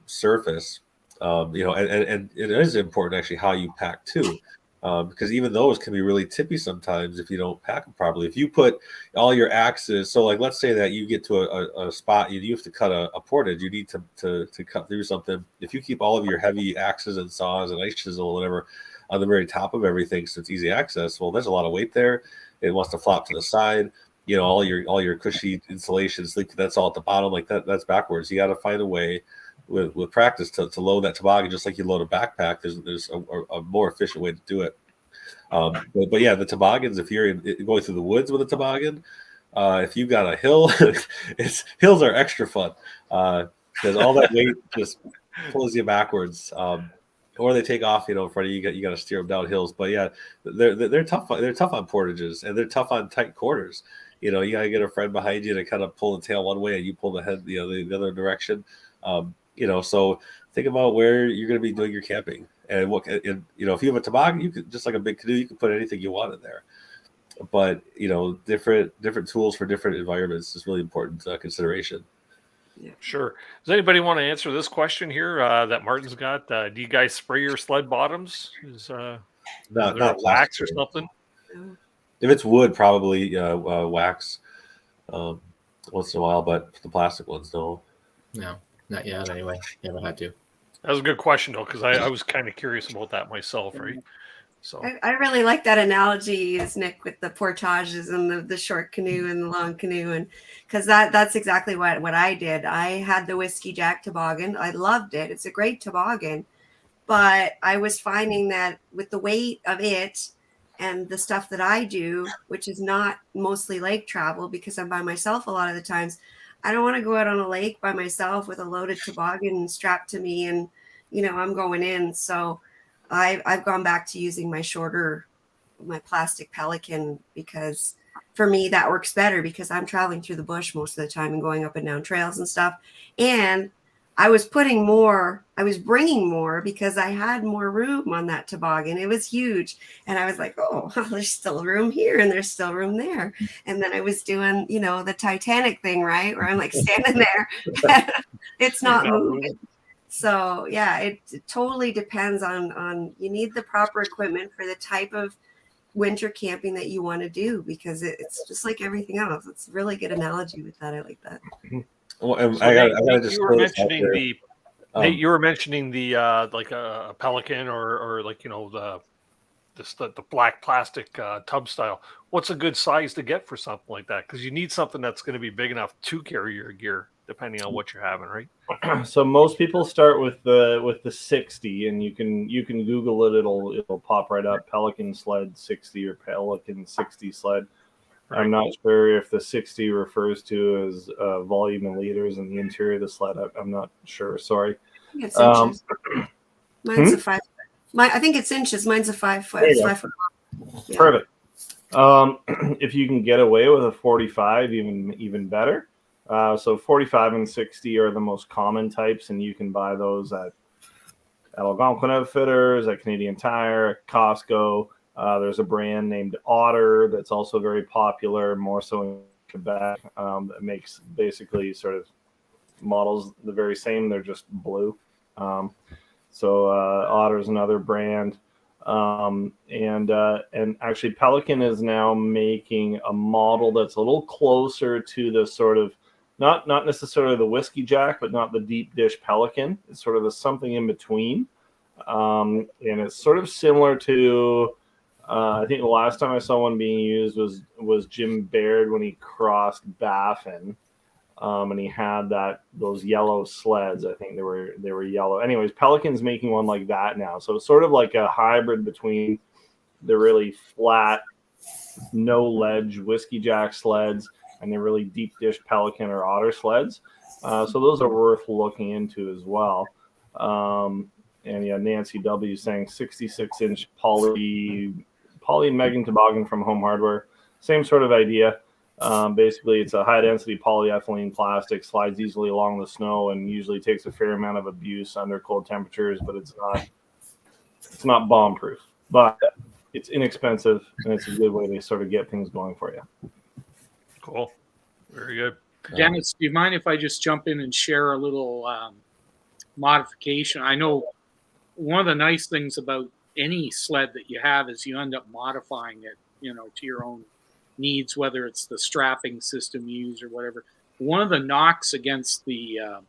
surface. And it is important actually how you pack too. Because even those can be really tippy sometimes if you don't pack them properly. If you put all your axes, so like let's say that you get to a spot, you have to cut a portage, you need to cut through something. If you keep all of your heavy axes and saws and ice chisel, whatever, on the very top of everything, so it's easy access, well, there's a lot of weight there. It wants to flop to the side. All your cushy insulations, that's all at the bottom. Like that's backwards. You got to find a way with practice to load that toboggan just like you load a backpack. There's a more efficient way to do it. But yeah, the toboggans, if you're going through the woods with a toboggan, if you've got a hill, hills are extra fun because all that weight just pulls you backwards. Or they take off, in front of you. You got to steer them down hills. But yeah, they're tough. They're tough on portages, and they're tough on tight quarters. You got to get a friend behind you to kind of pull the tail one way, and you pull the head the other direction. So think about where you're going to be doing your camping, and if you have a toboggan, you could, just like a big canoe, you can put anything you want in there. But different tools for different environments is really important consideration. Yeah. Sure. Does anybody want to answer this question here that Martin's got? Do you guys spray your sled bottoms? Is not wax or something? If it's wood, probably wax once in a while, but the plastic ones, no. No, not yet. Anyway, never had to. That was a good question, though, because I was kind of curious about that myself, right? So I really like that analogy, Nick, with the portages and the short canoe and the long canoe, and because that's exactly what I did. I had the Whiskey Jack toboggan. I loved it. It's a great toboggan, but I was finding that with the weight of it and the stuff that I do, which is not mostly lake travel because I'm by myself a lot of the times, I don't want to go out on a lake by myself with a loaded toboggan strapped to me and I'm going in. So I've gone back to using my plastic Pelican because for me that works better because I'm traveling through the bush most of the time and going up and down trails and stuff. And I was bringing more because I had more room on that toboggan. It was huge. And I was like, oh, there's still room here and there's still room there. And then I was doing, the Titanic thing, right? Where I'm like standing there. It's not moving. So yeah, it totally depends on you need the proper equipment for the type of winter camping that you want to do because it's just like everything else. It's a really good analogy with that. I like that. Well, so I gotta just you were mentioning the like a Pelican or like the black plastic tub style. What's a good size to get for something like that? Because you need something that's going to be big enough to carry your gear, depending on what you're having, right? So most people start with the 60, and you can Google it. It'll pop right up. Pelican sled 60 or Pelican 60 sled. Right. I'm not sure if the 60 refers to as volume in liters in the interior of the sled. I'm not sure. Sorry. It's inches. Mine's a I think it's inches. Mine's a 5 foot. There you go. 5 foot long. Yeah. Perfect. If you can get away with a 45, even better. So 45 and 60 are the most common types, and you can buy those at Algonquin Outfitters, at Canadian Tire, at Costco. There's a brand named Otter that's also very popular, more so in Quebec. That makes basically sort of models the very same. They're just blue. So Otter is another brand. And actually Pelican is now making a model that's a little closer to the sort of not necessarily the Whiskey Jack, but not the deep dish Pelican. It's sort of a something in between. And it's sort of similar to I think the last time I saw one being used was Jim Baird when he crossed Baffin. And he had those yellow sleds. I think they were yellow. Anyways, Pelican's making one like that now. So it's sort of like a hybrid between the really flat, no ledge Whiskey Jack sleds and the really deep dish Pelican or Otter sleds. So those are worth looking into as well. And yeah, Nancy W saying 66-inch poly Megan Toboggan from Home Hardware. Same sort of idea. Basically, it's a high-density polyethylene plastic, slides easily along the snow, and usually takes a fair amount of abuse under cold temperatures. But it's not bomb-proof. But it's inexpensive, and it's a good way to sort of get things going for you. Cool, very good. Dennis, do you mind if I just jump in and share a little modification? I know one of the nice things about any sled that you have is you end up modifying it, to your own needs, whether it's the strapping system you use or whatever. One of the knocks against the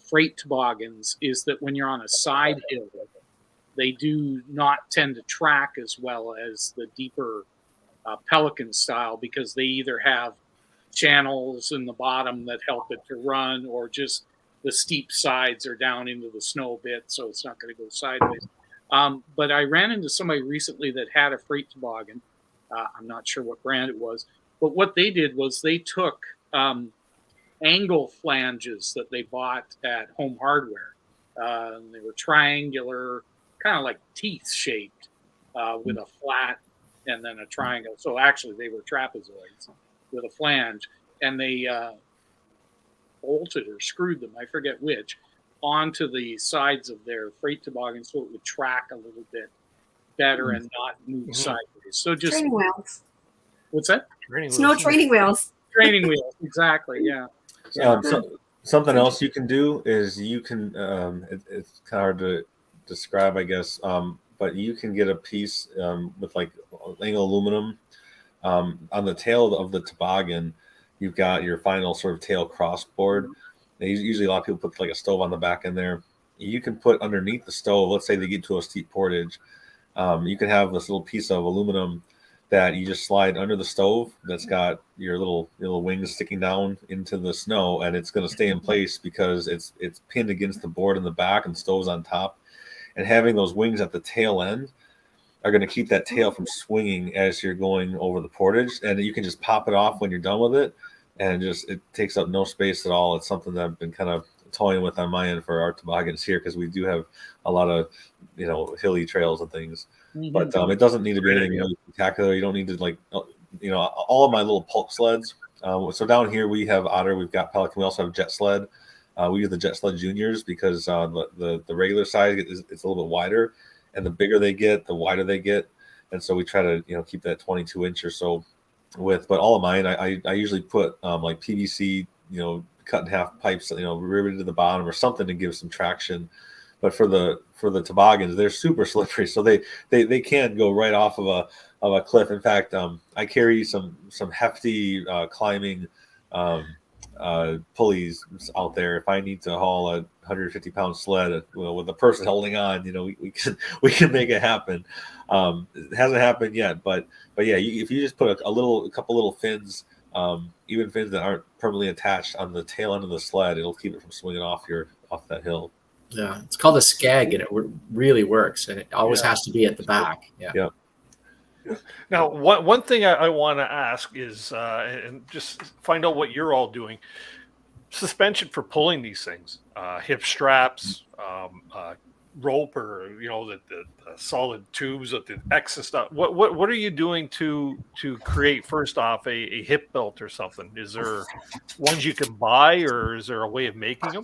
freight toboggans is that when you're on a side hill, they do not tend to track as well as the deeper Pelican style, because they either have channels in the bottom that help it to run, or just the steep sides are down into the snow a bit, so it's not going to go sideways. But I ran into somebody recently that had a freight toboggan. I'm not sure what brand it was, but what they did was they took angle flanges that they bought at Home Hardware. They were triangular, kind of like teeth shaped, with a flat and then a triangle. So actually they were trapezoids with a flange, and they bolted or screwed them, I forget which, onto the sides of their freight toboggan so it would track a little bit better and not move sideways. So just training wheels. What's that? Snow training wheels. Training wheels, exactly. Yeah. Something else you can do is you can. It's kind of hard to describe, I guess. But you can get a piece with like angle aluminum on the tail of the toboggan. You've got your final sort of tail crossboard. Usually, a lot of people put like a stove on the back end there. You can put underneath the stove. Let's say they get to a steep portage. You can have this little piece of aluminum that you just slide under the stove. That's got your little wings sticking down into the snow, and it's going to stay in place because it's pinned against the board in the back and the stove's on top. And having those wings at the tail end are going to keep that tail from swinging as you're going over the portage. And you can just pop it off when you're done with it, and it takes up no space at all. It's something that I've been kind of toying with on my end for our toboggans here, because we do have a lot of hilly trails and things. But it doesn't need to be anything really spectacular. You don't need to all of my little pulp sleds. So down here we have Otter, we've got Pelican, we also have Jet Sled. We use the Jet Sled Juniors because the regular size it's a little bit wider, and the bigger they get, the wider they get, and so we try to keep that 22-inch or so width. But all of mine, I usually put like PVC cut in half pipes riveted to the bottom or something to give some traction. But for the toboggans, they're super slippery, so they can go right off of a cliff. In fact, I carry some hefty climbing pulleys out there. If I need to haul a 150-pound sled with a person holding on, we can make it happen. It hasn't happened yet, but yeah, if you just put a couple little fins, even fins that aren't permanently attached on the tail end of the sled, it'll keep it from swinging off that hill. Yeah, it's called a skag, and it really works, and it always has to be at the back. Yeah. Now, one thing I want to ask is, and just find out what you're all doing. Suspension for pulling these things, hip straps, rope or the solid tubes with the X stuff. What are you doing to create, first off, a hip belt or something? Is there ones you can buy, or is there a way of making them?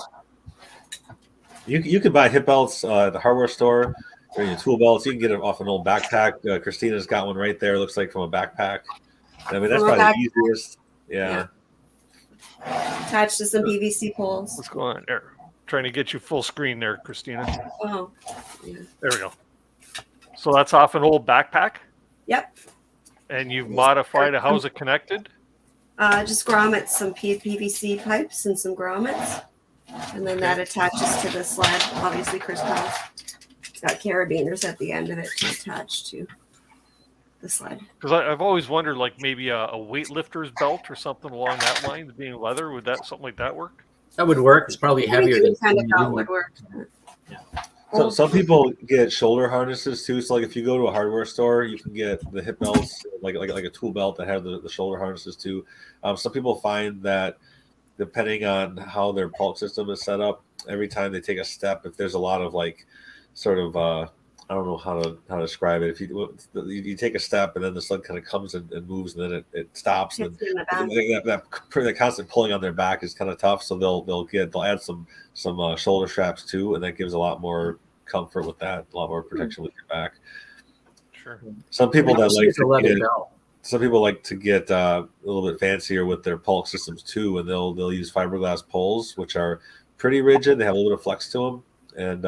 You can buy hip belts at the hardware store, or your tool belts. You can get them off an old backpack. Christina's got one right there. It looks like from a backpack. I mean, that's probably the easiest. Yeah. Attached to some PVC poles. What's going on there? Trying to get you full screen there, Christina. Oh, yeah. There we go. So that's off an old backpack? Yep. And you've modified it. How's it connected? Just grommets, some PVC pipes and some grommets. And then that attaches to the sled, obviously crisscross. It's got carabiners at the end of it to attach to the sled. Because I've always wondered, like maybe a weightlifter's belt or something along that line, being leather. Would something like that work? That would work. It's probably heavier than kind of belt would work. So some people get shoulder harnesses too. So like if you go to a hardware store, you can get the hip belts, like a tool belt that have the shoulder harnesses too. Some people find that depending on how their pulse system is set up, every time they take a step, if there's a lot of like sort of I don't know how to describe it. If you take a step and then the sled kind of comes and moves and then it stops, and that constant pulling on their back is kind of tough. So they'll add some shoulder straps too, and that gives a lot more comfort with that, a lot more protection with your back. Sure. Some people like to get a little bit fancier with their pulse systems too, and they'll use fiberglass poles, which are pretty rigid. They have a little bit of flex to them, and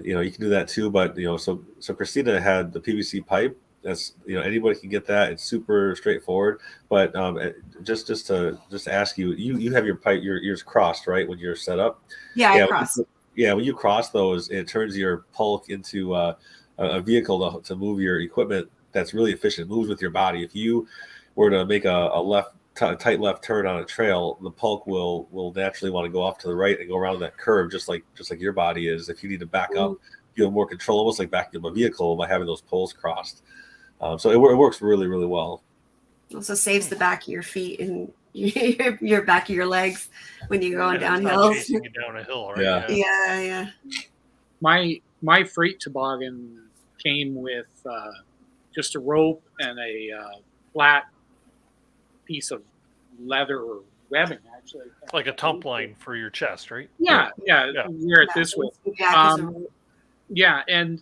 you can do that too. But so Christina had the PVC pipe. That's anybody can get that. It's super straightforward. But just to ask you, you have your pipe, your ears crossed, right, when you're set up? Yeah, I cross. When you cross those, it turns your pulk into a vehicle to move your equipment. That's really efficient. It moves with your body. If you were to make a tight left turn on a trail, the pulk will naturally want to go off to the right and go around that curve, just like your body is. If you need to back up, you have more control, almost like backing up a vehicle by having those poles crossed. So it works really, really well. Also saves the back of your feet and your back of your legs when you're going down hills. Chasing you down a hill, right? Yeah. My freight toboggan came with just a rope and a flat piece of leather or webbing, actually. Like a tump line for your chest, right? Yeah. Wear it this way. And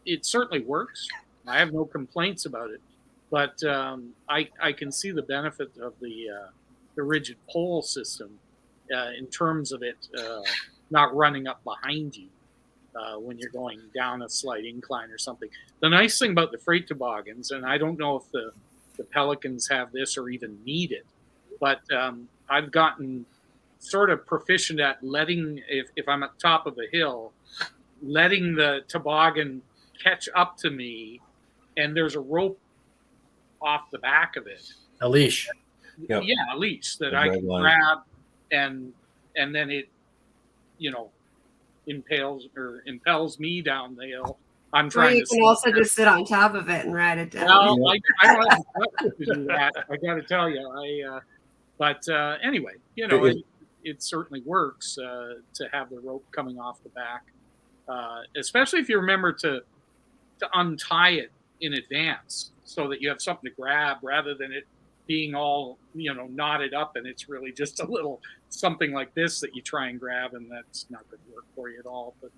it certainly works. I have no complaints about it, but I can see the benefit of the rigid pole system in terms of it not running up behind you when you're going down a slight incline or something. The nice thing about the freight toboggans, and I don't know if the Pelicans have this or even need it, but I've gotten sort of proficient at letting, if I'm at the top of a hill, letting the toboggan catch up to me, and there's a rope off the back of it. A leash. Yep. Yeah, a leash that I can grab, and then it, impels me down the hill. I'm trying you can also just sit on top of it and ride it down. Well, I don't have to do that. I got to tell you, but anyway, it certainly works to have the rope coming off the back, especially if you remember to untie it in advance so that you have something to grab rather than it being all knotted up and it's really just a little something like this that you try and grab, and that's not going to work for you at all. But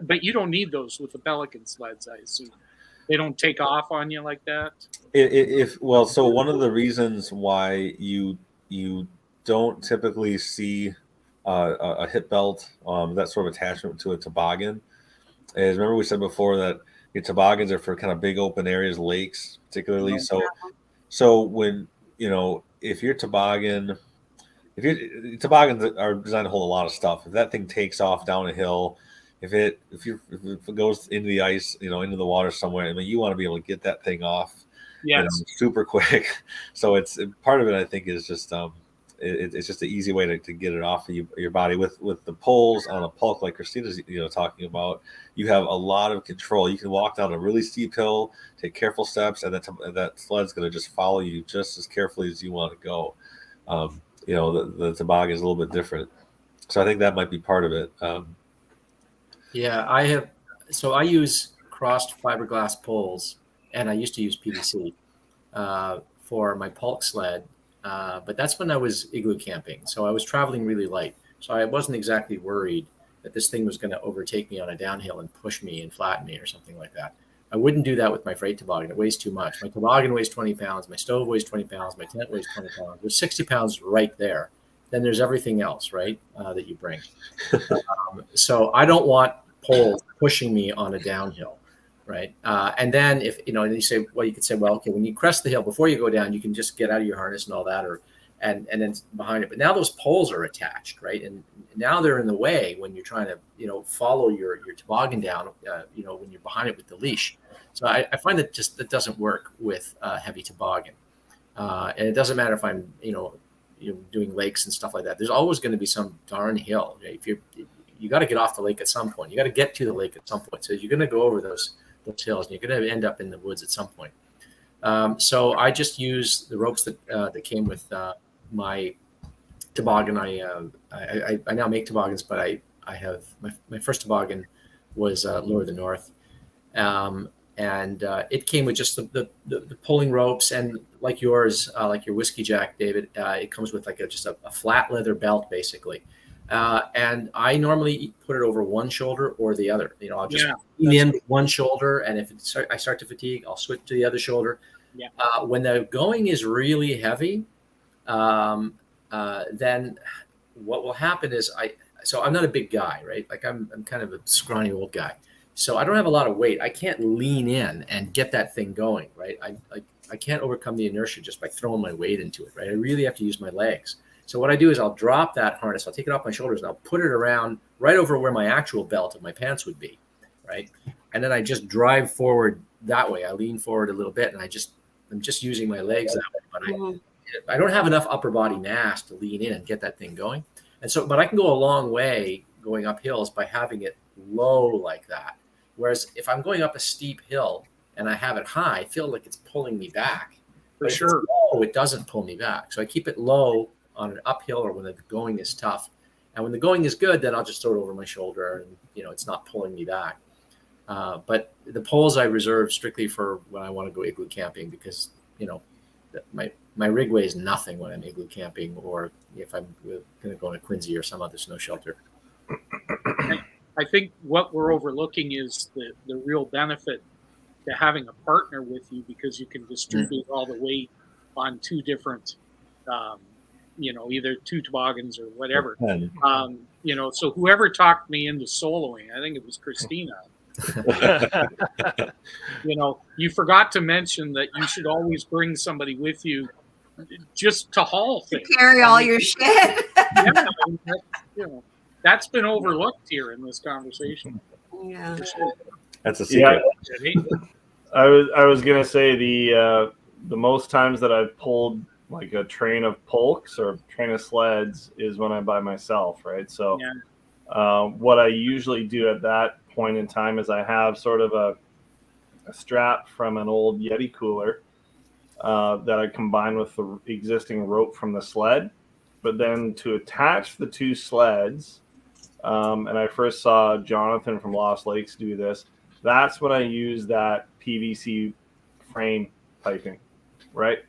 but you don't need those with the Pelican sleds, I assume. They don't take off on you like that? So one of the reasons why you don't typically see a hip belt, that sort of attachment to a toboggan, is, remember we said before that your toboggans are for kind of big open areas, lakes particularly. So when, if your toboggans are designed to hold a lot of stuff. If that thing takes off down a hill, if it goes into the ice, into the water somewhere, you want to be able to get that thing off, super quick. So it's part of it. I think is just it's just an easy way to get it off of your body. With the poles on a pulk like Christina's talking about, you have a lot of control. You can walk down a really steep hill, take careful steps, and that sled's going to just follow you just as carefully as you want to go. The toboggan is a little bit different. So I think that might be part of it. Yeah, I have. So I use crossed fiberglass poles, and I used to use PVC for my Polk sled. But that's when I was igloo camping. So I was traveling really light. So I wasn't exactly worried that this thing was going to overtake me on a downhill and push me and flatten me or something like that. I wouldn't do that with my freight toboggan. It weighs too much. My toboggan weighs 20 pounds. My stove weighs 20 pounds. My tent weighs 20 pounds. There's 60 pounds right there. Then there's everything else, right, that you bring. So I don't want poles pushing me on a downhill, right? And then if, and you say, well, you could say, well, okay, when you crest the hill, before you go down, you can just get out of your harness and all that, and then behind it. But now those poles are attached, right? And now they're in the way when you're trying to, follow your toboggan down, when you're behind it with the leash. So I find that doesn't work with heavy toboggan. And it doesn't matter if I'm, doing lakes and stuff like that. There's always going to be some darn hill. Right? If you got to get off the lake at some point. You got to get to the lake at some point. So you're going to go over those hills, and you're going to end up in the woods at some point. So I just use the ropes that came with my toboggan. I now make toboggans, but I have my first toboggan was Lure of the North, and it came with just the pulling ropes, and like yours, like your Whiskey Jack, David, it comes with like just a flat leather belt basically. And I normally put it over one shoulder or the other. I'll just lean in with one shoulder, and if I start to fatigue, I'll switch to the other shoulder. Yeah. When the going is really heavy, then what will happen is so I'm not a big guy, right? Like I'm kind of a scrawny old guy, so I don't have a lot of weight. I can't lean in and get that thing going, right? I can't overcome the inertia just by throwing my weight into it, right? I really have to use my legs. So what I do is I'll drop that harness, I'll take it off my shoulders, and I'll put it around right over where my actual belt of my pants would be, right? And then I just drive forward that way. I lean forward a little bit, and I'm just using my legs that way. But I don't have enough upper body mass to lean in and get that thing going. And so, but I can go a long way going up hills by having it low like that. Whereas if I'm going up a steep hill and I have it high, I feel like it's pulling me back. For sure. Low, it doesn't pull me back. So I keep it low on an uphill or when the going is tough. And when the going is good, then I'll just throw it over my shoulder and, it's not pulling me back. But the poles I reserve strictly for when I want to go igloo camping because, my rig weighs nothing when I'm igloo camping or if I'm going to go in a Quincy or some other snow shelter. I think what we're overlooking is the real benefit to having a partner with you because you can distribute all the weight on two different either two toboggans or whatever. So whoever talked me into soloing, I think it was Christina. You forgot to mention that you should always bring somebody with you just to haul things. To carry all your shit. That's been overlooked here in this conversation. Yeah. That's a secret. Yeah. I was gonna say the most times that I've pulled like a train of polks or train of sleds is when I'm by myself, right? So what I usually do at that point in time is I have sort of a strap from an old Yeti cooler that I combine with the existing rope from the sled. But then to attach the two sleds, and I first saw Jonathan from Lost Lakes do this, that's when I use that PVC frame piping, right?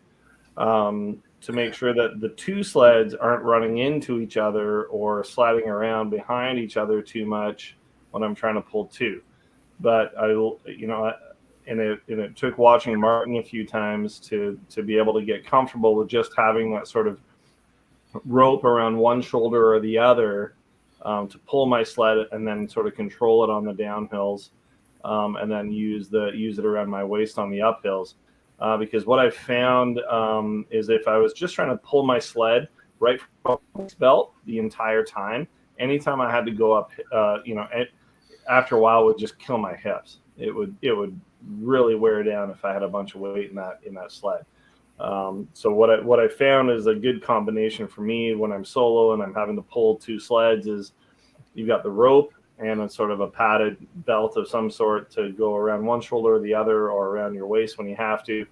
To make sure that the two sleds aren't running into each other or sliding around behind each other too much when I'm trying to pull two. But it took watching Martin a few times to be able to get comfortable with just having that sort of rope around one shoulder or the other to pull my sled and then sort of control it on the downhills and then use it around my waist on the uphills. Because what I've found is if I was just trying to pull my sled right from my belt the entire time, anytime I had to go up, after a while it would just kill my hips. It would really wear down if I had a bunch of weight in that sled. So what I found is a good combination for me when I'm solo and I'm having to pull two sleds is you've got the rope and it's sort of a padded belt of some sort to go around one shoulder or the other or around your waist when you have to.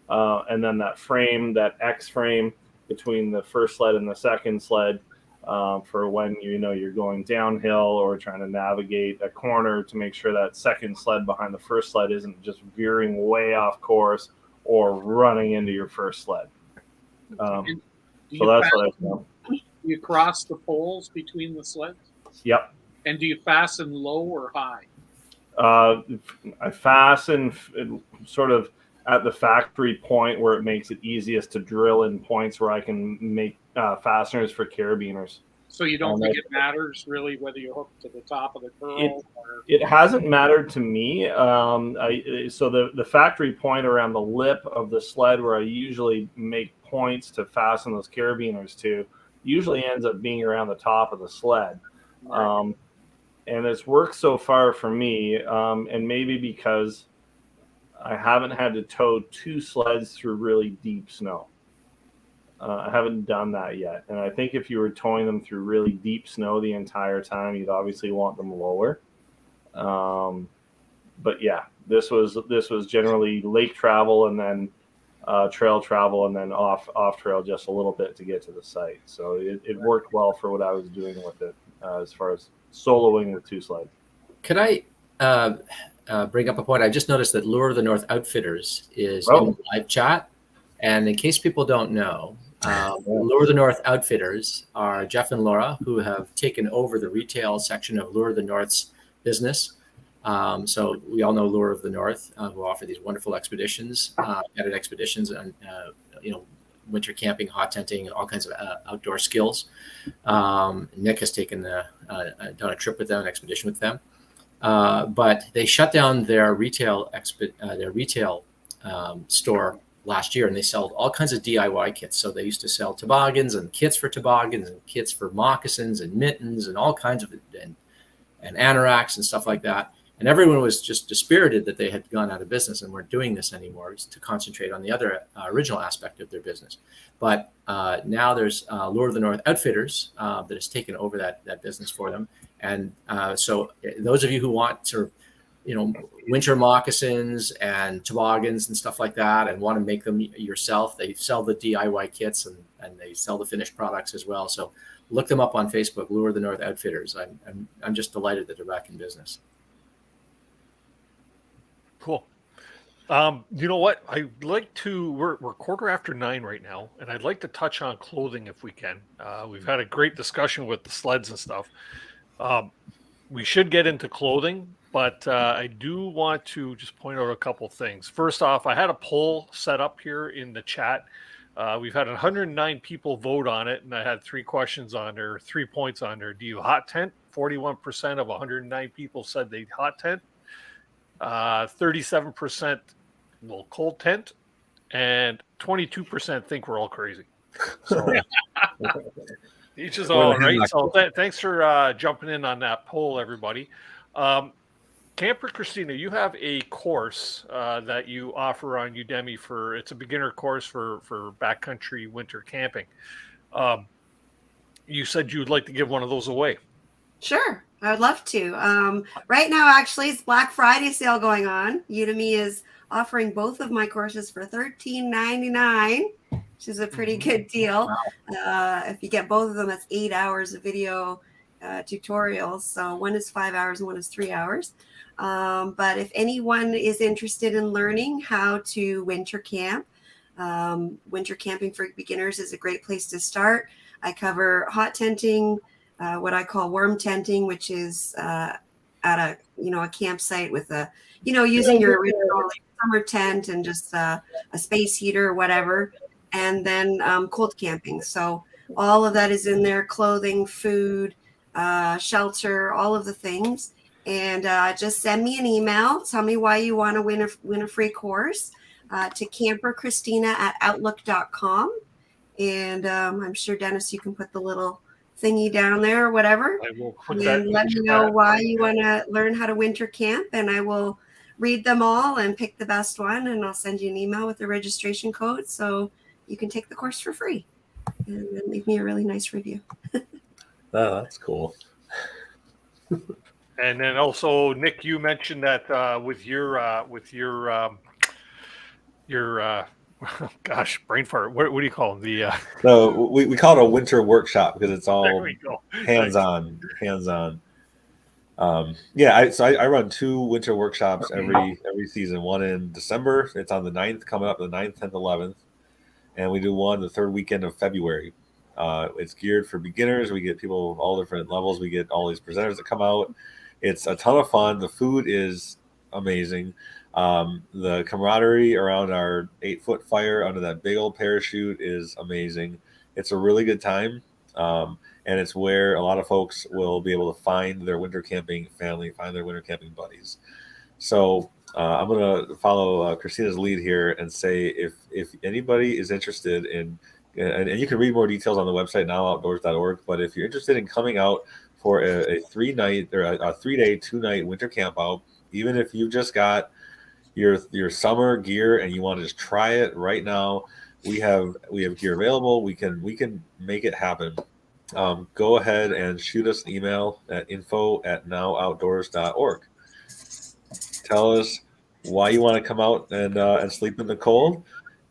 And then that frame, that X frame between the first sled and the second sled for when you're going downhill or trying to navigate a corner to make sure that second sled behind the first sled isn't just veering way off course or running into your first sled. So that's what I found. Do you cross the poles between the sleds? Yep. And do you fasten low or high? I fasten sort of at the factory point where it makes it easiest to drill in points where I can make fasteners for carabiners. So you don't think it matters really whether you hook to the top of the curl? It hasn't mattered to me. So the factory point around the lip of the sled where I usually make points to fasten those carabiners to usually ends up being around the top of the sled. Right. And it's worked so far for me, and maybe because I haven't had to tow 2 sleds through really deep snow. I haven't done that yet. And I think if you were towing them through really deep snow the entire time, you'd obviously want them lower. But yeah, this was generally lake travel and then trail travel and then off trail just a little bit to get to the site. So it worked well for what I was doing with it as far as soloing with 2 sleds. Could I bring up a point? I just noticed that Lure of the North Outfitters is in the live chat. And in case people don't know, Lure of the North Outfitters are Jeff and Laura, who have taken over the retail section of Lure of the North's business. So we all know Lure of the North, who offer these wonderful expeditions, guided expeditions, and winter camping, hot tenting, all kinds of outdoor skills. Nick has taken done a trip with them, an expedition with them. But they shut down their retail store last year, and they sell all kinds of DIY kits. So they used to sell toboggans and kits for toboggans and kits for moccasins and mittens and all kinds of and anoraks and stuff like that. And everyone was just dispirited that they had gone out of business and weren't doing this anymore, to concentrate on the other original aspect of their business. But now there's Lure of the North Outfitters that has taken over that business for them. And so those of you who want sort of, winter moccasins and toboggans and stuff like that and want to make them yourself, they sell the DIY kits and they sell the finished products as well. So look them up on Facebook, Lure of the North Outfitters. I'm just delighted that they're back in business. Cool. You know what? I'd like to, we're 9:15 right now, and I'd like to touch on clothing if we can. We've had a great discussion with the sleds and stuff. We should get into clothing, but I do want to just point out a couple things. First off, I had a poll set up here in the chat. We've had 109 people vote on it, and I had 3 questions on there, 3 points on there. Do you hot tent? 41% of 109 people said they'd hot tent. 37% will cold tent, and 22% think we're all crazy. So each is all right. So thanks for jumping in on that poll, everybody. Camper Christina, you have a course that you offer on Udemy it's a beginner course for backcountry winter camping. You said you'd like to give one of those away. Sure, I would love to. Right now, actually, it's Black Friday sale going on. Udemy is offering both of my courses for $13.99, which is a pretty good deal. If you get both of them, it's 8 hours of video tutorials. So one is 5 hours and one is 3 hours. But if anyone is interested in learning how to winter camp, winter camping for beginners is a great place to start. I cover hot tenting, what I call worm tenting, which is at a campsite with using your original summer tent and just a space heater or whatever, and then cold camping. So all of that is in there: clothing, food, shelter, all of the things. And just send me an email. Tell me why you want to win a free course to camperchristina@outlook.com. And I'm sure, Dennis, you can put the little thingy down there or whatever. I will put and that let me know why you want to learn how to winter camp. And I will read them all and pick the best one. And I'll send you an email with the registration code so you can take the course for free. And then leave me a really nice review. Oh, that's cool. And then also, Nick, you mentioned that with your what Gosh, brain fart. What do you call them? So we call it a winter workshop because it's There all we go. hands-on. I run 2 winter workshops every season. One in December. It's on the 9th, coming up the 9th, 10th, 11th. And we do one the 3rd weekend of February. It's geared for beginners. We get people of all different levels. We get all these presenters that come out. It's a ton of fun. The food is amazing. The camaraderie around our 8-foot fire under that big old parachute is amazing. It's a really good time. And it's where a lot of folks will be able to find their winter camping family, find their winter camping buddies. So I'm going to follow Christina's lead here and say if anybody is interested in, and you can read more details on the website nowoutdoors.org, but if you're interested in coming out for a 3-night or a 3-day, 2-night winter camp out, even if you've just got your summer gear and you want to just try it right now, we have gear available. We can make it happen. Go ahead and shoot us an email at info@nowoutdoors.org. Tell us why you want to come out and sleep in the cold,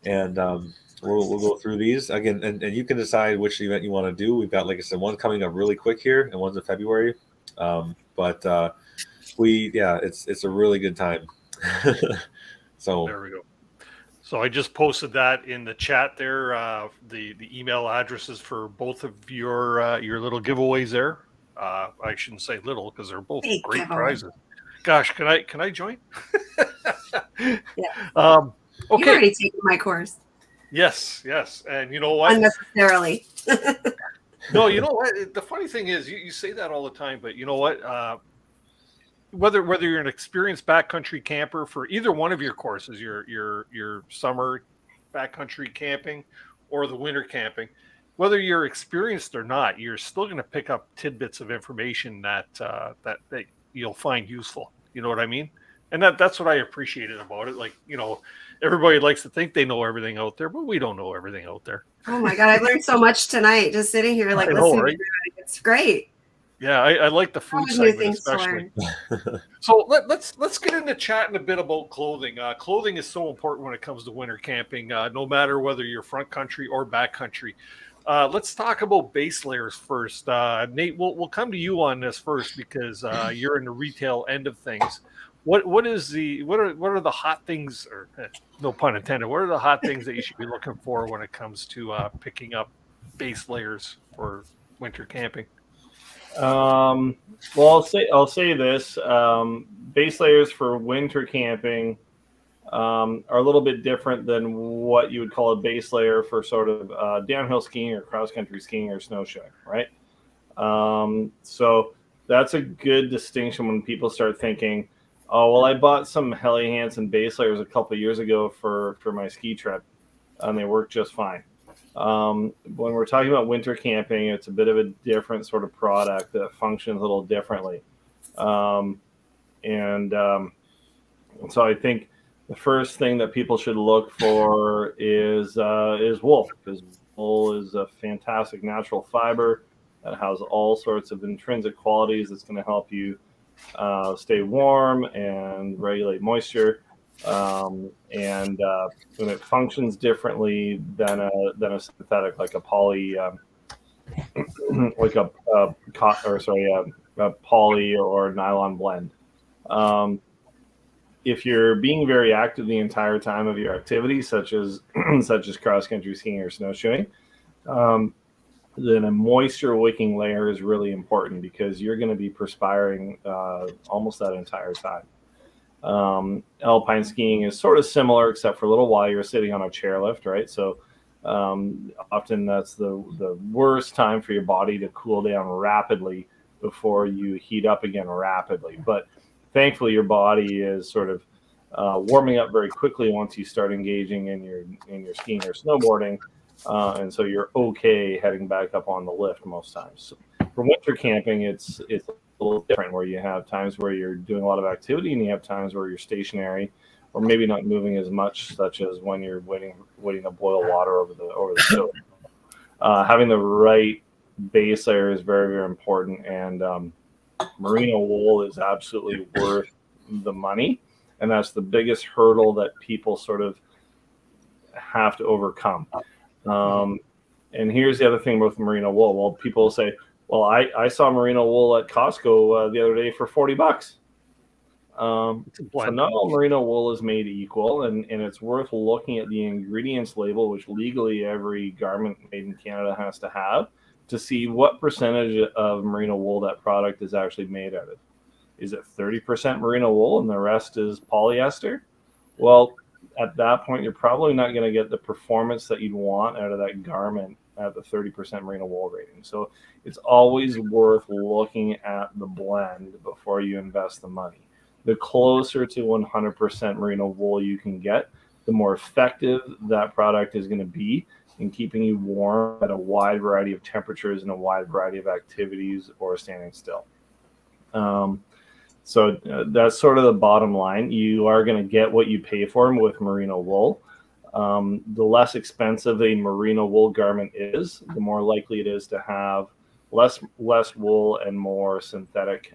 and we'll go through these again, and you can decide which event you want to do. We've got, like I said, one coming up really quick here, and one's in February. It's a really good time. So there we go. So I just posted that in the chat there. The email addresses for both of your little giveaways there. I shouldn't say little because they're both great prizes. Gosh, can I join? Yeah. Okay. You've already taken my course. Yes. And you know what? Unnecessarily. No, you know what? The funny thing is, you say that all the time, but you know what? Whether you're an experienced backcountry camper for either one of your courses, your summer backcountry camping or the winter camping, whether you're experienced or not, you're still going to pick up tidbits of information that you'll find useful. You know what I mean? And that's what I appreciated about it. Like, everybody likes to think they know everything out there, but we don't know everything out there. Oh my God, I learned so much tonight just sitting here listening to it. It's great. Yeah, I like the food segment especially. So let's get into chatting a bit about clothing. Clothing is so important when it comes to winter camping, no matter whether you're front country or back country. Let's talk about base layers first. Nate, we'll come to you on this first because you're in the retail end of things. What are the hot things, or no pun intended, what are the hot things that you should be looking for when it comes to picking up base layers for winter camping? Well, I'll say this: base layers for winter camping are a little bit different than what you would call a base layer for sort of downhill skiing or cross country skiing or snowshoeing, right? So that's a good distinction when people start thinking, oh, well, I bought some Helly Hansen base layers a couple of years ago for my ski trip, and they work just fine. When we're talking about winter camping, it's a bit of a different sort of product that functions a little differently. So I think the first thing that people should look for is wool, because wool is a fantastic natural fiber that has all sorts of intrinsic qualities that's going to help you stay warm and regulate moisture. And it functions differently than a synthetic, like a poly, like a poly or nylon blend. If you're being very active the entire time of your activity, such as cross country skiing or snowshoeing, then a moisture wicking layer is really important because you're going to be perspiring almost that entire time. Alpine skiing is sort of similar, except for a little while you're sitting on a chairlift, right? So often that's the worst time for your body to cool down rapidly before you heat up again rapidly. But thankfully, your body is sort of warming up very quickly once you start engaging in your skiing or snowboarding, and so you're okay heading back up on the lift most times. So for winter camping, it's a little different, where you have times where you're doing a lot of activity and you have times where you're stationary or maybe not moving as much, such as when you're waiting to boil water over the stove. Having the right base layer is very, very important, and merino wool is absolutely worth the money, and that's the biggest hurdle that people sort of have to overcome. And here's the other thing with merino wool. Well, people will say, well, I saw merino wool at Costco the other day for $40. So not all merino wool is made equal, and it's worth looking at the ingredients label, which legally every garment made in Canada has to have, to see what percentage of merino wool that product is actually made out of. Is it 30% merino wool and the rest is polyester? Well, at that point, you're probably not going to get the performance that you'd want out of that garment at the 30% merino wool rating. So it's always worth looking at the blend before you invest the money. The closer to 100% merino wool you can get, the more effective that product is going to be in keeping you warm at a wide variety of temperatures and a wide variety of activities or standing still. So that's sort of the bottom line. You are going to get what you pay for with merino wool. The less expensive a merino wool garment is, the more likely it is to have less wool and more synthetic,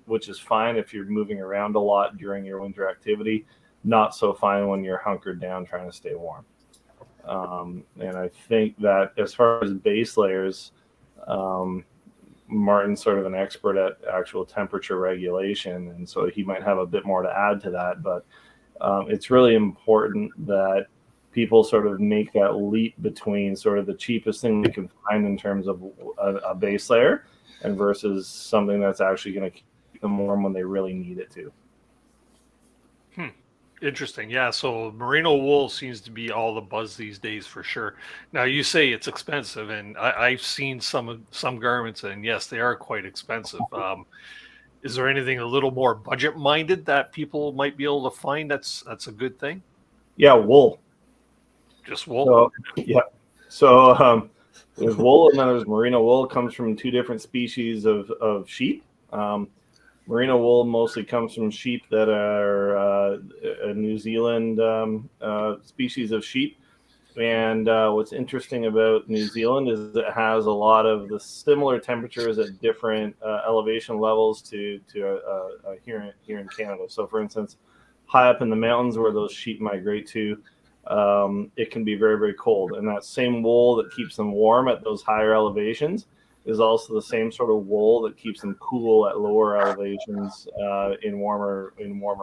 which is fine if you're moving around a lot during your winter activity. Not so fine when you're hunkered down trying to stay warm. And I think that as far as base layers, Martin's sort of an expert at actual temperature regulation, and so he might have a bit more to add to that. But it's really important that people sort of make that leap between sort of the cheapest thing they can find in terms of a base layer and versus something that's actually going to keep them warm when they really need it to. Interesting. Yeah. So merino wool seems to be all the buzz these days for sure. Now you say it's expensive, and I've seen some garments, and yes, they are quite expensive. Is there anything a little more budget minded that people might be able to find that's a good thing? Yeah, wool. Just wool. So, yeah. So there's wool, and then there's merino wool. It comes from two different species of sheep. Merino wool mostly comes from sheep that are a New Zealand species of sheep. And what's interesting about New Zealand is it has a lot of the similar temperatures at different elevation levels to here in Canada. So, for instance, high up in the mountains where those sheep migrate to, it can be very, very cold. And that same wool that keeps them warm at those higher elevations is also the same sort of wool that keeps them cool at lower elevations in warmer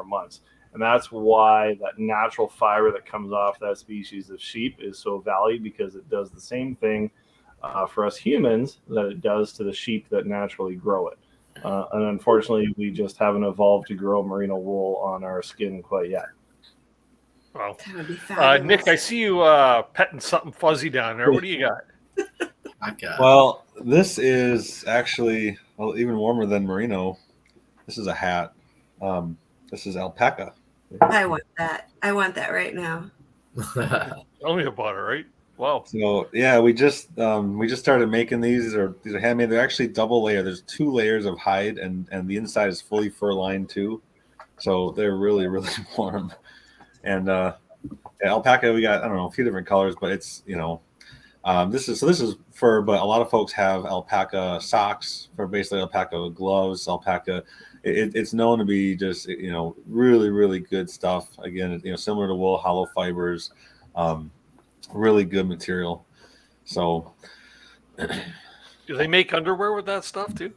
months. And that's why that natural fiber that comes off that species of sheep is so valued, because it does the same thing for us humans that it does to the sheep that naturally grow it. And unfortunately, we just haven't evolved to grow merino wool on our skin quite yet. Wow. Nick, I see you petting something fuzzy down there. What do you got? Well, this is actually even warmer than merino. This is a hat. This is alpaca. I want that. I want that right now. Tell me about it, right? Wow. So yeah, we just started making these. These are handmade. They're actually double layer. There's 2 layers of hide, and the inside is fully fur lined too. So they're really, really warm. And alpaca, we got, I don't know, a few different colors, but it's, this is fur, but a lot of folks have alpaca socks for basically alpaca gloves. Alpaca, it's known to be just really, really good stuff. Again, similar to wool, hollow fibers, really good material. So, do they make underwear with that stuff too?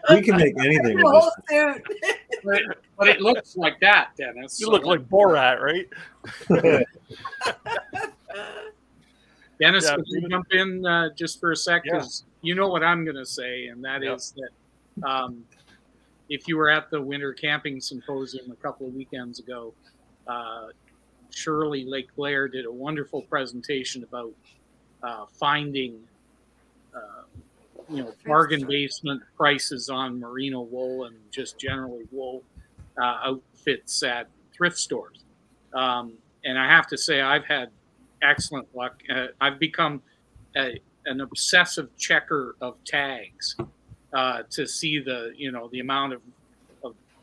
we can make anything with this. But it looks like that, Dennis. You look like Borat, right? Dennis, could you jump in just for a sec? Because you know what I'm going to say, and that is that if you were at the Winter Camping Symposium a couple of weekends ago, Shirley Lake Blair did a wonderful presentation about finding bargain basement prices on merino wool and just generally wool outfits at thrift stores. And I have to say, I've had excellent luck. I've become an obsessive checker of tags to see the amount of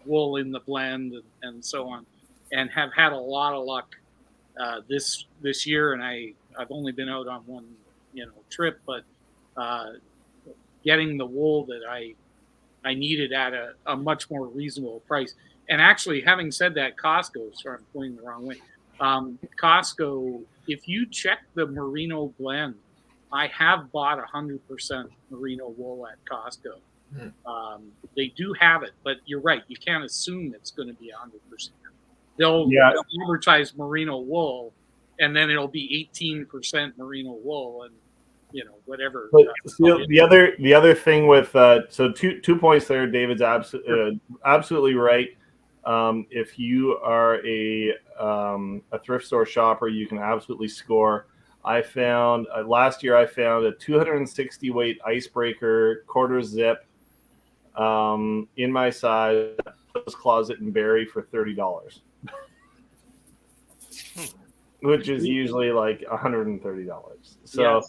wool in the blend and so on, and have had a lot of luck this year. And I've only been out on one trip, but getting the wool that I needed at a much more reasonable price. And actually, having said that, Costco, sorry, I'm pointing the wrong way. Costco, if you check the merino blend, I have bought 100% merino wool at Costco. They do have it, but you're right. You can't assume it's going to be 100%. They'll advertise merino wool, and then it'll be 18% merino wool, and whatever. But the other thing with so two points there. David's absolutely right. If you are a thrift store shopper, you can absolutely score. I found last year a 260 weight icebreaker quarter zip in my size closet in Barrie for $30, which is usually like $130. So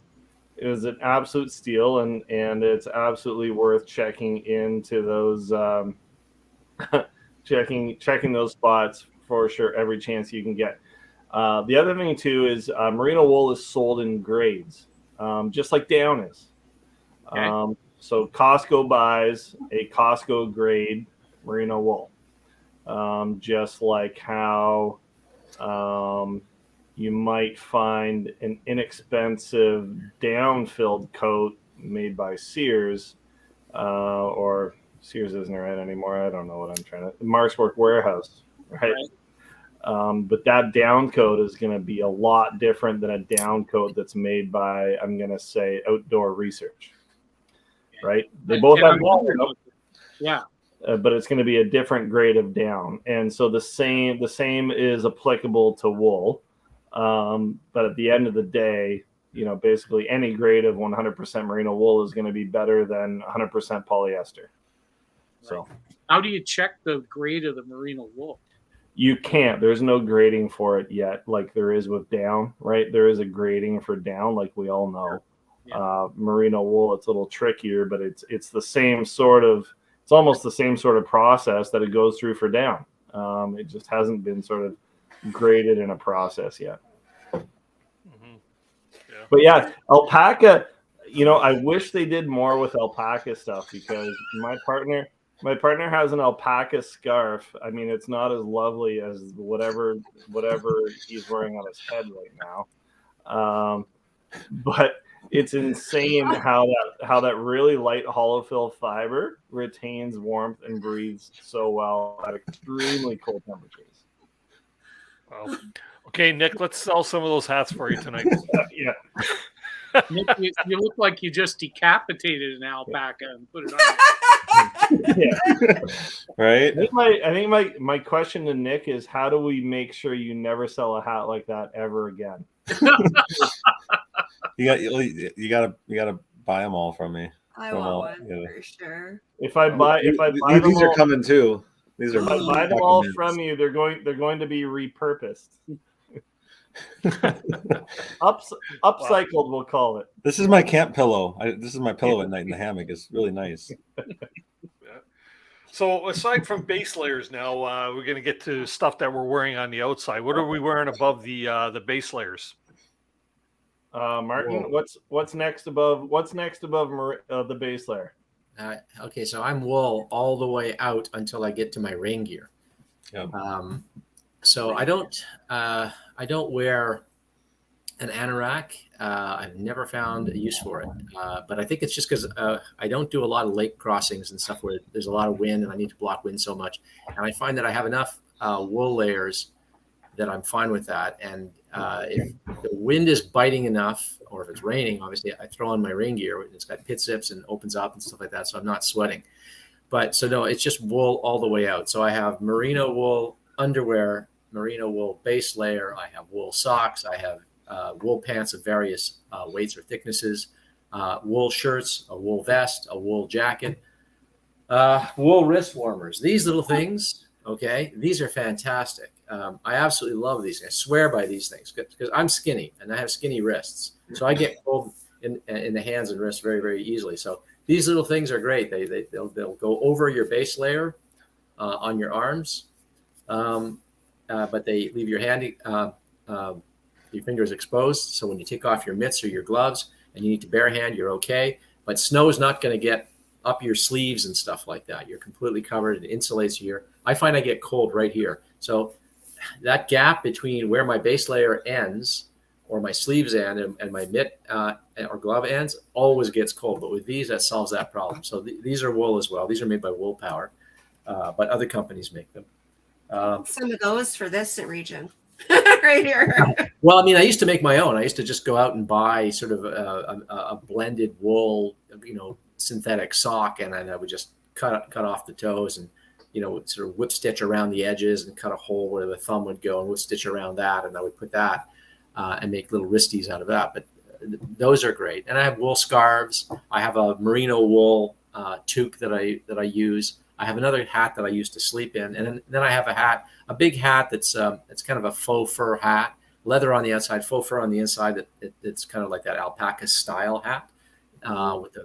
it was an absolute steal, and it's absolutely worth checking into those checking those spots for sure every chance you can get. The other thing too is merino wool is sold in grades, just like down is. Okay. So Costco buys a Costco grade merino wool, just like how you might find an inexpensive down-filled coat made by Sears, or Sears isn't right anymore. I don't know what I'm trying to. Mark's Work Warehouse, right? But that down coat is going to be a lot different than a down coat that's made by, I'm going to say, Outdoor Research, right? They both have down, but it's going to be a different grade of down, and so the same is applicable to wool. But at the end of the day, basically any grade of 100% merino wool is going to be better than 100% polyester. So, how do you check the grade of the merino wool? You can't. There's no grading for it yet, like there is with down, right? There is a grading for down, like we all know. Merino wool, it's a little trickier, but it's the same sort of. It's almost the same sort of process that it goes through for down. It just hasn't been sort of graded in a process yet. But yeah, alpaca. I wish they did more with alpaca stuff, because my partner has an alpaca scarf. I mean, it's not as lovely as whatever he's wearing on his head right now. But it's insane how that really light hollow fill fiber retains warmth and breathes so well at extremely cold temperatures. Well, okay, Nick, let's sell some of those hats for you tonight. Yeah. Nick, you look like you just decapitated an alpaca and put it on. Yeah. Right. I think my question to Nick is, how do we make sure you never sell a hat like that ever again? You gotta buy them all from me. I want one for sure. If I buy these them are coming too. These are. If I buy them all from you, they're going to be repurposed. Upcycled, we'll call it. This is my camp pillow. This is my pillow at night in the hammock. It's really nice. So aside from base layers, now we're going to get to stuff that we're wearing on the outside. What are we wearing above the base layers? Martin, what's next above the base layer? Okay, so I'm wool all the way out until I get to my rain gear. Yep. So I don't wear an anorak. I've never found a use for it, but I think it's just because I don't do a lot of lake crossings and stuff where there's a lot of wind and I need to block wind so much. And I find that I have enough wool layers that I'm fine with that. And if the wind is biting enough, or if it's raining, obviously I throw on my rain gear. It's got pit zips and opens up and stuff like that, so I'm not sweating. But so no, it's just wool all the way out. So I have merino wool underwear, merino wool base layer. I have wool socks. I have wool pants of various weights or thicknesses, wool shirts, a wool vest, a wool jacket, wool wrist warmers. These little things, okay, these are fantastic. I absolutely love these. I swear by these things because I'm skinny and I have skinny wrists. So I get cold in the hands and wrists very, very easily. So these little things are great. They'll go over your base layer on your arms, but they leave your your fingers exposed. So when you take off your mitts or your gloves and you need to barehand, you're okay. But snow is not going to get up your sleeves and stuff like that. You're completely covered. It insulates you here. I find I get cold right here. So that gap between where my base layer ends or my sleeves end and my mitt or glove ends always gets cold. But with these, that solves that problem. So these are wool as well. These are made by Wool Power, but other companies make them. Some of those for this region right here. Well, I mean, I used to make my own. I used to just go out and buy sort of a blended wool, synthetic sock, and I would just cut off the toes and, sort of whip stitch around the edges and cut a hole where the thumb would go and whip stitch around that, and I would put that and make little wristies out of that. But those are great. And I have wool scarves. I have a merino wool toque that I use. I have another hat that I used to sleep in, and then I have a big hat that's it's kind of a faux fur hat, leather on the outside, faux fur on the inside. It's kind of like that alpaca style hat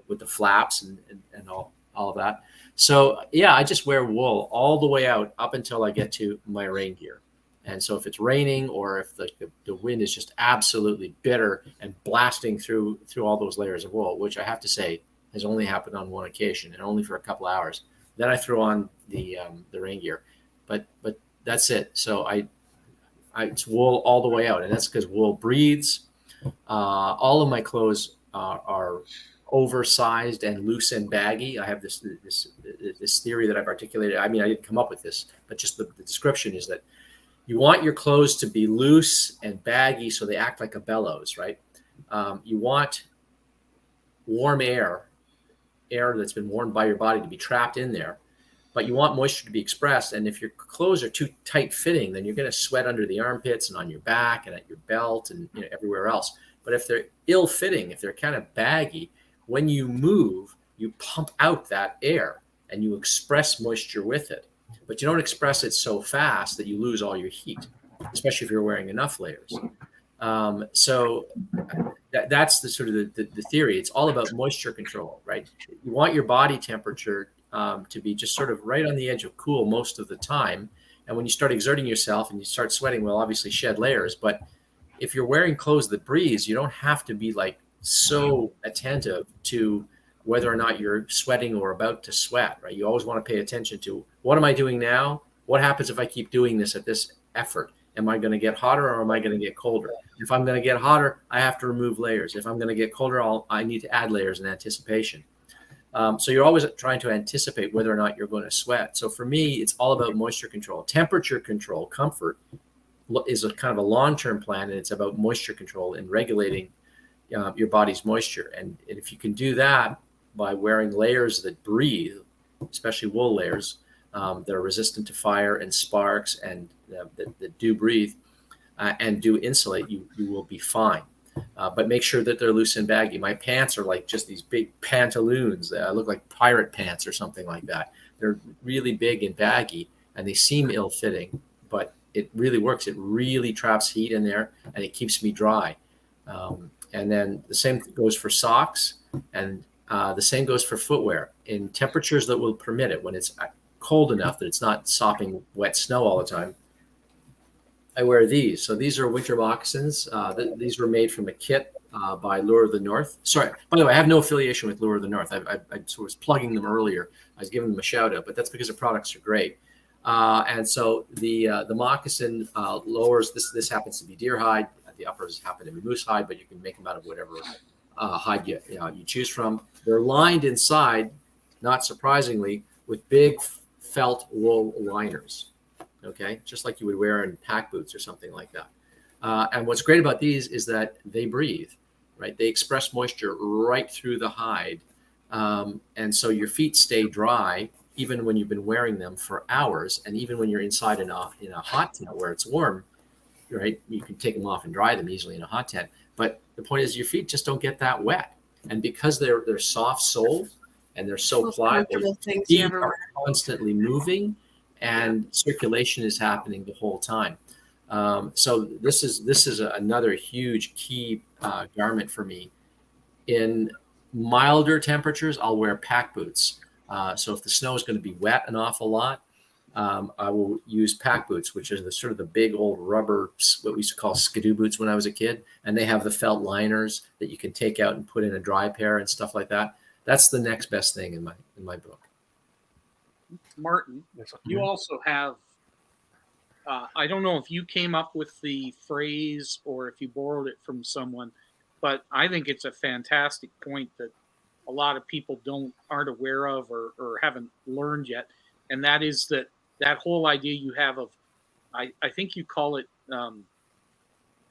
with the flaps and all of that. So yeah, I just wear wool all the way out up until I get to my rain gear. And so if it's raining or if the wind is just absolutely bitter and blasting through all those layers of wool, which I have to say has only happened on one occasion and only for a couple hours, then I throw on the rain gear. But that's it. So it's wool all the way out, and that's because wool breathes. All of my clothes are oversized and loose and baggy. I have this theory that I've articulated. I mean, I didn't come up with this, but just the description is that you want your clothes to be loose and baggy so they act like a bellows, right? You want warm air that's been warmed by your body to be trapped in there, but you want moisture to be expressed. And if your clothes are too tight fitting, then you're going to sweat under the armpits and on your back and at your belt and everywhere else. But if they're ill fitting, if they're kind of baggy, when you move, you pump out that air and you express moisture with it. But you don't express it so fast that you lose all your heat, especially if you're wearing enough layers. So that's the sort of the theory. It's all about moisture control, right? You want your body temperature to be just sort of right on the edge of cool most of the time. And when you start exerting yourself and you start sweating, well, obviously shed layers. But if you're wearing clothes that breathe, you don't have to be like so attentive to whether or not you're sweating or about to sweat, right? You always want to pay attention to, what am I doing now? What happens if I keep doing this at this effort? Am I going to get hotter or am I going to get colder? If I'm going to get hotter, I have to remove layers. If I'm going to get colder, I need to add layers in anticipation. So you're always trying to anticipate whether or not you're going to sweat. So for me, it's all about moisture control. Temperature control, comfort is a kind of a long-term plan, and it's about moisture control and regulating your body's moisture. And if you can do that by wearing layers that breathe, especially wool layers that are resistant to fire and sparks and that do breathe and do insulate, you will be fine. But make sure that they're loose and baggy. My pants are like just these big pantaloons that look like pirate pants or something like that. They're really big and baggy, and they seem ill-fitting, but it really works. It really traps heat in there, and it keeps me dry. And then the same goes for socks, and the same goes for footwear in temperatures that will permit it. When it's cold enough that it's not sopping wet snow all the time, I wear these. So these are winter moccasins. These were made from a kit by Lure of the North. Sorry, by the way, I have no affiliation with Lure of the North. I was plugging them earlier. I was giving them a shout out, but that's because the products are great. And so the moccasin lowers, this happens to be deer hide. The uppers happen to be moose hide, but you can make them out of whatever hide you choose from. They're lined inside, not surprisingly, with big felt wool liners. Okay, just like you would wear in pack boots or something like that. And what's great about these is that they breathe, right? They express moisture right through the hide. And so your feet stay dry even when you've been wearing them for hours. And even when you're inside in a hot tent where it's warm, right? You can take them off and dry them easily in a hot tent. But the point is your feet just don't get that wet. And because they're soft soled and they're so pliable, feet are constantly moving and circulation is happening the whole time. So this is another huge key garment for me. In milder temperatures, I'll wear pack boots. So if the snow is going to be wet an awful lot, I will use pack boots, which is the big old rubber, what we used to call skidoo boots when I was a kid. And they have the felt liners that you can take out and put in a dry pair and stuff like that. That's the next best thing in my book. Martin, you also have I don't know if you came up with the phrase or if you borrowed it from someone, but I think it's a fantastic point that a lot of people aren't aware of or haven't learned yet, and that is that whole idea you have of, I think you call it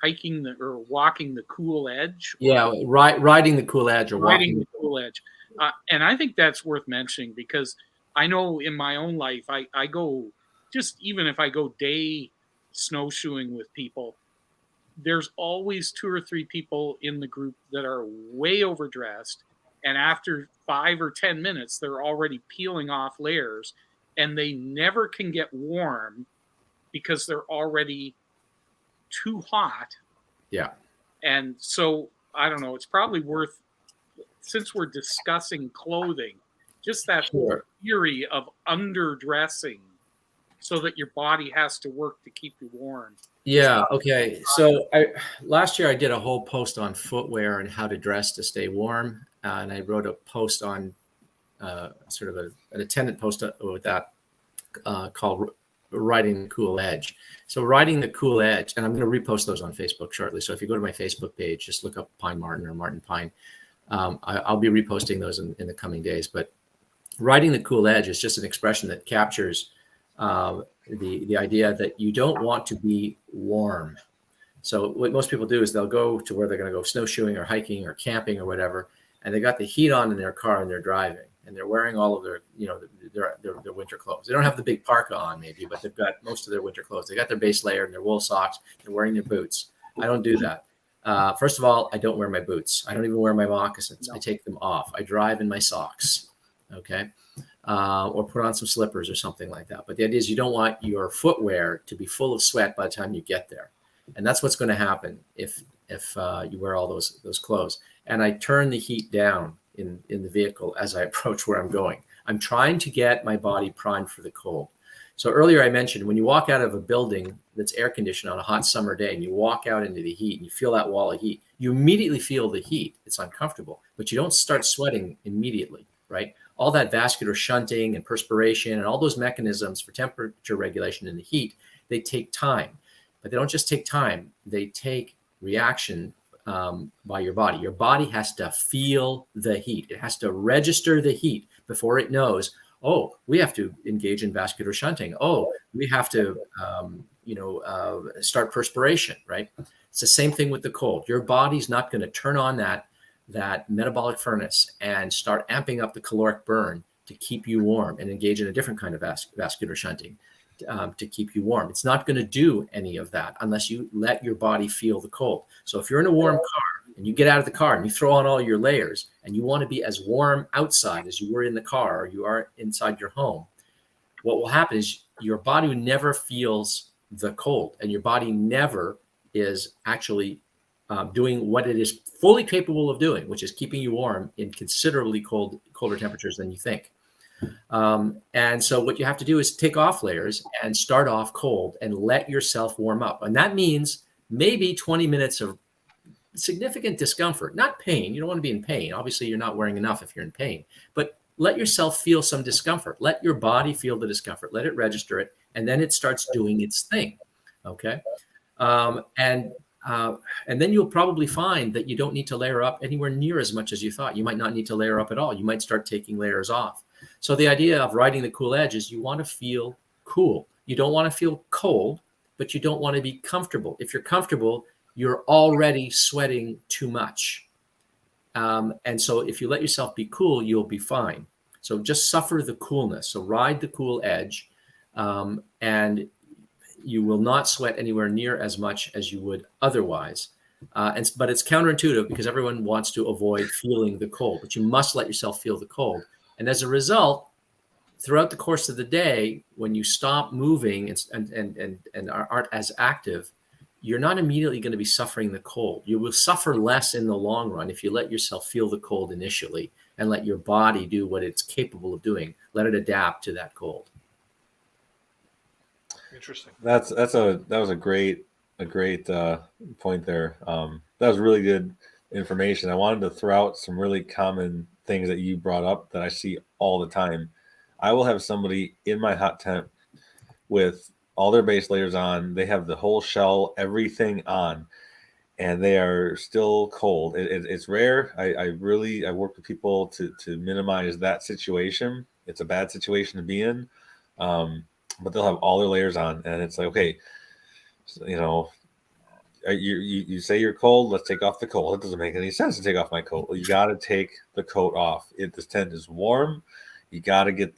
hiking or walking the cool edge. Yeah, riding the cool edge or riding walking the cool edge. And I think that's worth mentioning because I know in my own life, I go, just even if I go day snowshoeing with people, there's always 2 or 3 people in the group that are way overdressed. And after 5 or 10 minutes, they're already peeling off layers and they never can get warm because they're already too hot. Yeah. And so, I don't know, it's probably worth, since we're discussing clothing, just that whole theory of underdressing so that your body has to work to keep you warm. Yeah. Okay. So last year I did a whole post on footwear and how to dress to stay warm. And I wrote a post on sort of an attendant post with that called Riding the Cool Edge. So Riding the Cool Edge, and I'm going to repost those on Facebook shortly. So if you go to my Facebook page, just look up Pine Martin or Martin Pine. I'll be reposting those in the coming days. But Riding the Cool Edge is just an expression that captures the idea that you don't want to be warm. So what most people do is they'll go to where they're going to go snowshoeing or hiking or camping or whatever, and they got the heat on in their car and they're driving and they're wearing all of their, their winter clothes. They don't have the big parka on maybe, but they've got most of their winter clothes. They got their base layer and their wool socks. They're wearing their boots. I don't do that. First of all, I don't wear my boots. I don't even wear my moccasins. I take them off. I drive in my socks. Okay. Or put on some slippers or something like that. But the idea is you don't want your footwear to be full of sweat by the time you get there. And that's what's going to happen if you wear all those clothes. And I turn the heat down in the vehicle as I approach where I'm going. I'm trying to get my body primed for the cold. So earlier I mentioned when you walk out of a building that's air conditioned on a hot summer day and you walk out into the heat and you feel that wall of heat, you immediately feel the heat. It's uncomfortable, but you don't start sweating immediately, right? All that vascular shunting and perspiration and all those mechanisms for temperature regulation in the heat, they take time. But they don't just take time, they take reaction by your body. Your body has to feel the heat. It has to register the heat before it knows, oh, we have to engage in vascular shunting. Oh, we have to, start perspiration, right? It's the same thing with the cold. Your body's not going to turn on that metabolic furnace and start amping up the caloric burn to keep you warm and engage in a different kind of vascular shunting to keep you warm. It's not going to do any of that unless you let your body feel the cold. So if you're in a warm car and you get out of the car and you throw on all your layers and you want to be as warm outside as you were in the car or you are inside your home, what will happen is your body never feels the cold and your body never is actually doing what it is fully capable of doing, which is keeping you warm in considerably colder temperatures than you think. And so what you have to do is take off layers and start off cold and let yourself warm up. And that means maybe 20 minutes of significant discomfort, not pain. You don't want to be in pain. Obviously, you're not wearing enough if you're in pain, but let yourself feel some discomfort. Let your body feel the discomfort. Let it register it. And then it starts doing its thing. Okay. And then you'll probably find that you don't need to layer up anywhere near as much as you thought. You might not need to layer up at all. You might start taking layers off. So the idea of riding the cool edge is you want to feel cool. You don't want to feel cold, but you don't want to be comfortable. If you're comfortable, you're already sweating too much. And so if you let yourself be cool, you'll be fine. So just suffer the coolness. So ride the cool edge, and you will not sweat anywhere near as much as you would otherwise. But it's counterintuitive because everyone wants to avoid feeling the cold, but you must let yourself feel the cold. And as a result, throughout the course of the day, when you stop moving and aren't as active, you're not immediately going to be suffering the cold. You will suffer less in the long run if you let yourself feel the cold initially and let your body do what it's capable of doing. Let it adapt to that cold. Interesting. That was a great point there. That was really good information. I wanted to throw out some really common things that you brought up that I see all the time. I will have somebody in my hot tent with all their base layers on. They have the whole shell, everything on, and they are still cold. It's rare. I work with people to minimize that situation. It's a bad situation to be in, but they'll have all their layers on, and it's like, okay, you know, you say you're cold, let's take off the coat. It doesn't make any sense to take off my coat. You got to take the coat off. This tent is warm. You got to get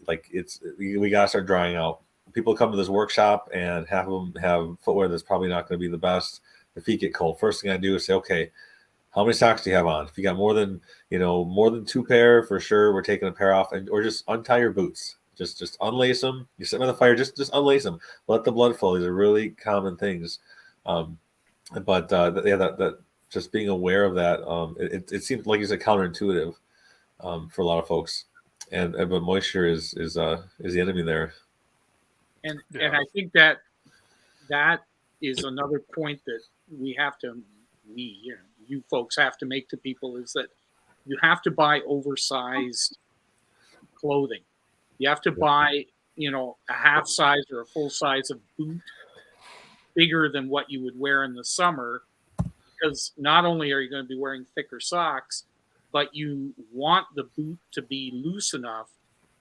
we got to start drying out. People come to this workshop and half of them have footwear that's probably not going to be the best. The feet get cold. First thing I do is say, okay, how many socks do you have on? If you got more than 2 pair, for sure, we're taking a pair off, or just untie your boots. Just unlace them. You sit by the fire, just unlace them. Let the blood flow. These are really common things. But that just being aware of that, it seems like it's counterintuitive for a lot of folks, but moisture is the enemy there. And I think that is another point that you folks have to make to people, is that you have to buy oversized clothing. You have to buy, a half size or a full size of boot bigger than what you would wear in the summer, because not only are you going to be wearing thicker socks, but you want the boot to be loose enough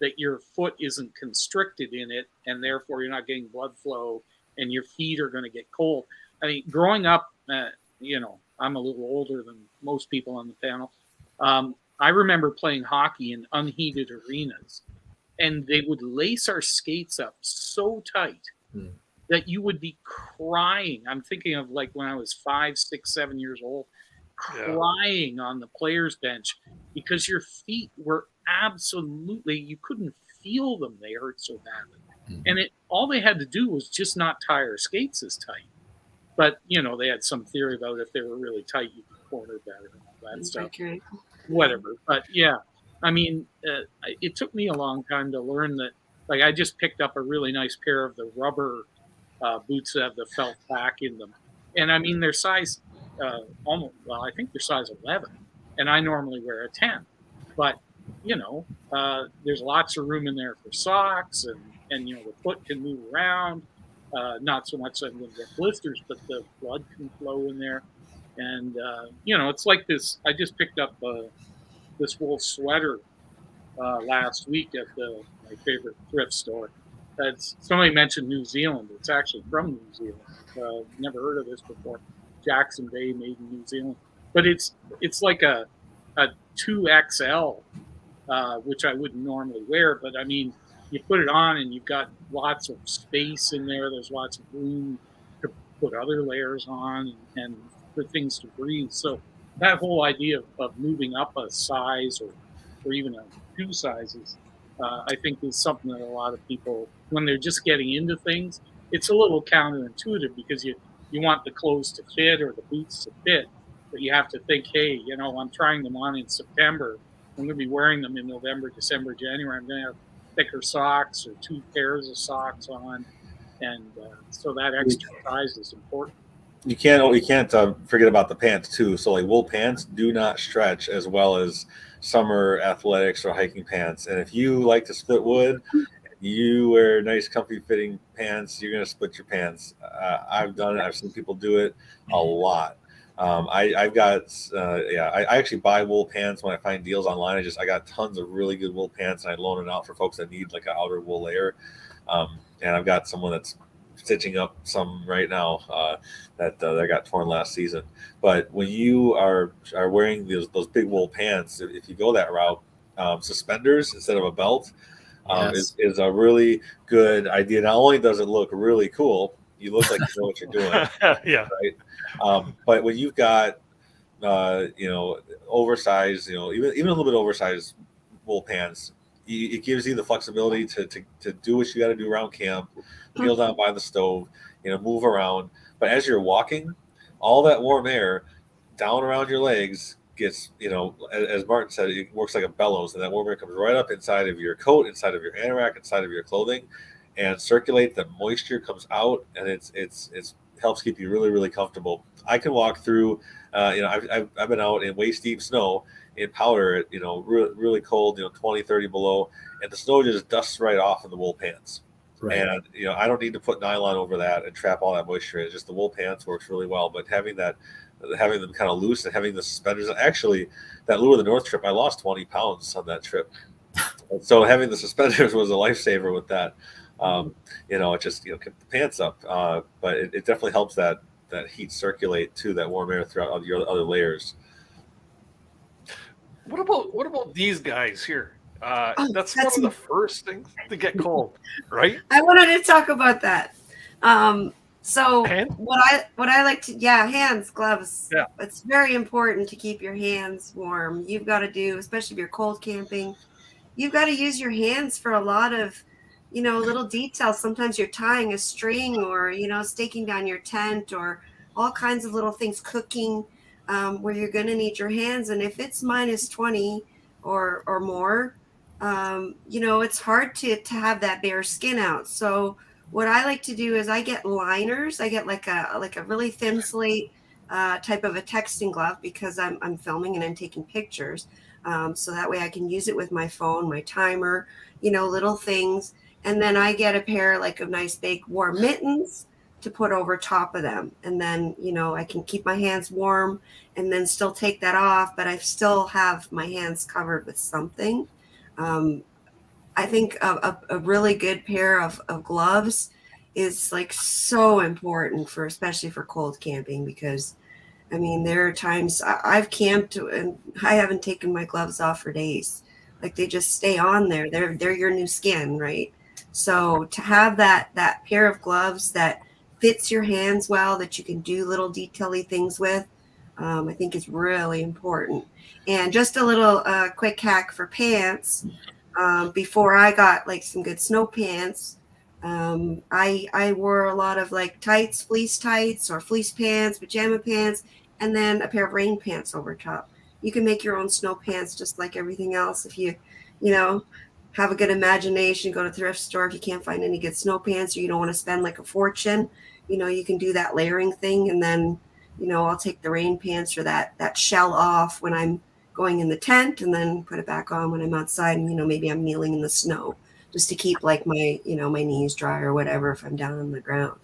that your foot isn't constricted in it, and therefore you're not getting blood flow and your feet are going to get cold. I mean, growing up, I'm a little older than most people on the panel. I remember playing hockey in unheated arenas, and they would lace our skates up so tight that you would be crying. I'm thinking of like when I was 5, 6, 7 years old, crying on the players' bench because your feet were absolutely, you couldn't feel them. They hurt so badly. And all they had to do was just not tie our skates as tight. But, they had some theory about if they were really tight, you could corner better and all that stuff. Okay. Whatever. But yeah, I mean, it took me a long time to learn that. Like, I just picked up a really nice pair of the rubber boots that have the felt back in them. And I mean, they're size I think they're size 11. And I normally wear a 10. But, there's lots of room in there for socks, and the foot can move around. Not so much that I'm going to get blisters, but the blood can flow in there. And, it's like this. I just picked up this wool sweater last week at my favorite thrift store. Somebody mentioned New Zealand. It's actually from New Zealand. Never heard of this before. Jackson Bay, made in New Zealand. But it's like a 2XL, which I wouldn't normally wear. But I mean, you put it on and you've got lots of space in there. There's lots of room to put other layers on and for things to breathe. So that whole idea of moving up a size or even 2 sizes, I think is something that a lot of people, when they're just getting into things, it's a little counterintuitive, because you want the clothes to fit or the boots to fit, but you have to think, hey, I'm trying them on in September. I'm going to be wearing them in November, December, January. I'm going to have thicker socks or 2 pairs of socks on, and so that extra size is important. You can't forget about the pants too. So like wool pants do not stretch as well as summer athletics or hiking pants. And if you like to split wood, you wear nice comfy fitting pants, you're going to split your pants. I've done it. I've seen people do it a lot. I actually buy wool pants when I find deals online. I got tons of really good wool pants, and I loan it out for folks that need like an outer wool layer. And I've got someone that's stitching up some right now that got torn last season. But when you are wearing those big wool pants, if you go that route, suspenders instead of a belt is a really good idea. Not only does it look really cool, you look like you know what you're doing. Yeah. Right. But when you've got oversized, even a little bit oversized wool pants, it gives you the flexibility to do what you got to do around camp, kneel down by the stove, move around. But as you're walking, all that warm air down around your legs gets, as Martin said, it works like a bellows, and that warm air comes right up inside of your coat, inside of your anorak, inside of your clothing, and circulate. The moisture comes out, and it's helps keep you really, really comfortable. I can walk through, I've been out in waist deep snow in powder at, really cold, 20, 30 below, and the snow just dusts right off in the wool pants. Right. And I don't need to put nylon over that and trap all that moisture in. Just the wool pants works really well. But having them kind of loose and having the suspenders, actually, that Lure of the North trip, I lost 20 pounds on that trip. So having the suspenders was a lifesaver with that. It just kept the pants up. But it definitely helps that heat circulate too, that warm air throughout your other layers. What about these guys here? That's one of the first things to get cold, right? I wanted to talk about that. So what I like to, hands, gloves. Yeah. It's very important to keep your hands warm. You've got to do, especially if you're cold camping, you've got to use your hands for a lot of, little details. Sometimes you're tying a string or, staking down your tent or all kinds of little things, cooking, where you're going to need your hands. And if it's minus 20 or more, it's hard to have that bare skin out. So what I like to do is I get liners. I get like a really thin slate type of a texting glove because I'm filming and I'm taking pictures. So that way I can use it with my phone, my timer, little things. And then I get a pair of nice big warm mittens to put over top of them. And then, I can keep my hands warm and then still take that off, but I still have my hands covered with something. I think a really good pair of gloves is so important especially for cold camping, because there are times I've camped and I haven't taken my gloves off for days. They just stay on there. They're your new skin, right? So to have that pair of gloves that fits your hands well, that you can do little detail-y things with, I think is really important. And just a little quick hack for pants. Before I got some good snow pants, I wore a lot of tights, fleece tights or fleece pants, pajama pants, and then a pair of rain pants over top. You can make your own snow pants just like everything else. If you have a good imagination, go to thrift store. If you can't find any good snow pants or you don't want to spend a fortune, you can do that layering thing. And then, I'll take the rain pants or that shell off when I'm going in the tent and then put it back on when I'm outside and, maybe I'm kneeling in the snow just to keep my, my knees dry or whatever if I'm down on the ground.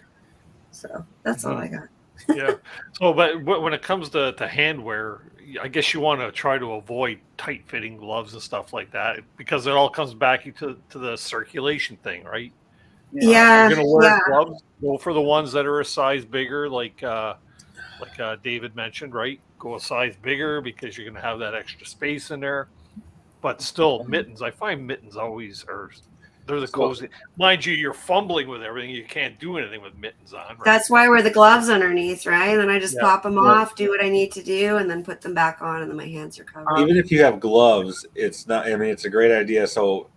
So that's all I got. Yeah. So, but when it comes to hand wear, I guess you want to try to avoid tight fitting gloves and stuff like that because it all comes back to the circulation thing, right? Yeah. You're going to wear gloves, go for the ones that are a size bigger, like David mentioned, right? Go a size bigger because you're going to have that extra space in there. But still, mittens. I find mittens always they're the cozy. Mind you, you're fumbling with everything. You can't do anything with mittens on. Right? That's why we're the gloves underneath, right? And then I just pop them off, do what I need to do, and then put them back on, and then my hands are covered. Even if you have gloves, it's not. It's a great idea. So,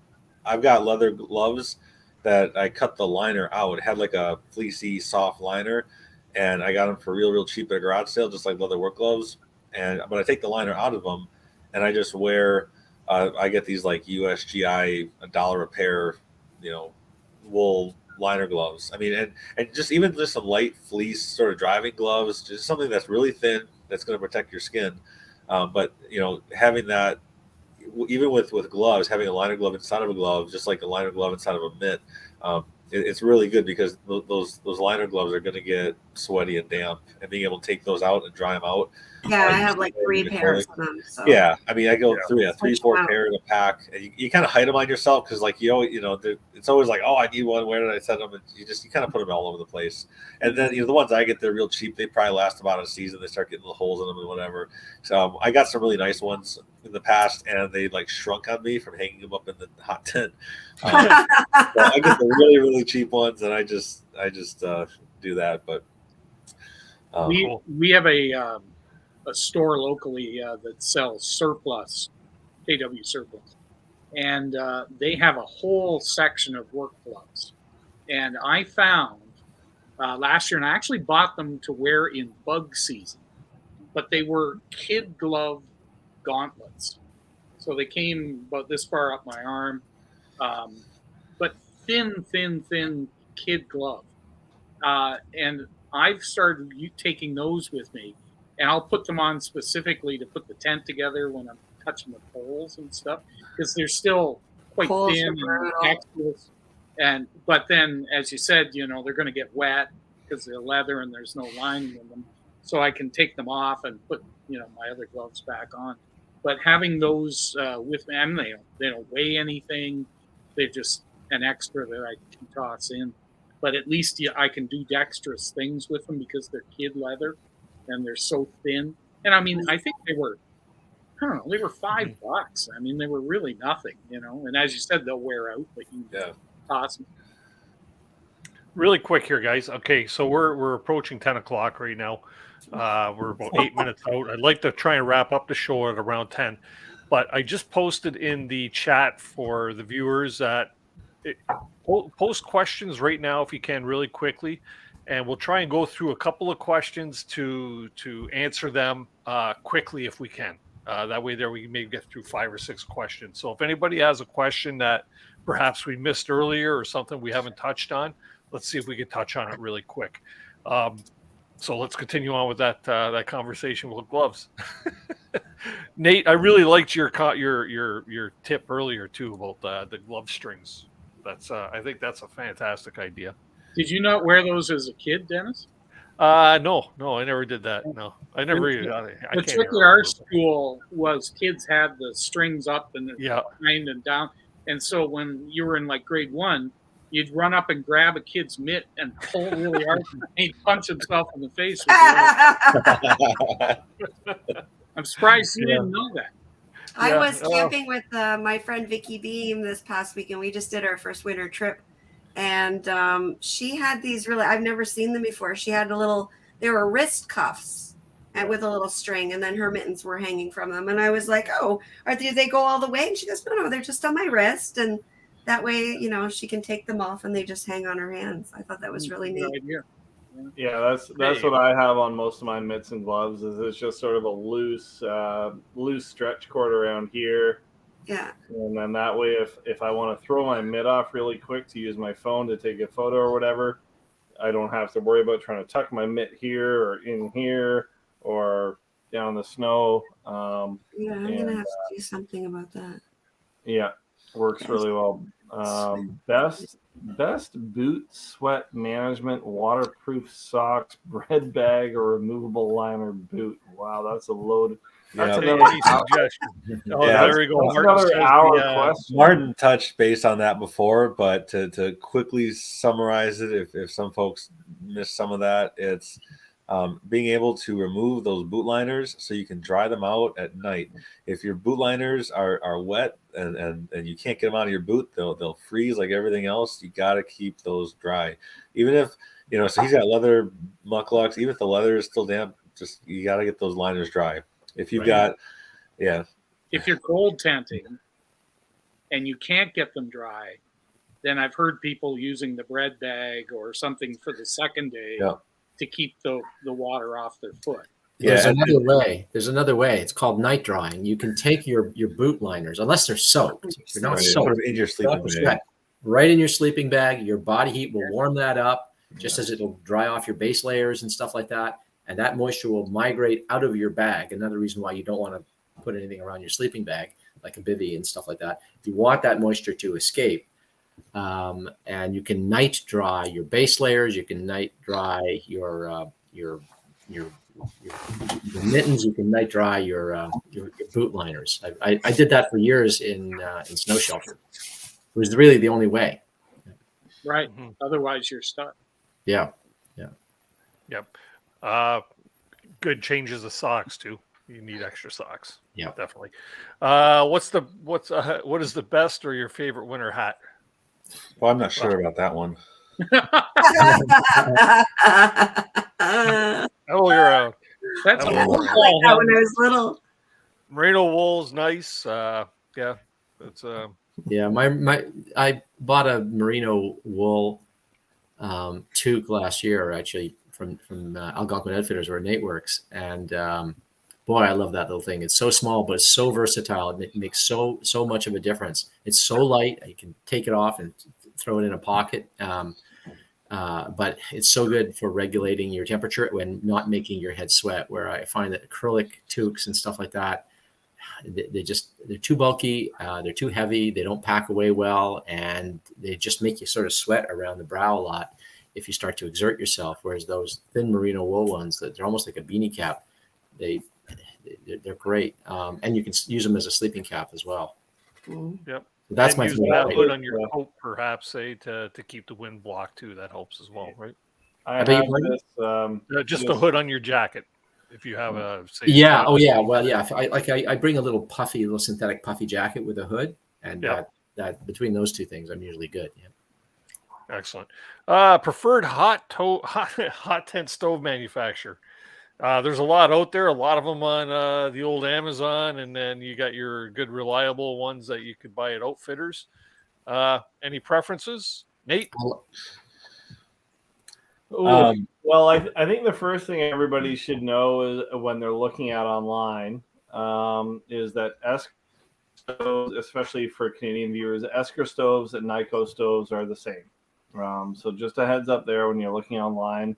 I've got leather gloves that I cut the liner out. It had a fleecy, soft liner, and I got them for real cheap at a garage sale, just like leather work gloves. But I take the liner out of them, and I just wear. I get these USGI $1 a pair, wool liner gloves. And just even just some light fleece sort of driving gloves, just something that's really thin that's going to protect your skin. But having that, even with gloves, having a liner glove inside of a glove, just like a liner glove inside of a mitt, it's really good because those liner gloves are going to get sweaty and damp, and being able to take those out and dry them out. Yeah, I have 3 pairs of them. So. Yeah, I go through 3-4 pairs in a pack, and you kind of hide them on yourself because it's always I need one. Where did I set them? And you kind of put them all over the place. And then the ones I get, they're real cheap. They probably last about a season. They start getting little holes in them and whatever. So I got some really nice ones in the past, and they shrunk on me from hanging them up in the hot tent. So I get the really cheap ones, and I just do that. But we have a store locally that sells surplus, KW surplus, and they have a whole section of work gloves. And I found last year, and I actually bought them to wear in bug season, but they were kid glove gauntlets. So they came about this far up my arm, but thin kid glove. And I've started taking those with me, and I'll put them on specifically to put the tent together when I'm touching the poles and stuff, because they're still quite thin and But then, as you said, they're going to get wet because they're leather and there's no lining in them. So I can take them off and put, my other gloves back on. But having those with me, and they don't weigh anything. They're just an extra that I can toss in. But at least I can do dexterous things with them because they're kid leather and they're so thin. And I mean, I think they were, I don't know, they were $5. I mean, they were really nothing, And as you said, they'll wear out, but you toss them. Really quick here, guys. Okay, so we're approaching 10 o'clock right now. We're about 8 minutes out. I'd like to try and wrap up the show at around 10. But I just posted in the chat for the viewers that post questions right now if you can really quickly. And we'll try and go through a couple of questions to answer them quickly if we can. That way there we may get through 5 or 6 questions. So if anybody has a question that perhaps we missed earlier or something we haven't touched on, let's see if we can touch on it really quick. So let's continue on with that conversation with gloves. Nate, I really liked your tip earlier too about the glove strings. That's I think that's a fantastic idea. Did you not wear those as a kid, Dennis? No, I never did that. No, I never. The trick at our school was kids had the strings up and behind and down, and so when you were in like grade 1, you'd run up and grab a kid's mitt and pull really hard, and he'd punch himself in the face. I'm surprised you didn't know that. I was camping with my friend Vicky Beam this past week, and we just did our first winter trip. And she had these I've never seen them before. She had they were wrist cuffs and with a little string, and then her mittens were hanging from them. And I was like, oh, do they go all the way? And she goes, no, they're just on my wrist. And that way, she can take them off and they just hang on her hands. I thought that was really neat. Yeah, that's what I have on most of my mitts and gloves. Is it's just sort of a loose stretch cord around here. Yeah. And then that way, if I want to throw my mitt off really quick to use my phone to take a photo or whatever, I don't have to worry about trying to tuck my mitt here or in here or down the snow. I'm gonna have to do something about that. Yeah, works really well. Best boot sweat management waterproof socks, bread bag, or removable liner boot. Wow, that's a load. That's another suggestion. There we go. That's another hour question. Martin touched base on that before, but to quickly summarize it, if some folks missed some of that, it's being able to remove those boot liners so you can dry them out at night. If your boot liners are wet and you can't get them out of your boot, they'll freeze like everything else. You got to keep those dry. Even if, so he's got leather mucklucks, even if the leather is still damp, just you got to get those liners dry. If you've got, if you're cold tenting and you can't get them dry, then I've heard people using the bread bag or something for the second day to keep the water off their foot. There's another way. It's called night drying. You can take your boot liners, unless they're soaked. If you're not soaked, in your sleeping bag. Right in your sleeping bag. Your body heat will warm that up, just as it'll dry off your base layers and stuff like that. And that moisture will migrate out of your bag. Another reason why you don't want to put anything around your sleeping bag, like a bivvy and stuff like that. You want that moisture to escape. And you can night dry your base layers. You can night dry your mittens. You can night dry your boot liners. I did that for years in snow shelter. It was really the only way. Right. Otherwise, you're stuck. Yeah. Yep. Good changes of socks too. You need extra socks. Yeah, definitely. What is the best or your favorite winter hat? Well, I'm not sure about that one. Oh, you're out. That's I like that when I was little. Merino wool's nice. It's Yeah, I bought a merino wool toque last year, actually, from Algonquin Outfitters, where Nate works, and boy, I love that little thing. It's so small, but it's so versatile. It makes so much of a difference. It's so light, you can take it off and throw it in a pocket. But it's so good for regulating your temperature when not making your head sweat. Where I find that acrylic toques and stuff like that, they're too bulky, they're too heavy, they don't pack away well, and they just make you sort of sweat around the brow a lot if you start to exert yourself. Whereas those thin merino wool ones, that they're almost like a beanie cap, they're great, and you can use them as a sleeping cap as well. Yep. That's and my using favorite. that hood on your coat, perhaps, say to keep the wind blocked too. That helps as well, right? I have this, just the hood on your jacket. If you have a Well, yeah. I bring a little synthetic puffy jacket with a hood, and that between those two things, I'm usually good. Yeah. Excellent. Preferred hot tent stove manufacturer. There's a lot out there, a lot of them on the old Amazon, and then you got your good, reliable ones that you could buy at outfitters. Any preferences, Nate? Well, I think the first thing everybody should know is when they're looking at online is that Esker stoves, especially for Canadian viewers, Esker stoves and Nyko stoves are the same. So just a heads up there when you're looking online.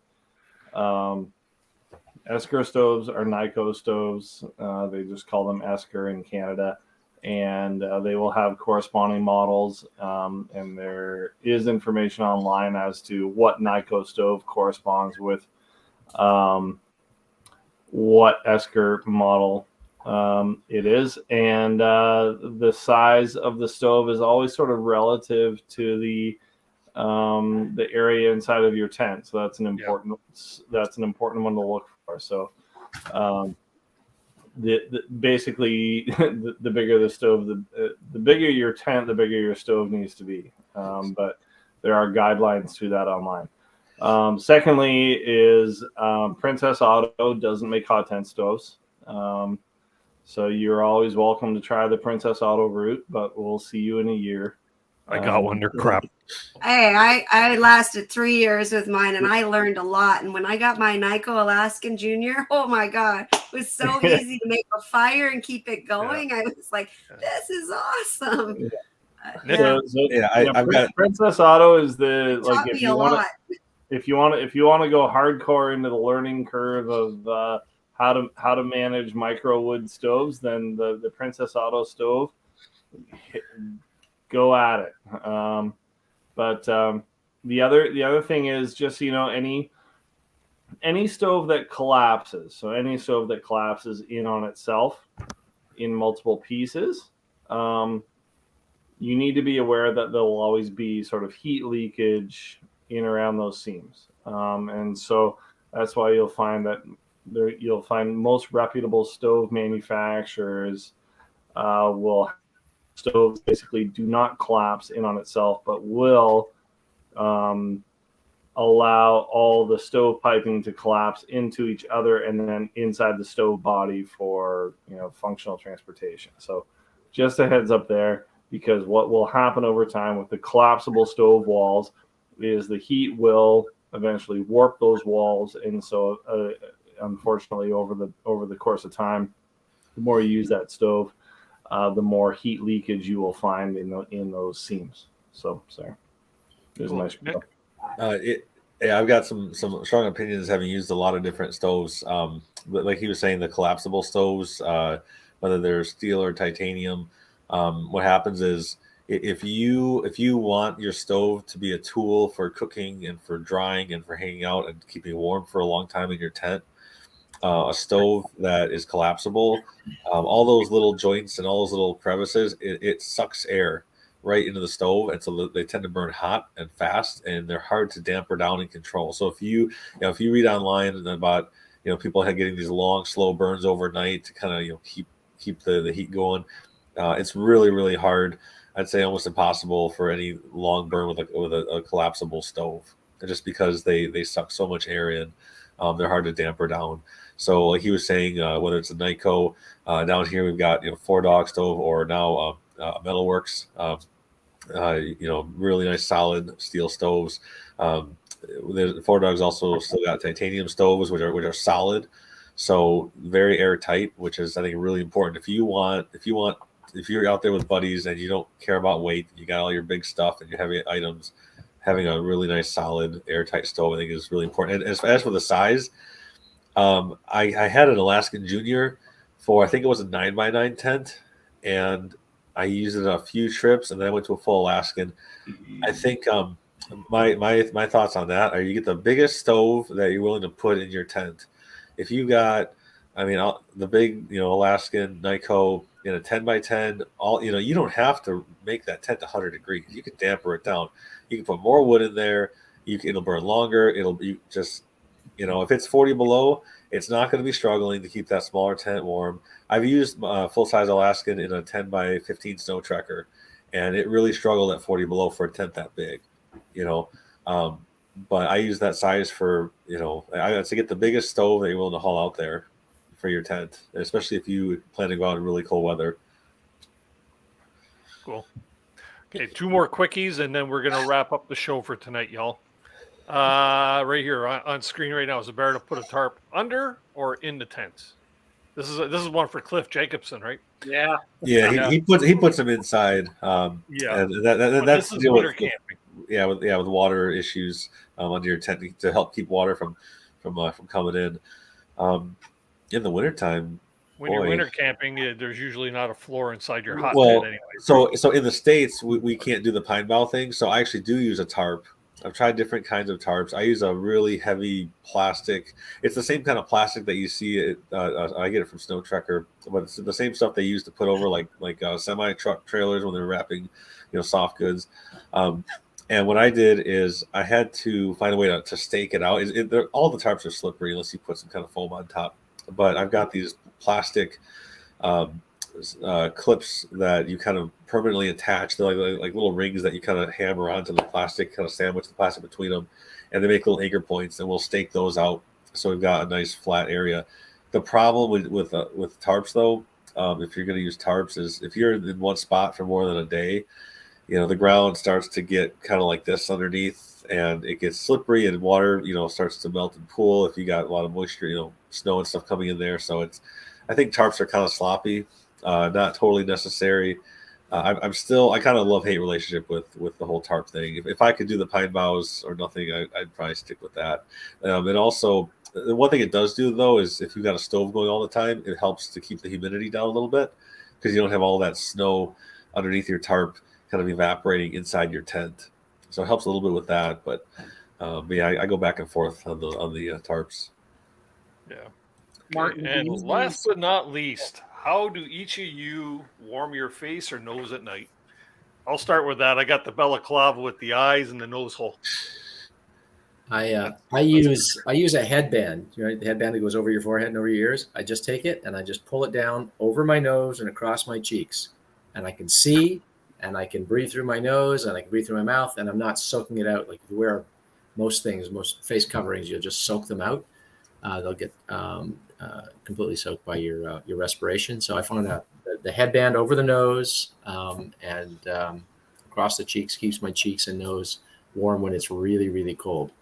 Esker stoves are Nyko stoves. They just call them Esker in Canada. And they will have corresponding models. And there is information online as to what Nyko stove corresponds with what Esker model it is. And the size of the stove is always sort of relative to the area inside of your tent. So that's an important one to look for. So basically the bigger the stove, the bigger your tent, the bigger your stove needs to be. But there are guidelines to that online. Secondly is Princess Auto doesn't make hot tent stoves. So you're always welcome to try the Princess Auto route, but we'll see you in a year. I got one. They're crap. Hey, I lasted 3 years with mine, and I learned a lot. And when I got my Nyko Alaskan Junior, oh my God, it was so easy to make a fire and keep it going. I was like, this is awesome. I've got Princess Auto is the like if you want to go hardcore into the learning curve of how to manage micro wood stoves, then the Princess Auto stove. Go at it. But the other thing is just, any stove that collapses. So any stove that collapses in on itself in multiple pieces, you need to be aware that there will always be sort of heat leakage in around those seams. And so that's why you'll find most reputable stove manufacturers will stoves basically do not collapse in on itself, but will allow all the stove piping to collapse into each other and then inside the stove body for functional transportation. So just a heads up there, because what will happen over time with the collapsible stove walls is the heat will eventually warp those walls, and so unfortunately over the course of time, the more you use that stove, the more heat leakage you will find in those seams. So sorry, there's a nice. I've got some strong opinions, having used a lot of different stoves. But like he was saying, the collapsible stoves, whether they're steel or titanium, what happens is if you want your stove to be a tool for cooking and for drying and for hanging out and keeping warm for a long time in your tent, a stove that is collapsible, all those little joints and all those little crevices, it sucks air right into the stove, and so they tend to burn hot and fast, and they're hard to damper down and control. So if you read online about people getting these long slow burns overnight to kind of keep the heat going, it's really, really hard. I'd say almost impossible for any long burn with a collapsible stove, just because they suck so much air in. They're hard to damper down. So like he was saying, whether it's a Nyko, down here we've got 4-dog stove, or now Metalworks, really nice solid steel stoves. The 4-dog's also still got titanium stoves, which are solid, so very airtight, which is I think really important. If you're out there with buddies and you don't care about weight, you got all your big stuff and your heavy items, having a really nice solid airtight stove I think is really important. And as for the size, I had an Alaskan Junior for, I think it was a 9x9 tent, and I used it on a few trips, and then I went to a full Alaskan. I think my thoughts on that are you get the biggest stove that you're willing to put in your tent. If you got, the big, Alaskan Nyko in a 10x10, you don't have to make that tent 100 degrees. You can damper it down. You can put more wood in there. It'll burn longer. If it's 40 below, it's not going to be struggling to keep that smaller tent warm. I've used full-size Alaskan in a 10x15 snow tracker, and it really struggled at 40 below for a tent that big, but I use that size for, I got to get the biggest stove that you're willing to haul out there for your tent, especially if you plan to go out in really cold weather. Cool. Okay, 2 more quickies, and then we're going to wrap up the show for tonight, y'all. Right here on screen right now, is it better to put a tarp under or in the tent? This is one for Cliff Jacobson, right? Yeah. Yeah, he puts them inside. And that's this is winter camping. With water issues under your tent to help keep water from coming in. In the wintertime, when you're winter camping, there's usually not a floor inside your hot well, tent anyway. So in the States, we can't do the pine bough thing. So I actually do use a tarp. I've tried different kinds of tarps. I use a really heavy plastic. It's the same kind of plastic that you see. I get it from Snow Trekker, but it's the same stuff they use to put over like semi truck trailers when they're wrapping, soft goods. And what I did is I had to find a way to stake it out. All the tarps are slippery unless you put some kind of foam on top. But I've got these plastic clips that you kind of permanently attach. They're like little rings that you kind of hammer onto the plastic, kind of sandwich the plastic between them, and they make little anchor points, and we'll stake those out so we've got a nice flat area. The problem with tarps, though, if you're going to use tarps, is if you're in one spot for more than a day, the ground starts to get kind of like this underneath, and it gets slippery, and water, starts to melt and pool if you got a lot of moisture, snow and stuff coming in there. So I think tarps are kind of sloppy. Not totally necessary. I kind of love-hate relationship with the whole tarp thing. If I could do the pine boughs or nothing, I'd probably stick with that. And also, the one thing it does do, though, is if you've got a stove going all the time, it helps to keep the humidity down a little bit because you don't have all that snow underneath your tarp kind of evaporating inside your tent. So it helps a little bit with that. But I go back and forth on the tarps. Yeah. Martin, and last but not least, how do each of you warm your face or nose at night? I'll start with that. I got the balaclava with the eyes and the nose hole. I use a headband, the headband that goes over your forehead and over your ears. I just take it and I just pull it down over my nose and across my cheeks, and I can see and I can breathe through my nose and I can breathe through my mouth, and I'm not soaking it out. Like if you wear most face coverings, you'll just soak them out. They'll get completely soaked by your respiration. So I found out the headband over the nose and across the cheeks keeps my cheeks and nose warm when it's really, really cold.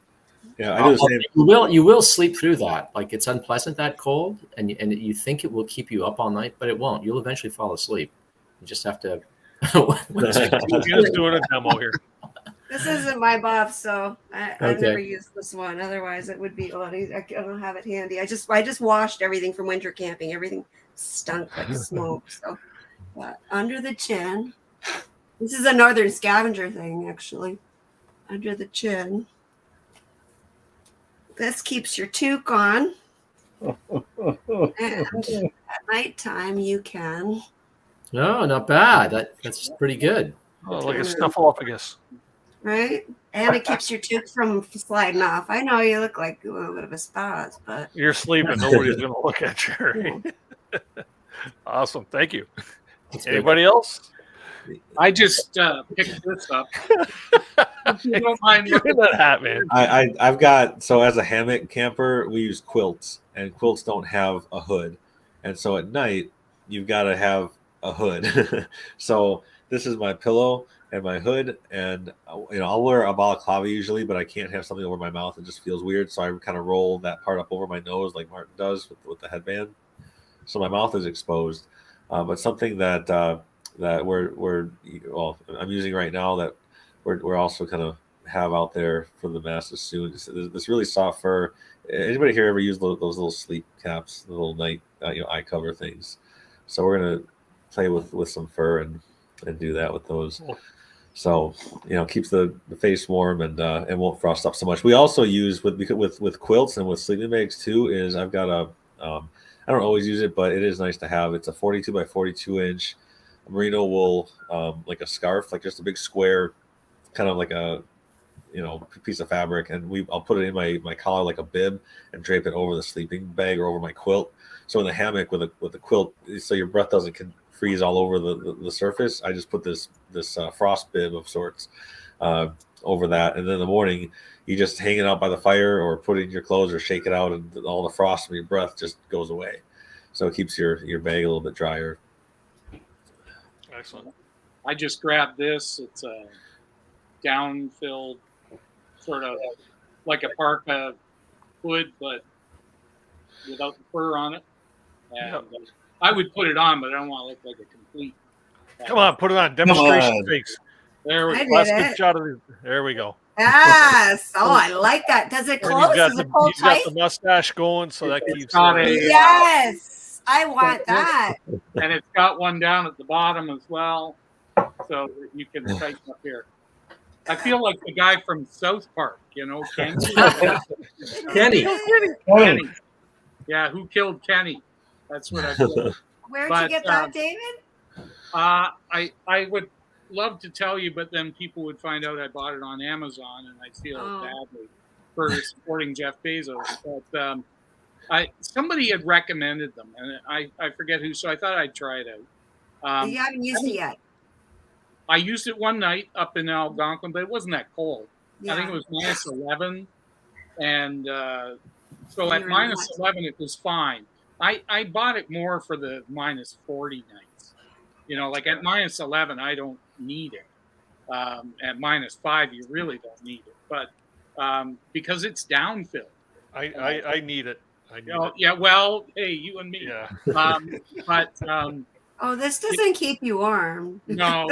Yeah, I do the same. You will sleep through that. Like it's unpleasant that cold, and you think it will keep you up all night, but it won't. You'll eventually fall asleep. You just have to. Just doing a demo here. This isn't my buff, so I've never used this one. Otherwise, it would be a lot easier. I don't have it handy. I just washed everything from winter camping. Everything stunk like smoke. So, under the chin. This is a northern scavenger thing, actually. Under the chin. This keeps your toque on. And at nighttime, you can. No, not bad. That's pretty good. Oh, like a snuffleupagus. Right? And it keeps your toque from sliding off. I know you look like a little bit of a spaz, but... You're sleeping. Nobody's going to look at you. Awesome. Thank you. Anybody else? I just picked this up. If you don't mind looking at that hat, man. I've got, so as a hammock camper, we use quilts, and quilts don't have a hood. And so at night, you've got to have a hood. So this is my pillow and my hood, and I'll wear a balaclava usually, but I can't have something over my mouth. It just feels weird. So I kind of roll that part up over my nose like Martin does with the headband. So my mouth is exposed. But something that I'm using right now that we're also kind of have out there for the masses soon. This really soft fur. Anybody here ever use those little sleep caps, the little night eye cover things? So we're gonna play with some fur and do that with those. So keeps the face warm and won't frost up so much. We also use with quilts and with sleeping bags too. Is I've got a I don't always use it, but it is nice to have. It's a 42 by 42 inch merino wool, like a scarf, like just a big square, kind of like a piece of fabric, and I'll put it in my collar like a bib and drape it over the sleeping bag or over my quilt. So in the hammock with the quilt, so your breath doesn't freeze all over the surface, I just put this frost bib of sorts over that, and then in the morning you just hang it out by the fire or put it in your clothes or shake it out, and all the frost from your breath just goes away. So it keeps your bag a little bit drier. Excellent. I just grabbed this. It's a down-filled, sort of like a parka hood, but without the fur on it. And I would put it on, but I don't want to look like a complete. Come on, put it on. Demonstration fakes. There we I go. did Last it. good shot of it. There we go. Yes. Oh, I like that. Does it And close? Does it pull he's got tight? the mustache going, so that keeps. got a- Yes. I want that. And it's got one down at the bottom as well, so that you can tighten up here. I feel like the guy from South Park, Kenny. Kenny. Yeah, who killed Kenny? That's what I feel. Where'd you get that, David? I would love to tell you, but then people would find out I bought it on Amazon, and I feel badly for supporting Jeff Bezos. But somebody had recommended them, and I forget who, so I thought I'd try it out. You haven't used it yet. I used it one night up in Algonquin, but it wasn't that cold. I think it was minus 11, and so at minus 11 it was fine. I bought it more for the minus 40 nights. Like at minus 11 I don't need it. At minus 5 you really don't need it, but because it's downfilled. I need it. Yeah, well, hey, you and me. Yeah. Oh, this doesn't keep you warm. No,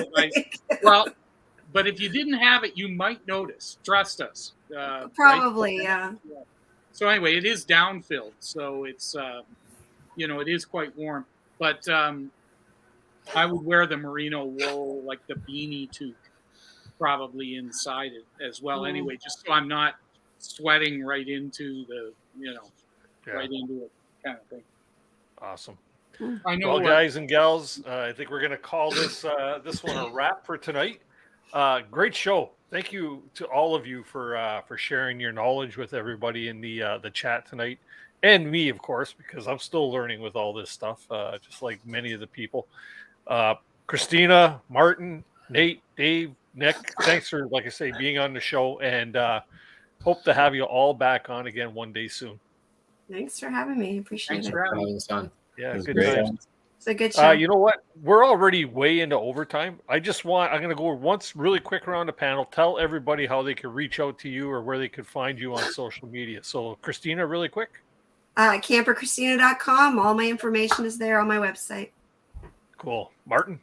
but if you didn't have it, you might notice. Trust us. Probably, right? yeah. So anyway, it is downfilled, so it's it is quite warm. But I would wear the merino wool, like the beanie toque, probably inside it as well. Anyway, just so I'm not sweating right into the right into it kind of thing. Awesome. I know, well, guys and gals, I think we're going to call this one a wrap for tonight. Great show. Thank you to all of you for sharing your knowledge with everybody in the chat tonight, and me, of course, because I'm still learning with all this stuff, just like many of the people. Christina, Martin, Nate, Dave, Nick, thanks for, like I say, being on the show, and hope to have you all back on again one day soon. Thanks for having me. Appreciate Thanks it. for having us on. Yeah, good great. times. It's a good show. You know what? We're already way into overtime. I'm going to go once really quick around the panel. Tell everybody how they could reach out to you or where they could find you on social media. So, Christina, really quick. CamperChristina.com. All my information is there on my website. Cool. Martin?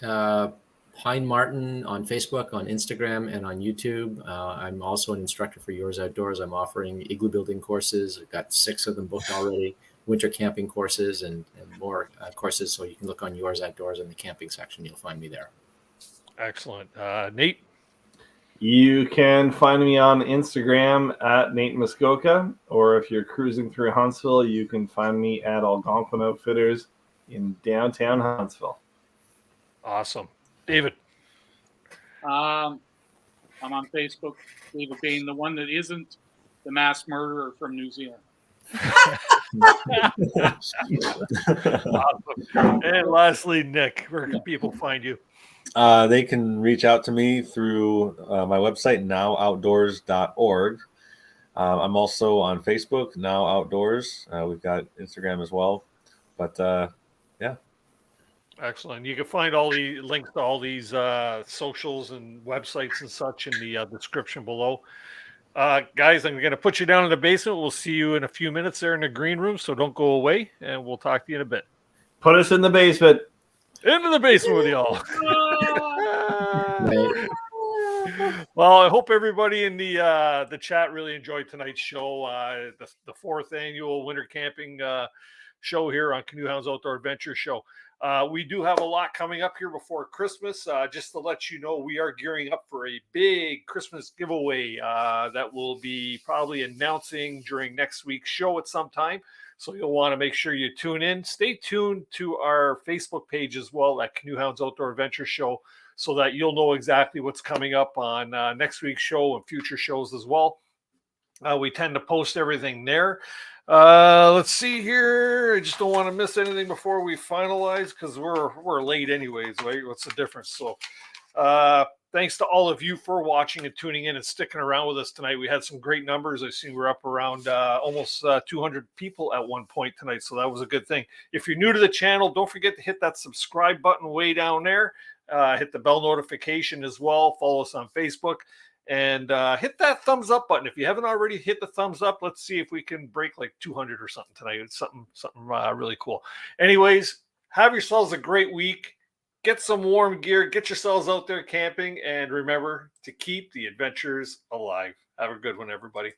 Pine Martin on Facebook, on Instagram, and on YouTube. I'm also an instructor for Yours Outdoors. I'm offering igloo building courses. I've got 6 of them booked already. Winter camping courses and more courses. So you can look on Yours Outdoors in the camping section. You'll find me there. Excellent. Nate? You can find me on Instagram at Nate Muskoka, or if you're cruising through Huntsville, you can find me at Algonquin Outfitters in downtown Huntsville. Awesome. David? I'm on Facebook, David Bain, the one that isn't the mass murderer from New Zealand. Awesome. And lastly, Nick, where can people find you? They can reach out to me through my website, nowoutdoors.org. I'm also on Facebook, Now Outdoors. We've got Instagram as well. But yeah. Excellent. You can find all the links to all these socials and websites and such in the description below. Guys, I'm going to put you down in the basement. We'll see you in a few minutes there in the green room, so don't go away, and we'll talk to you in a bit. Put us in the basement. Into the basement with y'all. Well, I hope everybody in the chat really enjoyed tonight's show. The 4th annual winter camping show here on Canoe Hounds Outdoor Adventure Show. We do have a lot coming up here before Christmas. Just to let you know, we are gearing up for a big Christmas giveaway that we'll be probably announcing during next week's show at some time. So you'll want to make sure you tune in. Stay tuned to our Facebook page as well at Canoe Hounds Outdoor Adventure Show, so that you'll know exactly what's coming up on next week's show and future shows as well. We tend to post everything there. Let's see here. I just don't want to miss anything before we finalize, because we're late anyways, right? What's the difference? So thanks to all of you for watching and tuning in and sticking around with us tonight. We had some great numbers. I see we're up around almost 200 people at one point tonight, so that was a good thing. If you're new to the channel, don't forget to hit that subscribe button way down there. Hit the bell notification as well. Follow us on Facebook. And hit that thumbs up button. If you haven't already hit the thumbs up, let's see if we can break like 200 or something tonight. It's something really cool. Anyways, have yourselves a great week. Get some warm gear. Get yourselves out there camping. And remember to keep the adventures alive. Have a good one, everybody.